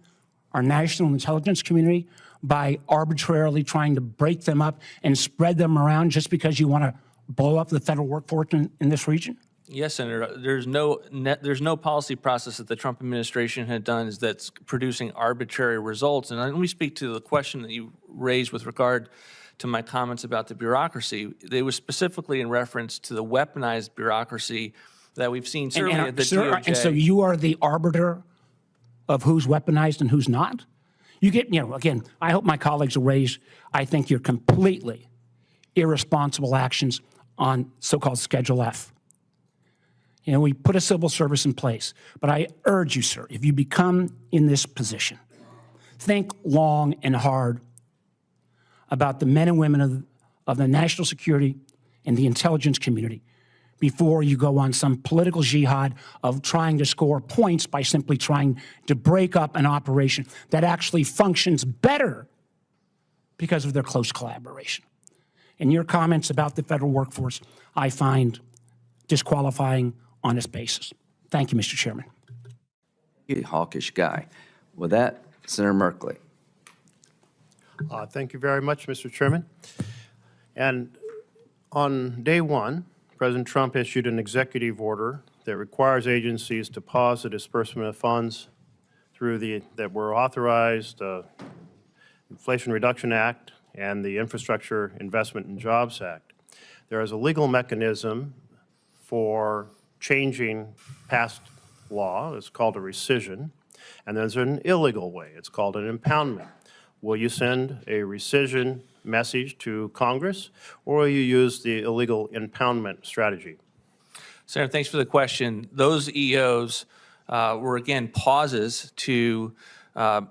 our national intelligence community by arbitrarily trying to break them up and spread them around just because you want to blow up the federal workforce in this region? Yes, Senator. There's no policy process that the Trump administration had done that's producing arbitrary results. And let me speak to the question that you raised with regard to my comments about the bureaucracy. They were specifically in reference to the weaponized bureaucracy that we've seen certainly at the DOJ. And so you are the arbiter of who's weaponized and who's not? You get, again, I hope my colleagues will raise, I think, your completely irresponsible actions on so-called Schedule F. We put a civil service in place. But I urge you, sir, if you become in this position, think long and hard about the men and women of the national security and the intelligence community before you go on some political jihad of trying to score points by simply trying to break up an operation that actually functions better because of their close collaboration. And your comments about the federal workforce, I find disqualifying on this basis. Thank you, Mr. Chairman. You hawkish guy. With that, Senator Merkley. Thank you very much, Mr. Chairman. And on day one, President Trump issued an executive order that requires agencies to pause the disbursement of funds that were authorized, Inflation Reduction Act and the Infrastructure Investment and Jobs Act. There is a legal mechanism for changing past law. It's called a rescission. And there's an illegal way. It's called an impoundment. Will you send a rescission message to Congress, or will you use the illegal impoundment strategy? Senator, thanks for the question. Those EOs were, again, pauses to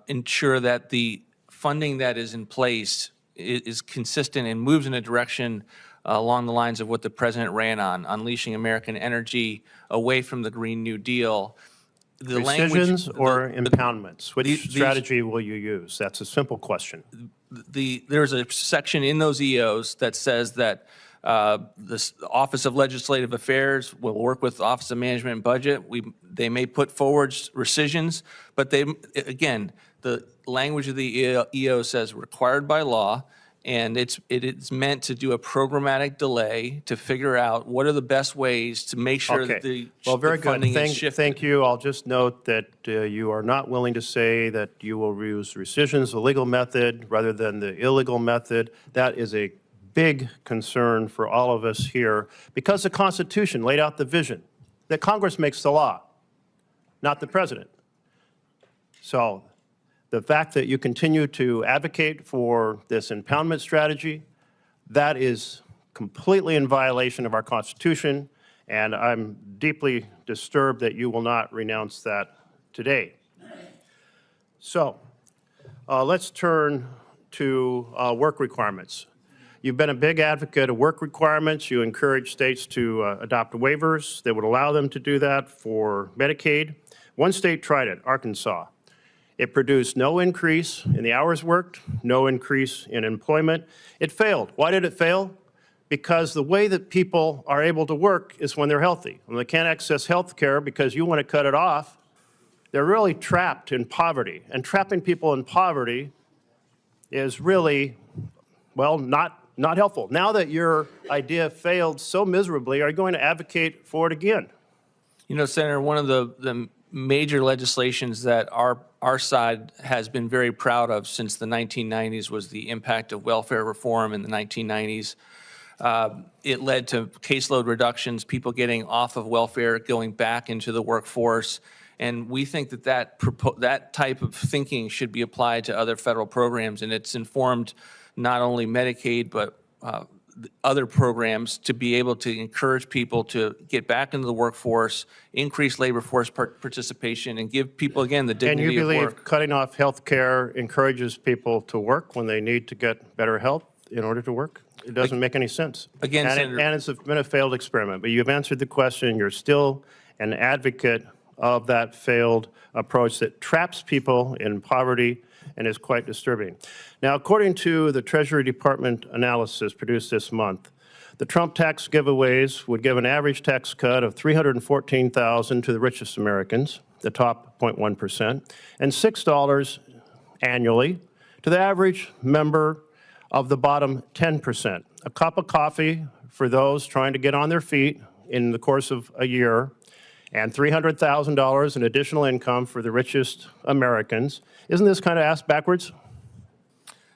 ensure that the funding that is in place is consistent and moves in a direction along the lines of what the president ran on, unleashing American energy away from the Green New Deal. The Rescissions or impoundments? Which strategy will you use? That's a simple question. There's a section in those EOs that says that the Office of Legislative Affairs will work with the Office of Management and Budget. They may put forward rescissions, but again, the language of the EO says required by law, and it's meant to do a programmatic delay to figure out what are the best ways to make sure that the funding is shifted. Thank you. I'll just note that you are not willing to say that you will use rescissions, the legal method, rather than the illegal method. That is a big concern for all of us here, because the Constitution laid out the vision that Congress makes the law, not the president. So the fact that you continue to advocate for this impoundment strategy, that is completely in violation of our Constitution, and I'm deeply disturbed that you will not renounce that today. So let's turn to work requirements. You've been a big advocate of work requirements. You encourage states to adopt waivers that would allow them to do that for Medicaid. One state tried it, Arkansas. It produced no increase in the hours worked, no increase in employment. It failed. Why did it fail? Because the way that people are able to work is when they're healthy. When they can't access health care because you want to cut it off, they're really trapped in poverty. And trapping people in poverty is really, well, not helpful. Now that your idea failed so miserably, are you going to advocate for it again? You know, Senator, one of the major legislations that our side has been very proud of since the 1990s was the impact of welfare reform in the 1990s. It led to caseload reductions, people getting off of welfare, going back into the workforce. And we think that type of thinking should be applied to other federal programs, and it's informed not only Medicaid, but other programs to be able to encourage people to get back into the workforce, increase labor force participation, and give people, again, the dignity of work. And you believe cutting off health care encourages people to work when they need to get better health in order to work? It doesn't make any sense. Again, Senator, and it's been a failed experiment, but you've answered the question. You're still an advocate of that failed approach that traps people in poverty and is quite disturbing. Now, according to the Treasury Department analysis produced this month, the Trump tax giveaways would give an average tax cut of $314,000 to the richest Americans, the top 0.1%, and $6 annually to the average member of the bottom 10%. A cup of coffee for those trying to get on their feet in the course of a year, and $300,000 in additional income for the richest Americans. Isn't this kind of ass backwards?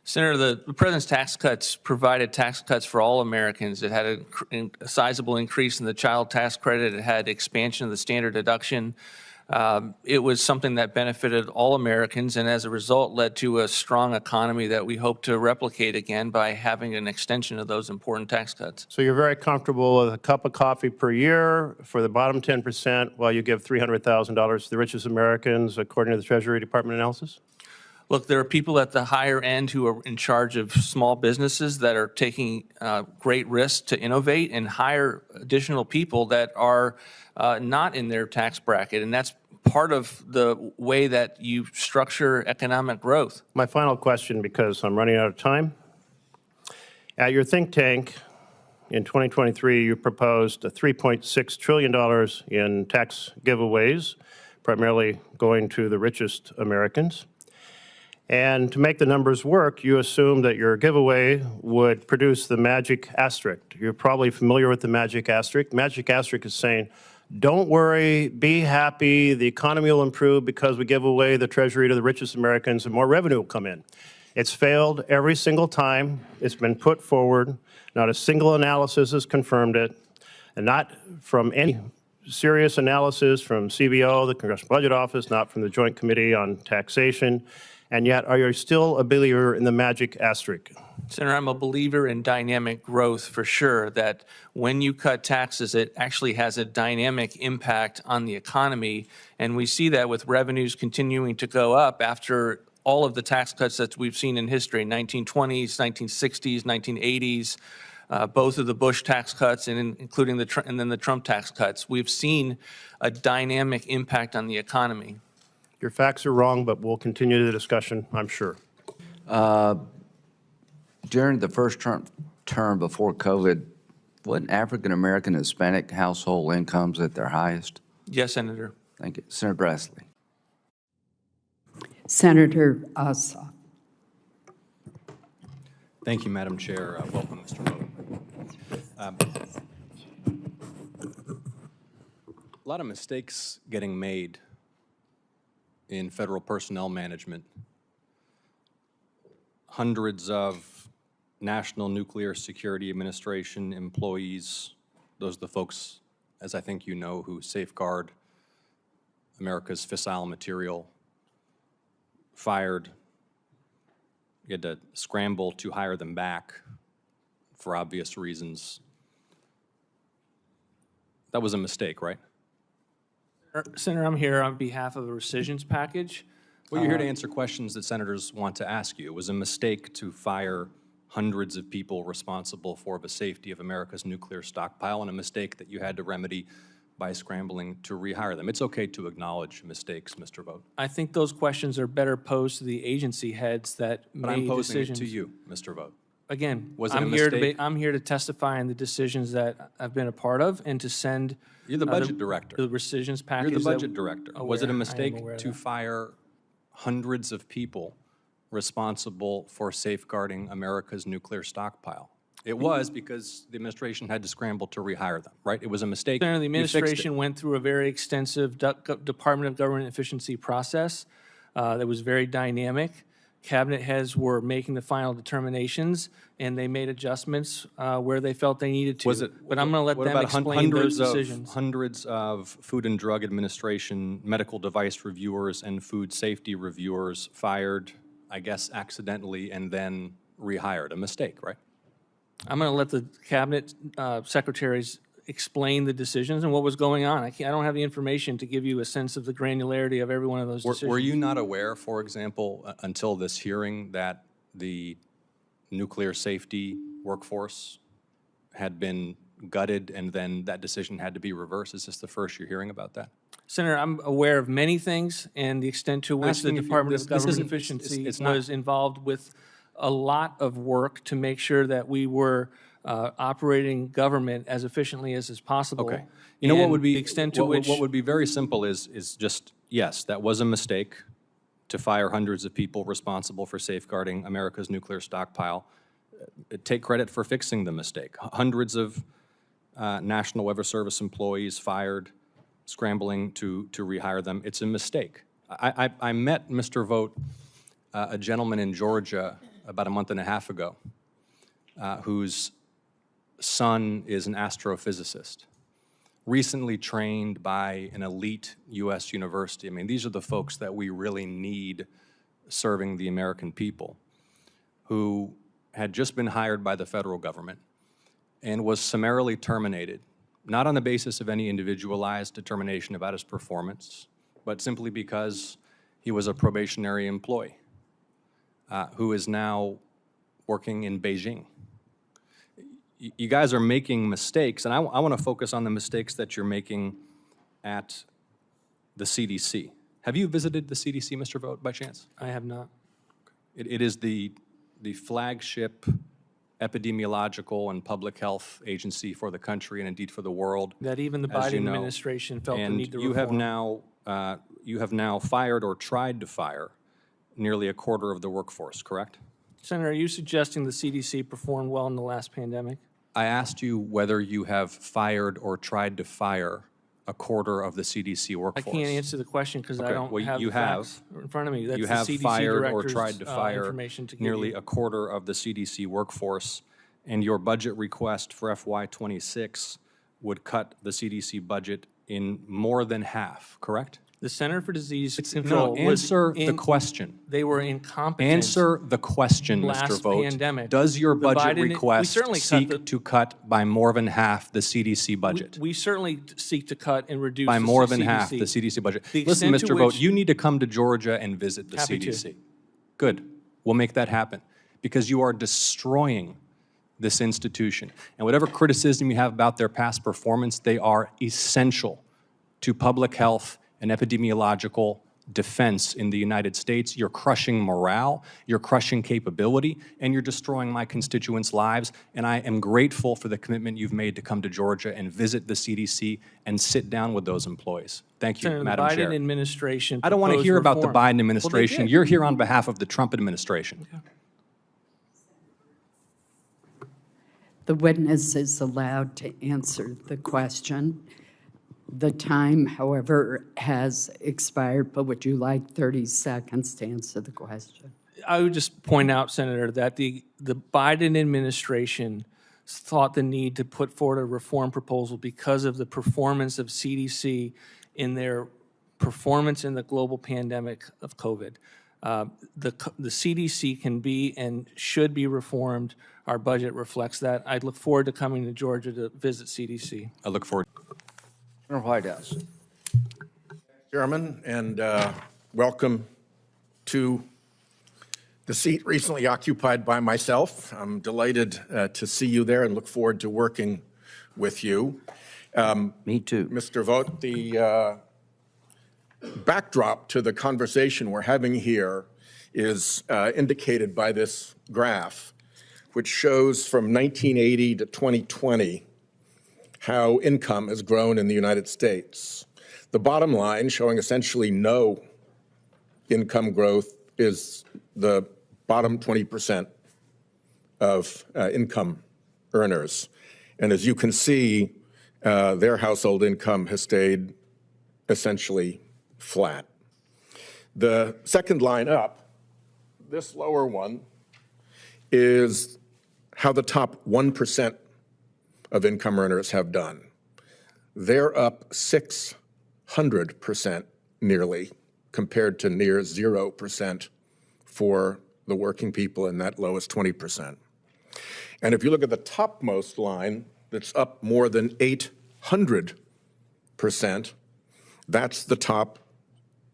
Senator, the president's tax cuts provided tax cuts for all Americans. It had a sizable increase in the child tax credit. It had expansion of the standard deduction. It was something that benefited all Americans, and as a result led to a strong economy that we hope to replicate again by having an extension of those important tax cuts. So you're very comfortable with a cup of coffee per year for the bottom 10% while you give $300,000 to the richest Americans, according to the Treasury Department analysis? Look, there are people at the higher end who are in charge of small businesses that are taking great risks to innovate and hire additional people that are not in their tax bracket, and that's part of the way that you structure economic growth. My final question, because I'm running out of time. At your think tank in 2023, you proposed $3.6 trillion in tax giveaways, primarily going to the richest Americans. And to make the numbers work, you assume that your giveaway would produce the magic asterisk. You're probably familiar with the magic asterisk. Magic asterisk is saying, don't worry, be happy, the economy will improve because we give away the treasury to the richest Americans and more revenue will come in. It's failed every single time. It's been put forward. Not a single analysis has confirmed it, and not from any serious analysis from CBO, the Congressional Budget Office, not from the Joint Committee on Taxation. And yet, are you still a believer in the magic asterisk? Senator, I'm a believer in dynamic growth for sure, that when you cut taxes, it actually has a dynamic impact on the economy. And we see that with revenues continuing to go up after all of the tax cuts that we've seen in history, 1920s, 1960s, 1980s, both of the Bush tax cuts and including and then the Trump tax cuts. We've seen a dynamic impact on the economy. Your facts are wrong, but we'll continue the discussion, I'm sure. During the first Trump term before COVID, wasn't African-American Hispanic household incomes at their highest? Yes, Senator. Thank you. Senator Grassley. Senator Ossoff. Thank you, Madam Chair. Welcome, Mr. Vogt. A lot of mistakes getting made in federal personnel management. Hundreds of National Nuclear Security Administration employees, those are the folks, as I think you know, who safeguard America's fissile material, fired. You had to scramble to hire them back for obvious reasons. That was a mistake, right? Senator, I'm here on behalf of a rescissions package. Well, you're here to answer questions that senators want to ask you. It was a mistake to fire hundreds of people responsible for the safety of America's nuclear stockpile, and a mistake that you had to remedy by scrambling to rehire them. It's okay to acknowledge mistakes, Mr. Vogt. I think those questions are better posed to the agency heads that But made I'm posing decisions. it to you, Mr. Vogt. Again, Was it a I'm here to mistake? I'm here to testify on the decisions that I've been a part of and to send. You're the budget director. The rescissions package. You're the that- budget director. Was it a mistake to fire hundreds of people responsible for safeguarding America's nuclear stockpile? It was, because the administration had to scramble to rehire them, right? It was a mistake. Senator, the You fixed it. administration went through a very extensive Department of Government Efficiency process that was very dynamic. Cabinet heads were making the final determinations, and they made adjustments where they felt they needed to. Was it? But I'm going to let what them about explain those decisions. Hundreds of Food and Drug Administration medical device reviewers and food safety reviewers fired, I guess, accidentally, and then rehired. A mistake, right? I'm going to let the cabinet secretaries explain the decisions and what was going on. I don't have the information to give you a sense of the granularity of every one of those decisions. Were you not aware, for example, until this hearing, that the nuclear safety workforce had been gutted and then that decision had to be reversed? Is this the first you're hearing about that? Senator, I'm aware of many things and the extent to which the Asking if you- Department this- of this Government isn't- Efficiency it's not- was involved with a lot of work to make sure that we were operating government as efficiently as is possible. Okay. You know what And would be the extent to what which would be very simple is just, yes, that was a mistake to fire hundreds of people responsible for safeguarding America's nuclear stockpile. Take credit for fixing the mistake. Hundreds of National Weather Service employees fired, scrambling to rehire them. It's a mistake. I met, Mr. Vogt, a gentleman in Georgia about a month and a half ago whose son is an astrophysicist, recently trained by an elite U.S. university. I mean, these are the folks that we really need serving the American people, who had just been hired by the federal government and was summarily terminated, not on the basis of any individualized determination about his performance, but simply because he was a probationary employee who is now working in Beijing. You guys are making mistakes, and I want to focus on the mistakes that you're making at the CDC. Have you visited the CDC, Mr. Vogt, by chance? I have not. It is the flagship epidemiological and public health agency for the country and indeed for the world. That even the as you Biden know. administration felt the And need to you have reform. now fired or tried to fire nearly a quarter of the workforce, correct? Senator, are you suggesting the CDC performed well in the last pandemic? I asked you whether you have fired or tried to fire a quarter of the CDC I workforce. can't answer the question because I don't well, have you the facts in front of me. That's You the have CDC fired or director's, tried to fire information to give nearly you. a quarter of the CDC workforce, and your budget request for FY26 would cut the CDC budget in more than half, correct? The Center for Disease Control No, was answer the in- question. They were incompetent. Answer the question, Mr. last Vogt. pandemic. Does your The budget Biden- we request certainly cut seek to cut by more than half the CDC budget? We certainly seek to cut and reduce By the more than CDC. half the CDC budget. The Listen, extent to Mr. Vogt, which- you need to come to Georgia and visit the Happy to. CDC. Good. We'll make that happen because you are destroying this institution. And whatever criticism you have about their past performance, they are essential to public health and epidemiological defense in the United States. You're crushing morale, you're crushing capability, and you're destroying my constituents' lives. And I am grateful for the commitment you've made to come to Georgia and visit the CDC and sit down with those employees. Thank you, Senator, Madam the Biden Chair. administration I don't want to proposed hear about the reform. Biden administration. did. You're here on behalf of the Trump administration. The witness is allowed to answer the question. The time, however, has expired, but would you like 30 seconds to answer the question? I would just point out, Senator, that the Biden administration thought the need to put forward a reform proposal because of the performance of CDC in their performance in the global pandemic of COVID. The CDC can be and should be reformed. Our budget reflects that. I look forward to coming to Georgia to visit CDC. I look forward. Senator Whitehouse. Chairman, and welcome to the seat recently occupied by myself. I'm delighted to see you there and look forward to working with you. Me too. Mr. Vought, the backdrop to the conversation we're having here is indicated by this graph, which shows from 1980 to 2020 how income has grown in the United States. The bottom line, showing essentially no income growth, is the bottom 20% of income earners. And as you can see, their household income has stayed essentially flat. The second line up, this lower one, is how the top 1% of income earners have done. They're up 600% nearly, compared to near 0% for the working people in that lowest 20%. And if you look at the topmost line, that's up more than 800%, that's the top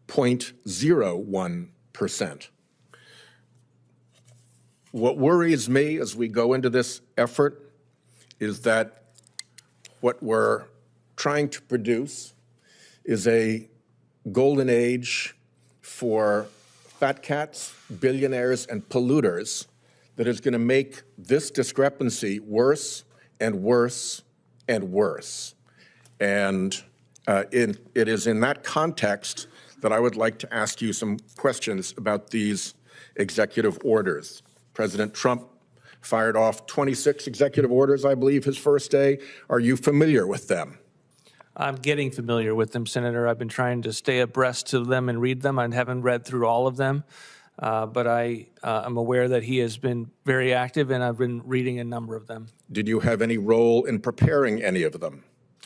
0.01%. What worries me as we go into this effort is that what we're trying to produce is a golden age for fat cats, billionaires, and polluters that is going to make this discrepancy worse and worse and worse. And it is in that context that I would like to ask you some questions about these executive orders. President Trump fired off 26 executive orders, I believe, his first day. Are you familiar with them? I'm getting familiar with them, Senator. I've been trying to stay abreast to them and read them. I haven't read through all of them, but I am aware that he has been very active, and I've been reading a number of them. Did you have any role in preparing any of them?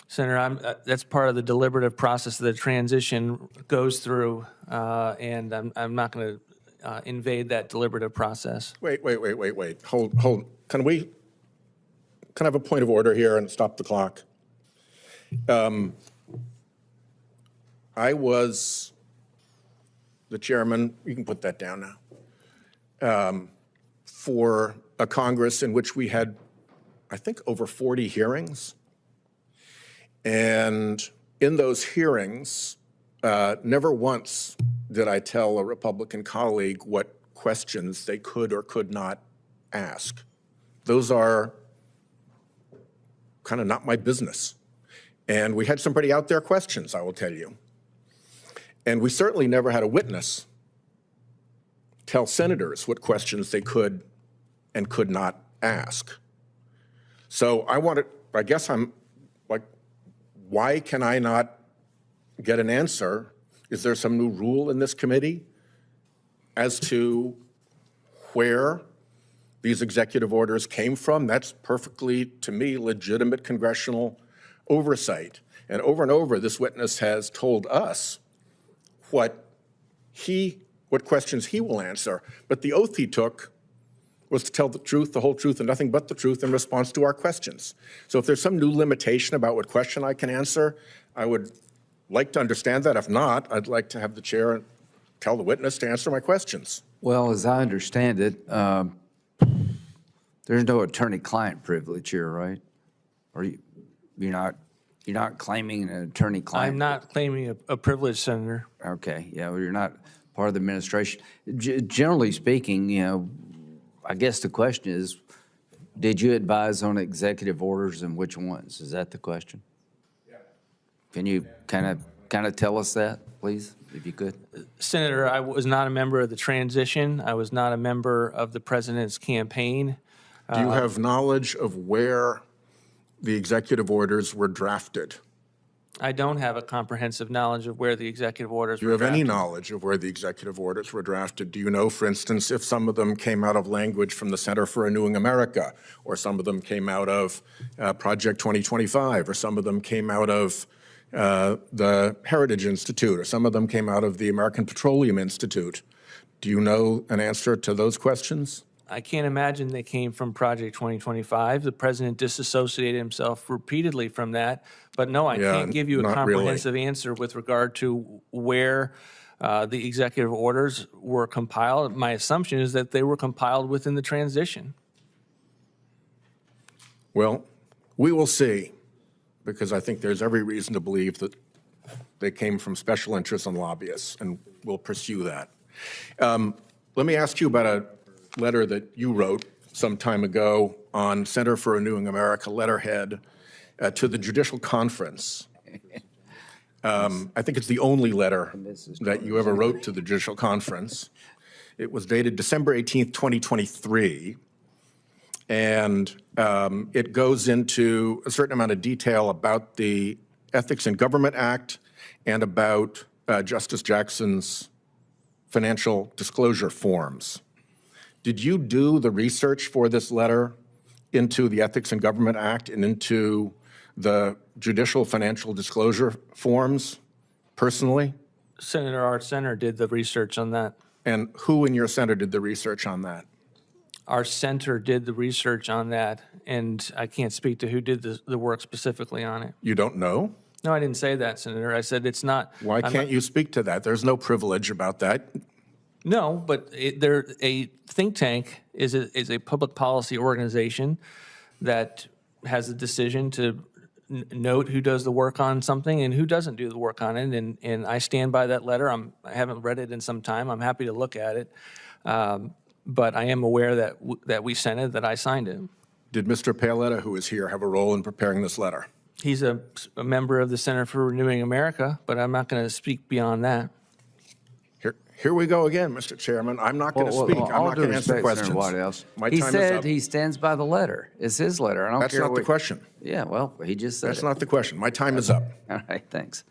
Senator, that's part of the deliberative process that the transition goes through, and I'm not going to invade that deliberative process. Wait. Hold. Can I have a point of order here and stop the clock? I was the chairman, you can put that down now, for a Congress in which we had, I think, over 40 hearings. And in those hearings, never once did I tell a Republican colleague what questions they could or could not ask. Those are kind of not my business. And we had some pretty out there questions, I will tell you. And we certainly never had a witness tell senators what questions they could and could not ask. So I guess I'm like, why can I not get an answer? Is there some new rule in this committee as to where these executive orders came from? That's perfectly, to me, legitimate congressional oversight. And over, this witness has told us what questions he will answer. But the oath he took was to tell the truth, the whole truth, and nothing but the truth in response to our questions. So if there's some new limitation about what question I can answer, I would like to understand that. If not, I'd like to have the chair tell the witness to answer my questions. Well, as I understand it, there's no attorney-client privilege here, right? Or you're not claiming an attorney-client? I'm not claiming a privilege, Senator. Okay, yeah, well, you're not part of the administration. Generally speaking, you know, I guess the question is, did you advise on executive orders and which ones? Is that the question? Yeah. Can you kind of tell us that, please, if you could? Senator, I was not a member of the transition. I was not a member of the president's campaign. Do you have knowledge of where the executive orders were drafted? I don't have a comprehensive knowledge of where the executive orders Do you were have any drafted. knowledge of where the executive orders were drafted? Do you know, for instance, if some of them came out of language from the Center for Renewing America, or some of them came out of Project 2025, or some of them came out of the Heritage Institute, or some of them came out of the American Petroleum Institute? Do you know an answer to those questions? I can't imagine they came from Project 2025. The president disassociated himself repeatedly from that. But no, I can't give you a comprehensive answer with regard to where the executive orders were compiled. My assumption is that they were compiled within the transition. Well, we will see, because I think there's every reason to believe that they came from special interests and lobbyists, and we'll pursue that. Let me ask you about a letter that you wrote some time ago on Center for Renewing America letterhead to the Judicial Conference. I think it's the only letter that you ever wrote to the Judicial Conference. It was dated December 18th, 2023, and it goes into a certain amount of detail about the Ethics in Government Act and about Justice Jackson's financial disclosure forms. Did you do the research for this letter into the Ethics in Government Act and into the judicial financial disclosure forms personally? Senator Art Center did the research on that. And who in your center did the research on that? Our center did the research on that, and I can't speak to who did the work specifically on it. You don't know? No, I didn't say that, Senator. I said it's not. Why can't you speak to that? There's no privilege about that. No, but a think tank is a public policy organization that has a decision to note who does the work on something and who doesn't do the work on it. And I stand by that letter. I haven't read it in some time. I'm happy to look at it. But I am aware that we sent it, that I signed it. Did Mr. Paoletta, who is here, have a role in preparing this letter? He's a member of the Center for Renewing America, but I'm not going to speak beyond that. Here we go again, Mr. Chairman. I'm not going to speak. I'm not going to answer questions. What else? My He time is said up. he stands by the letter. It's his letter. I don't That's care not the what- question. Yeah, well, he just said That's it. not the question. My time is up. All right, thanks.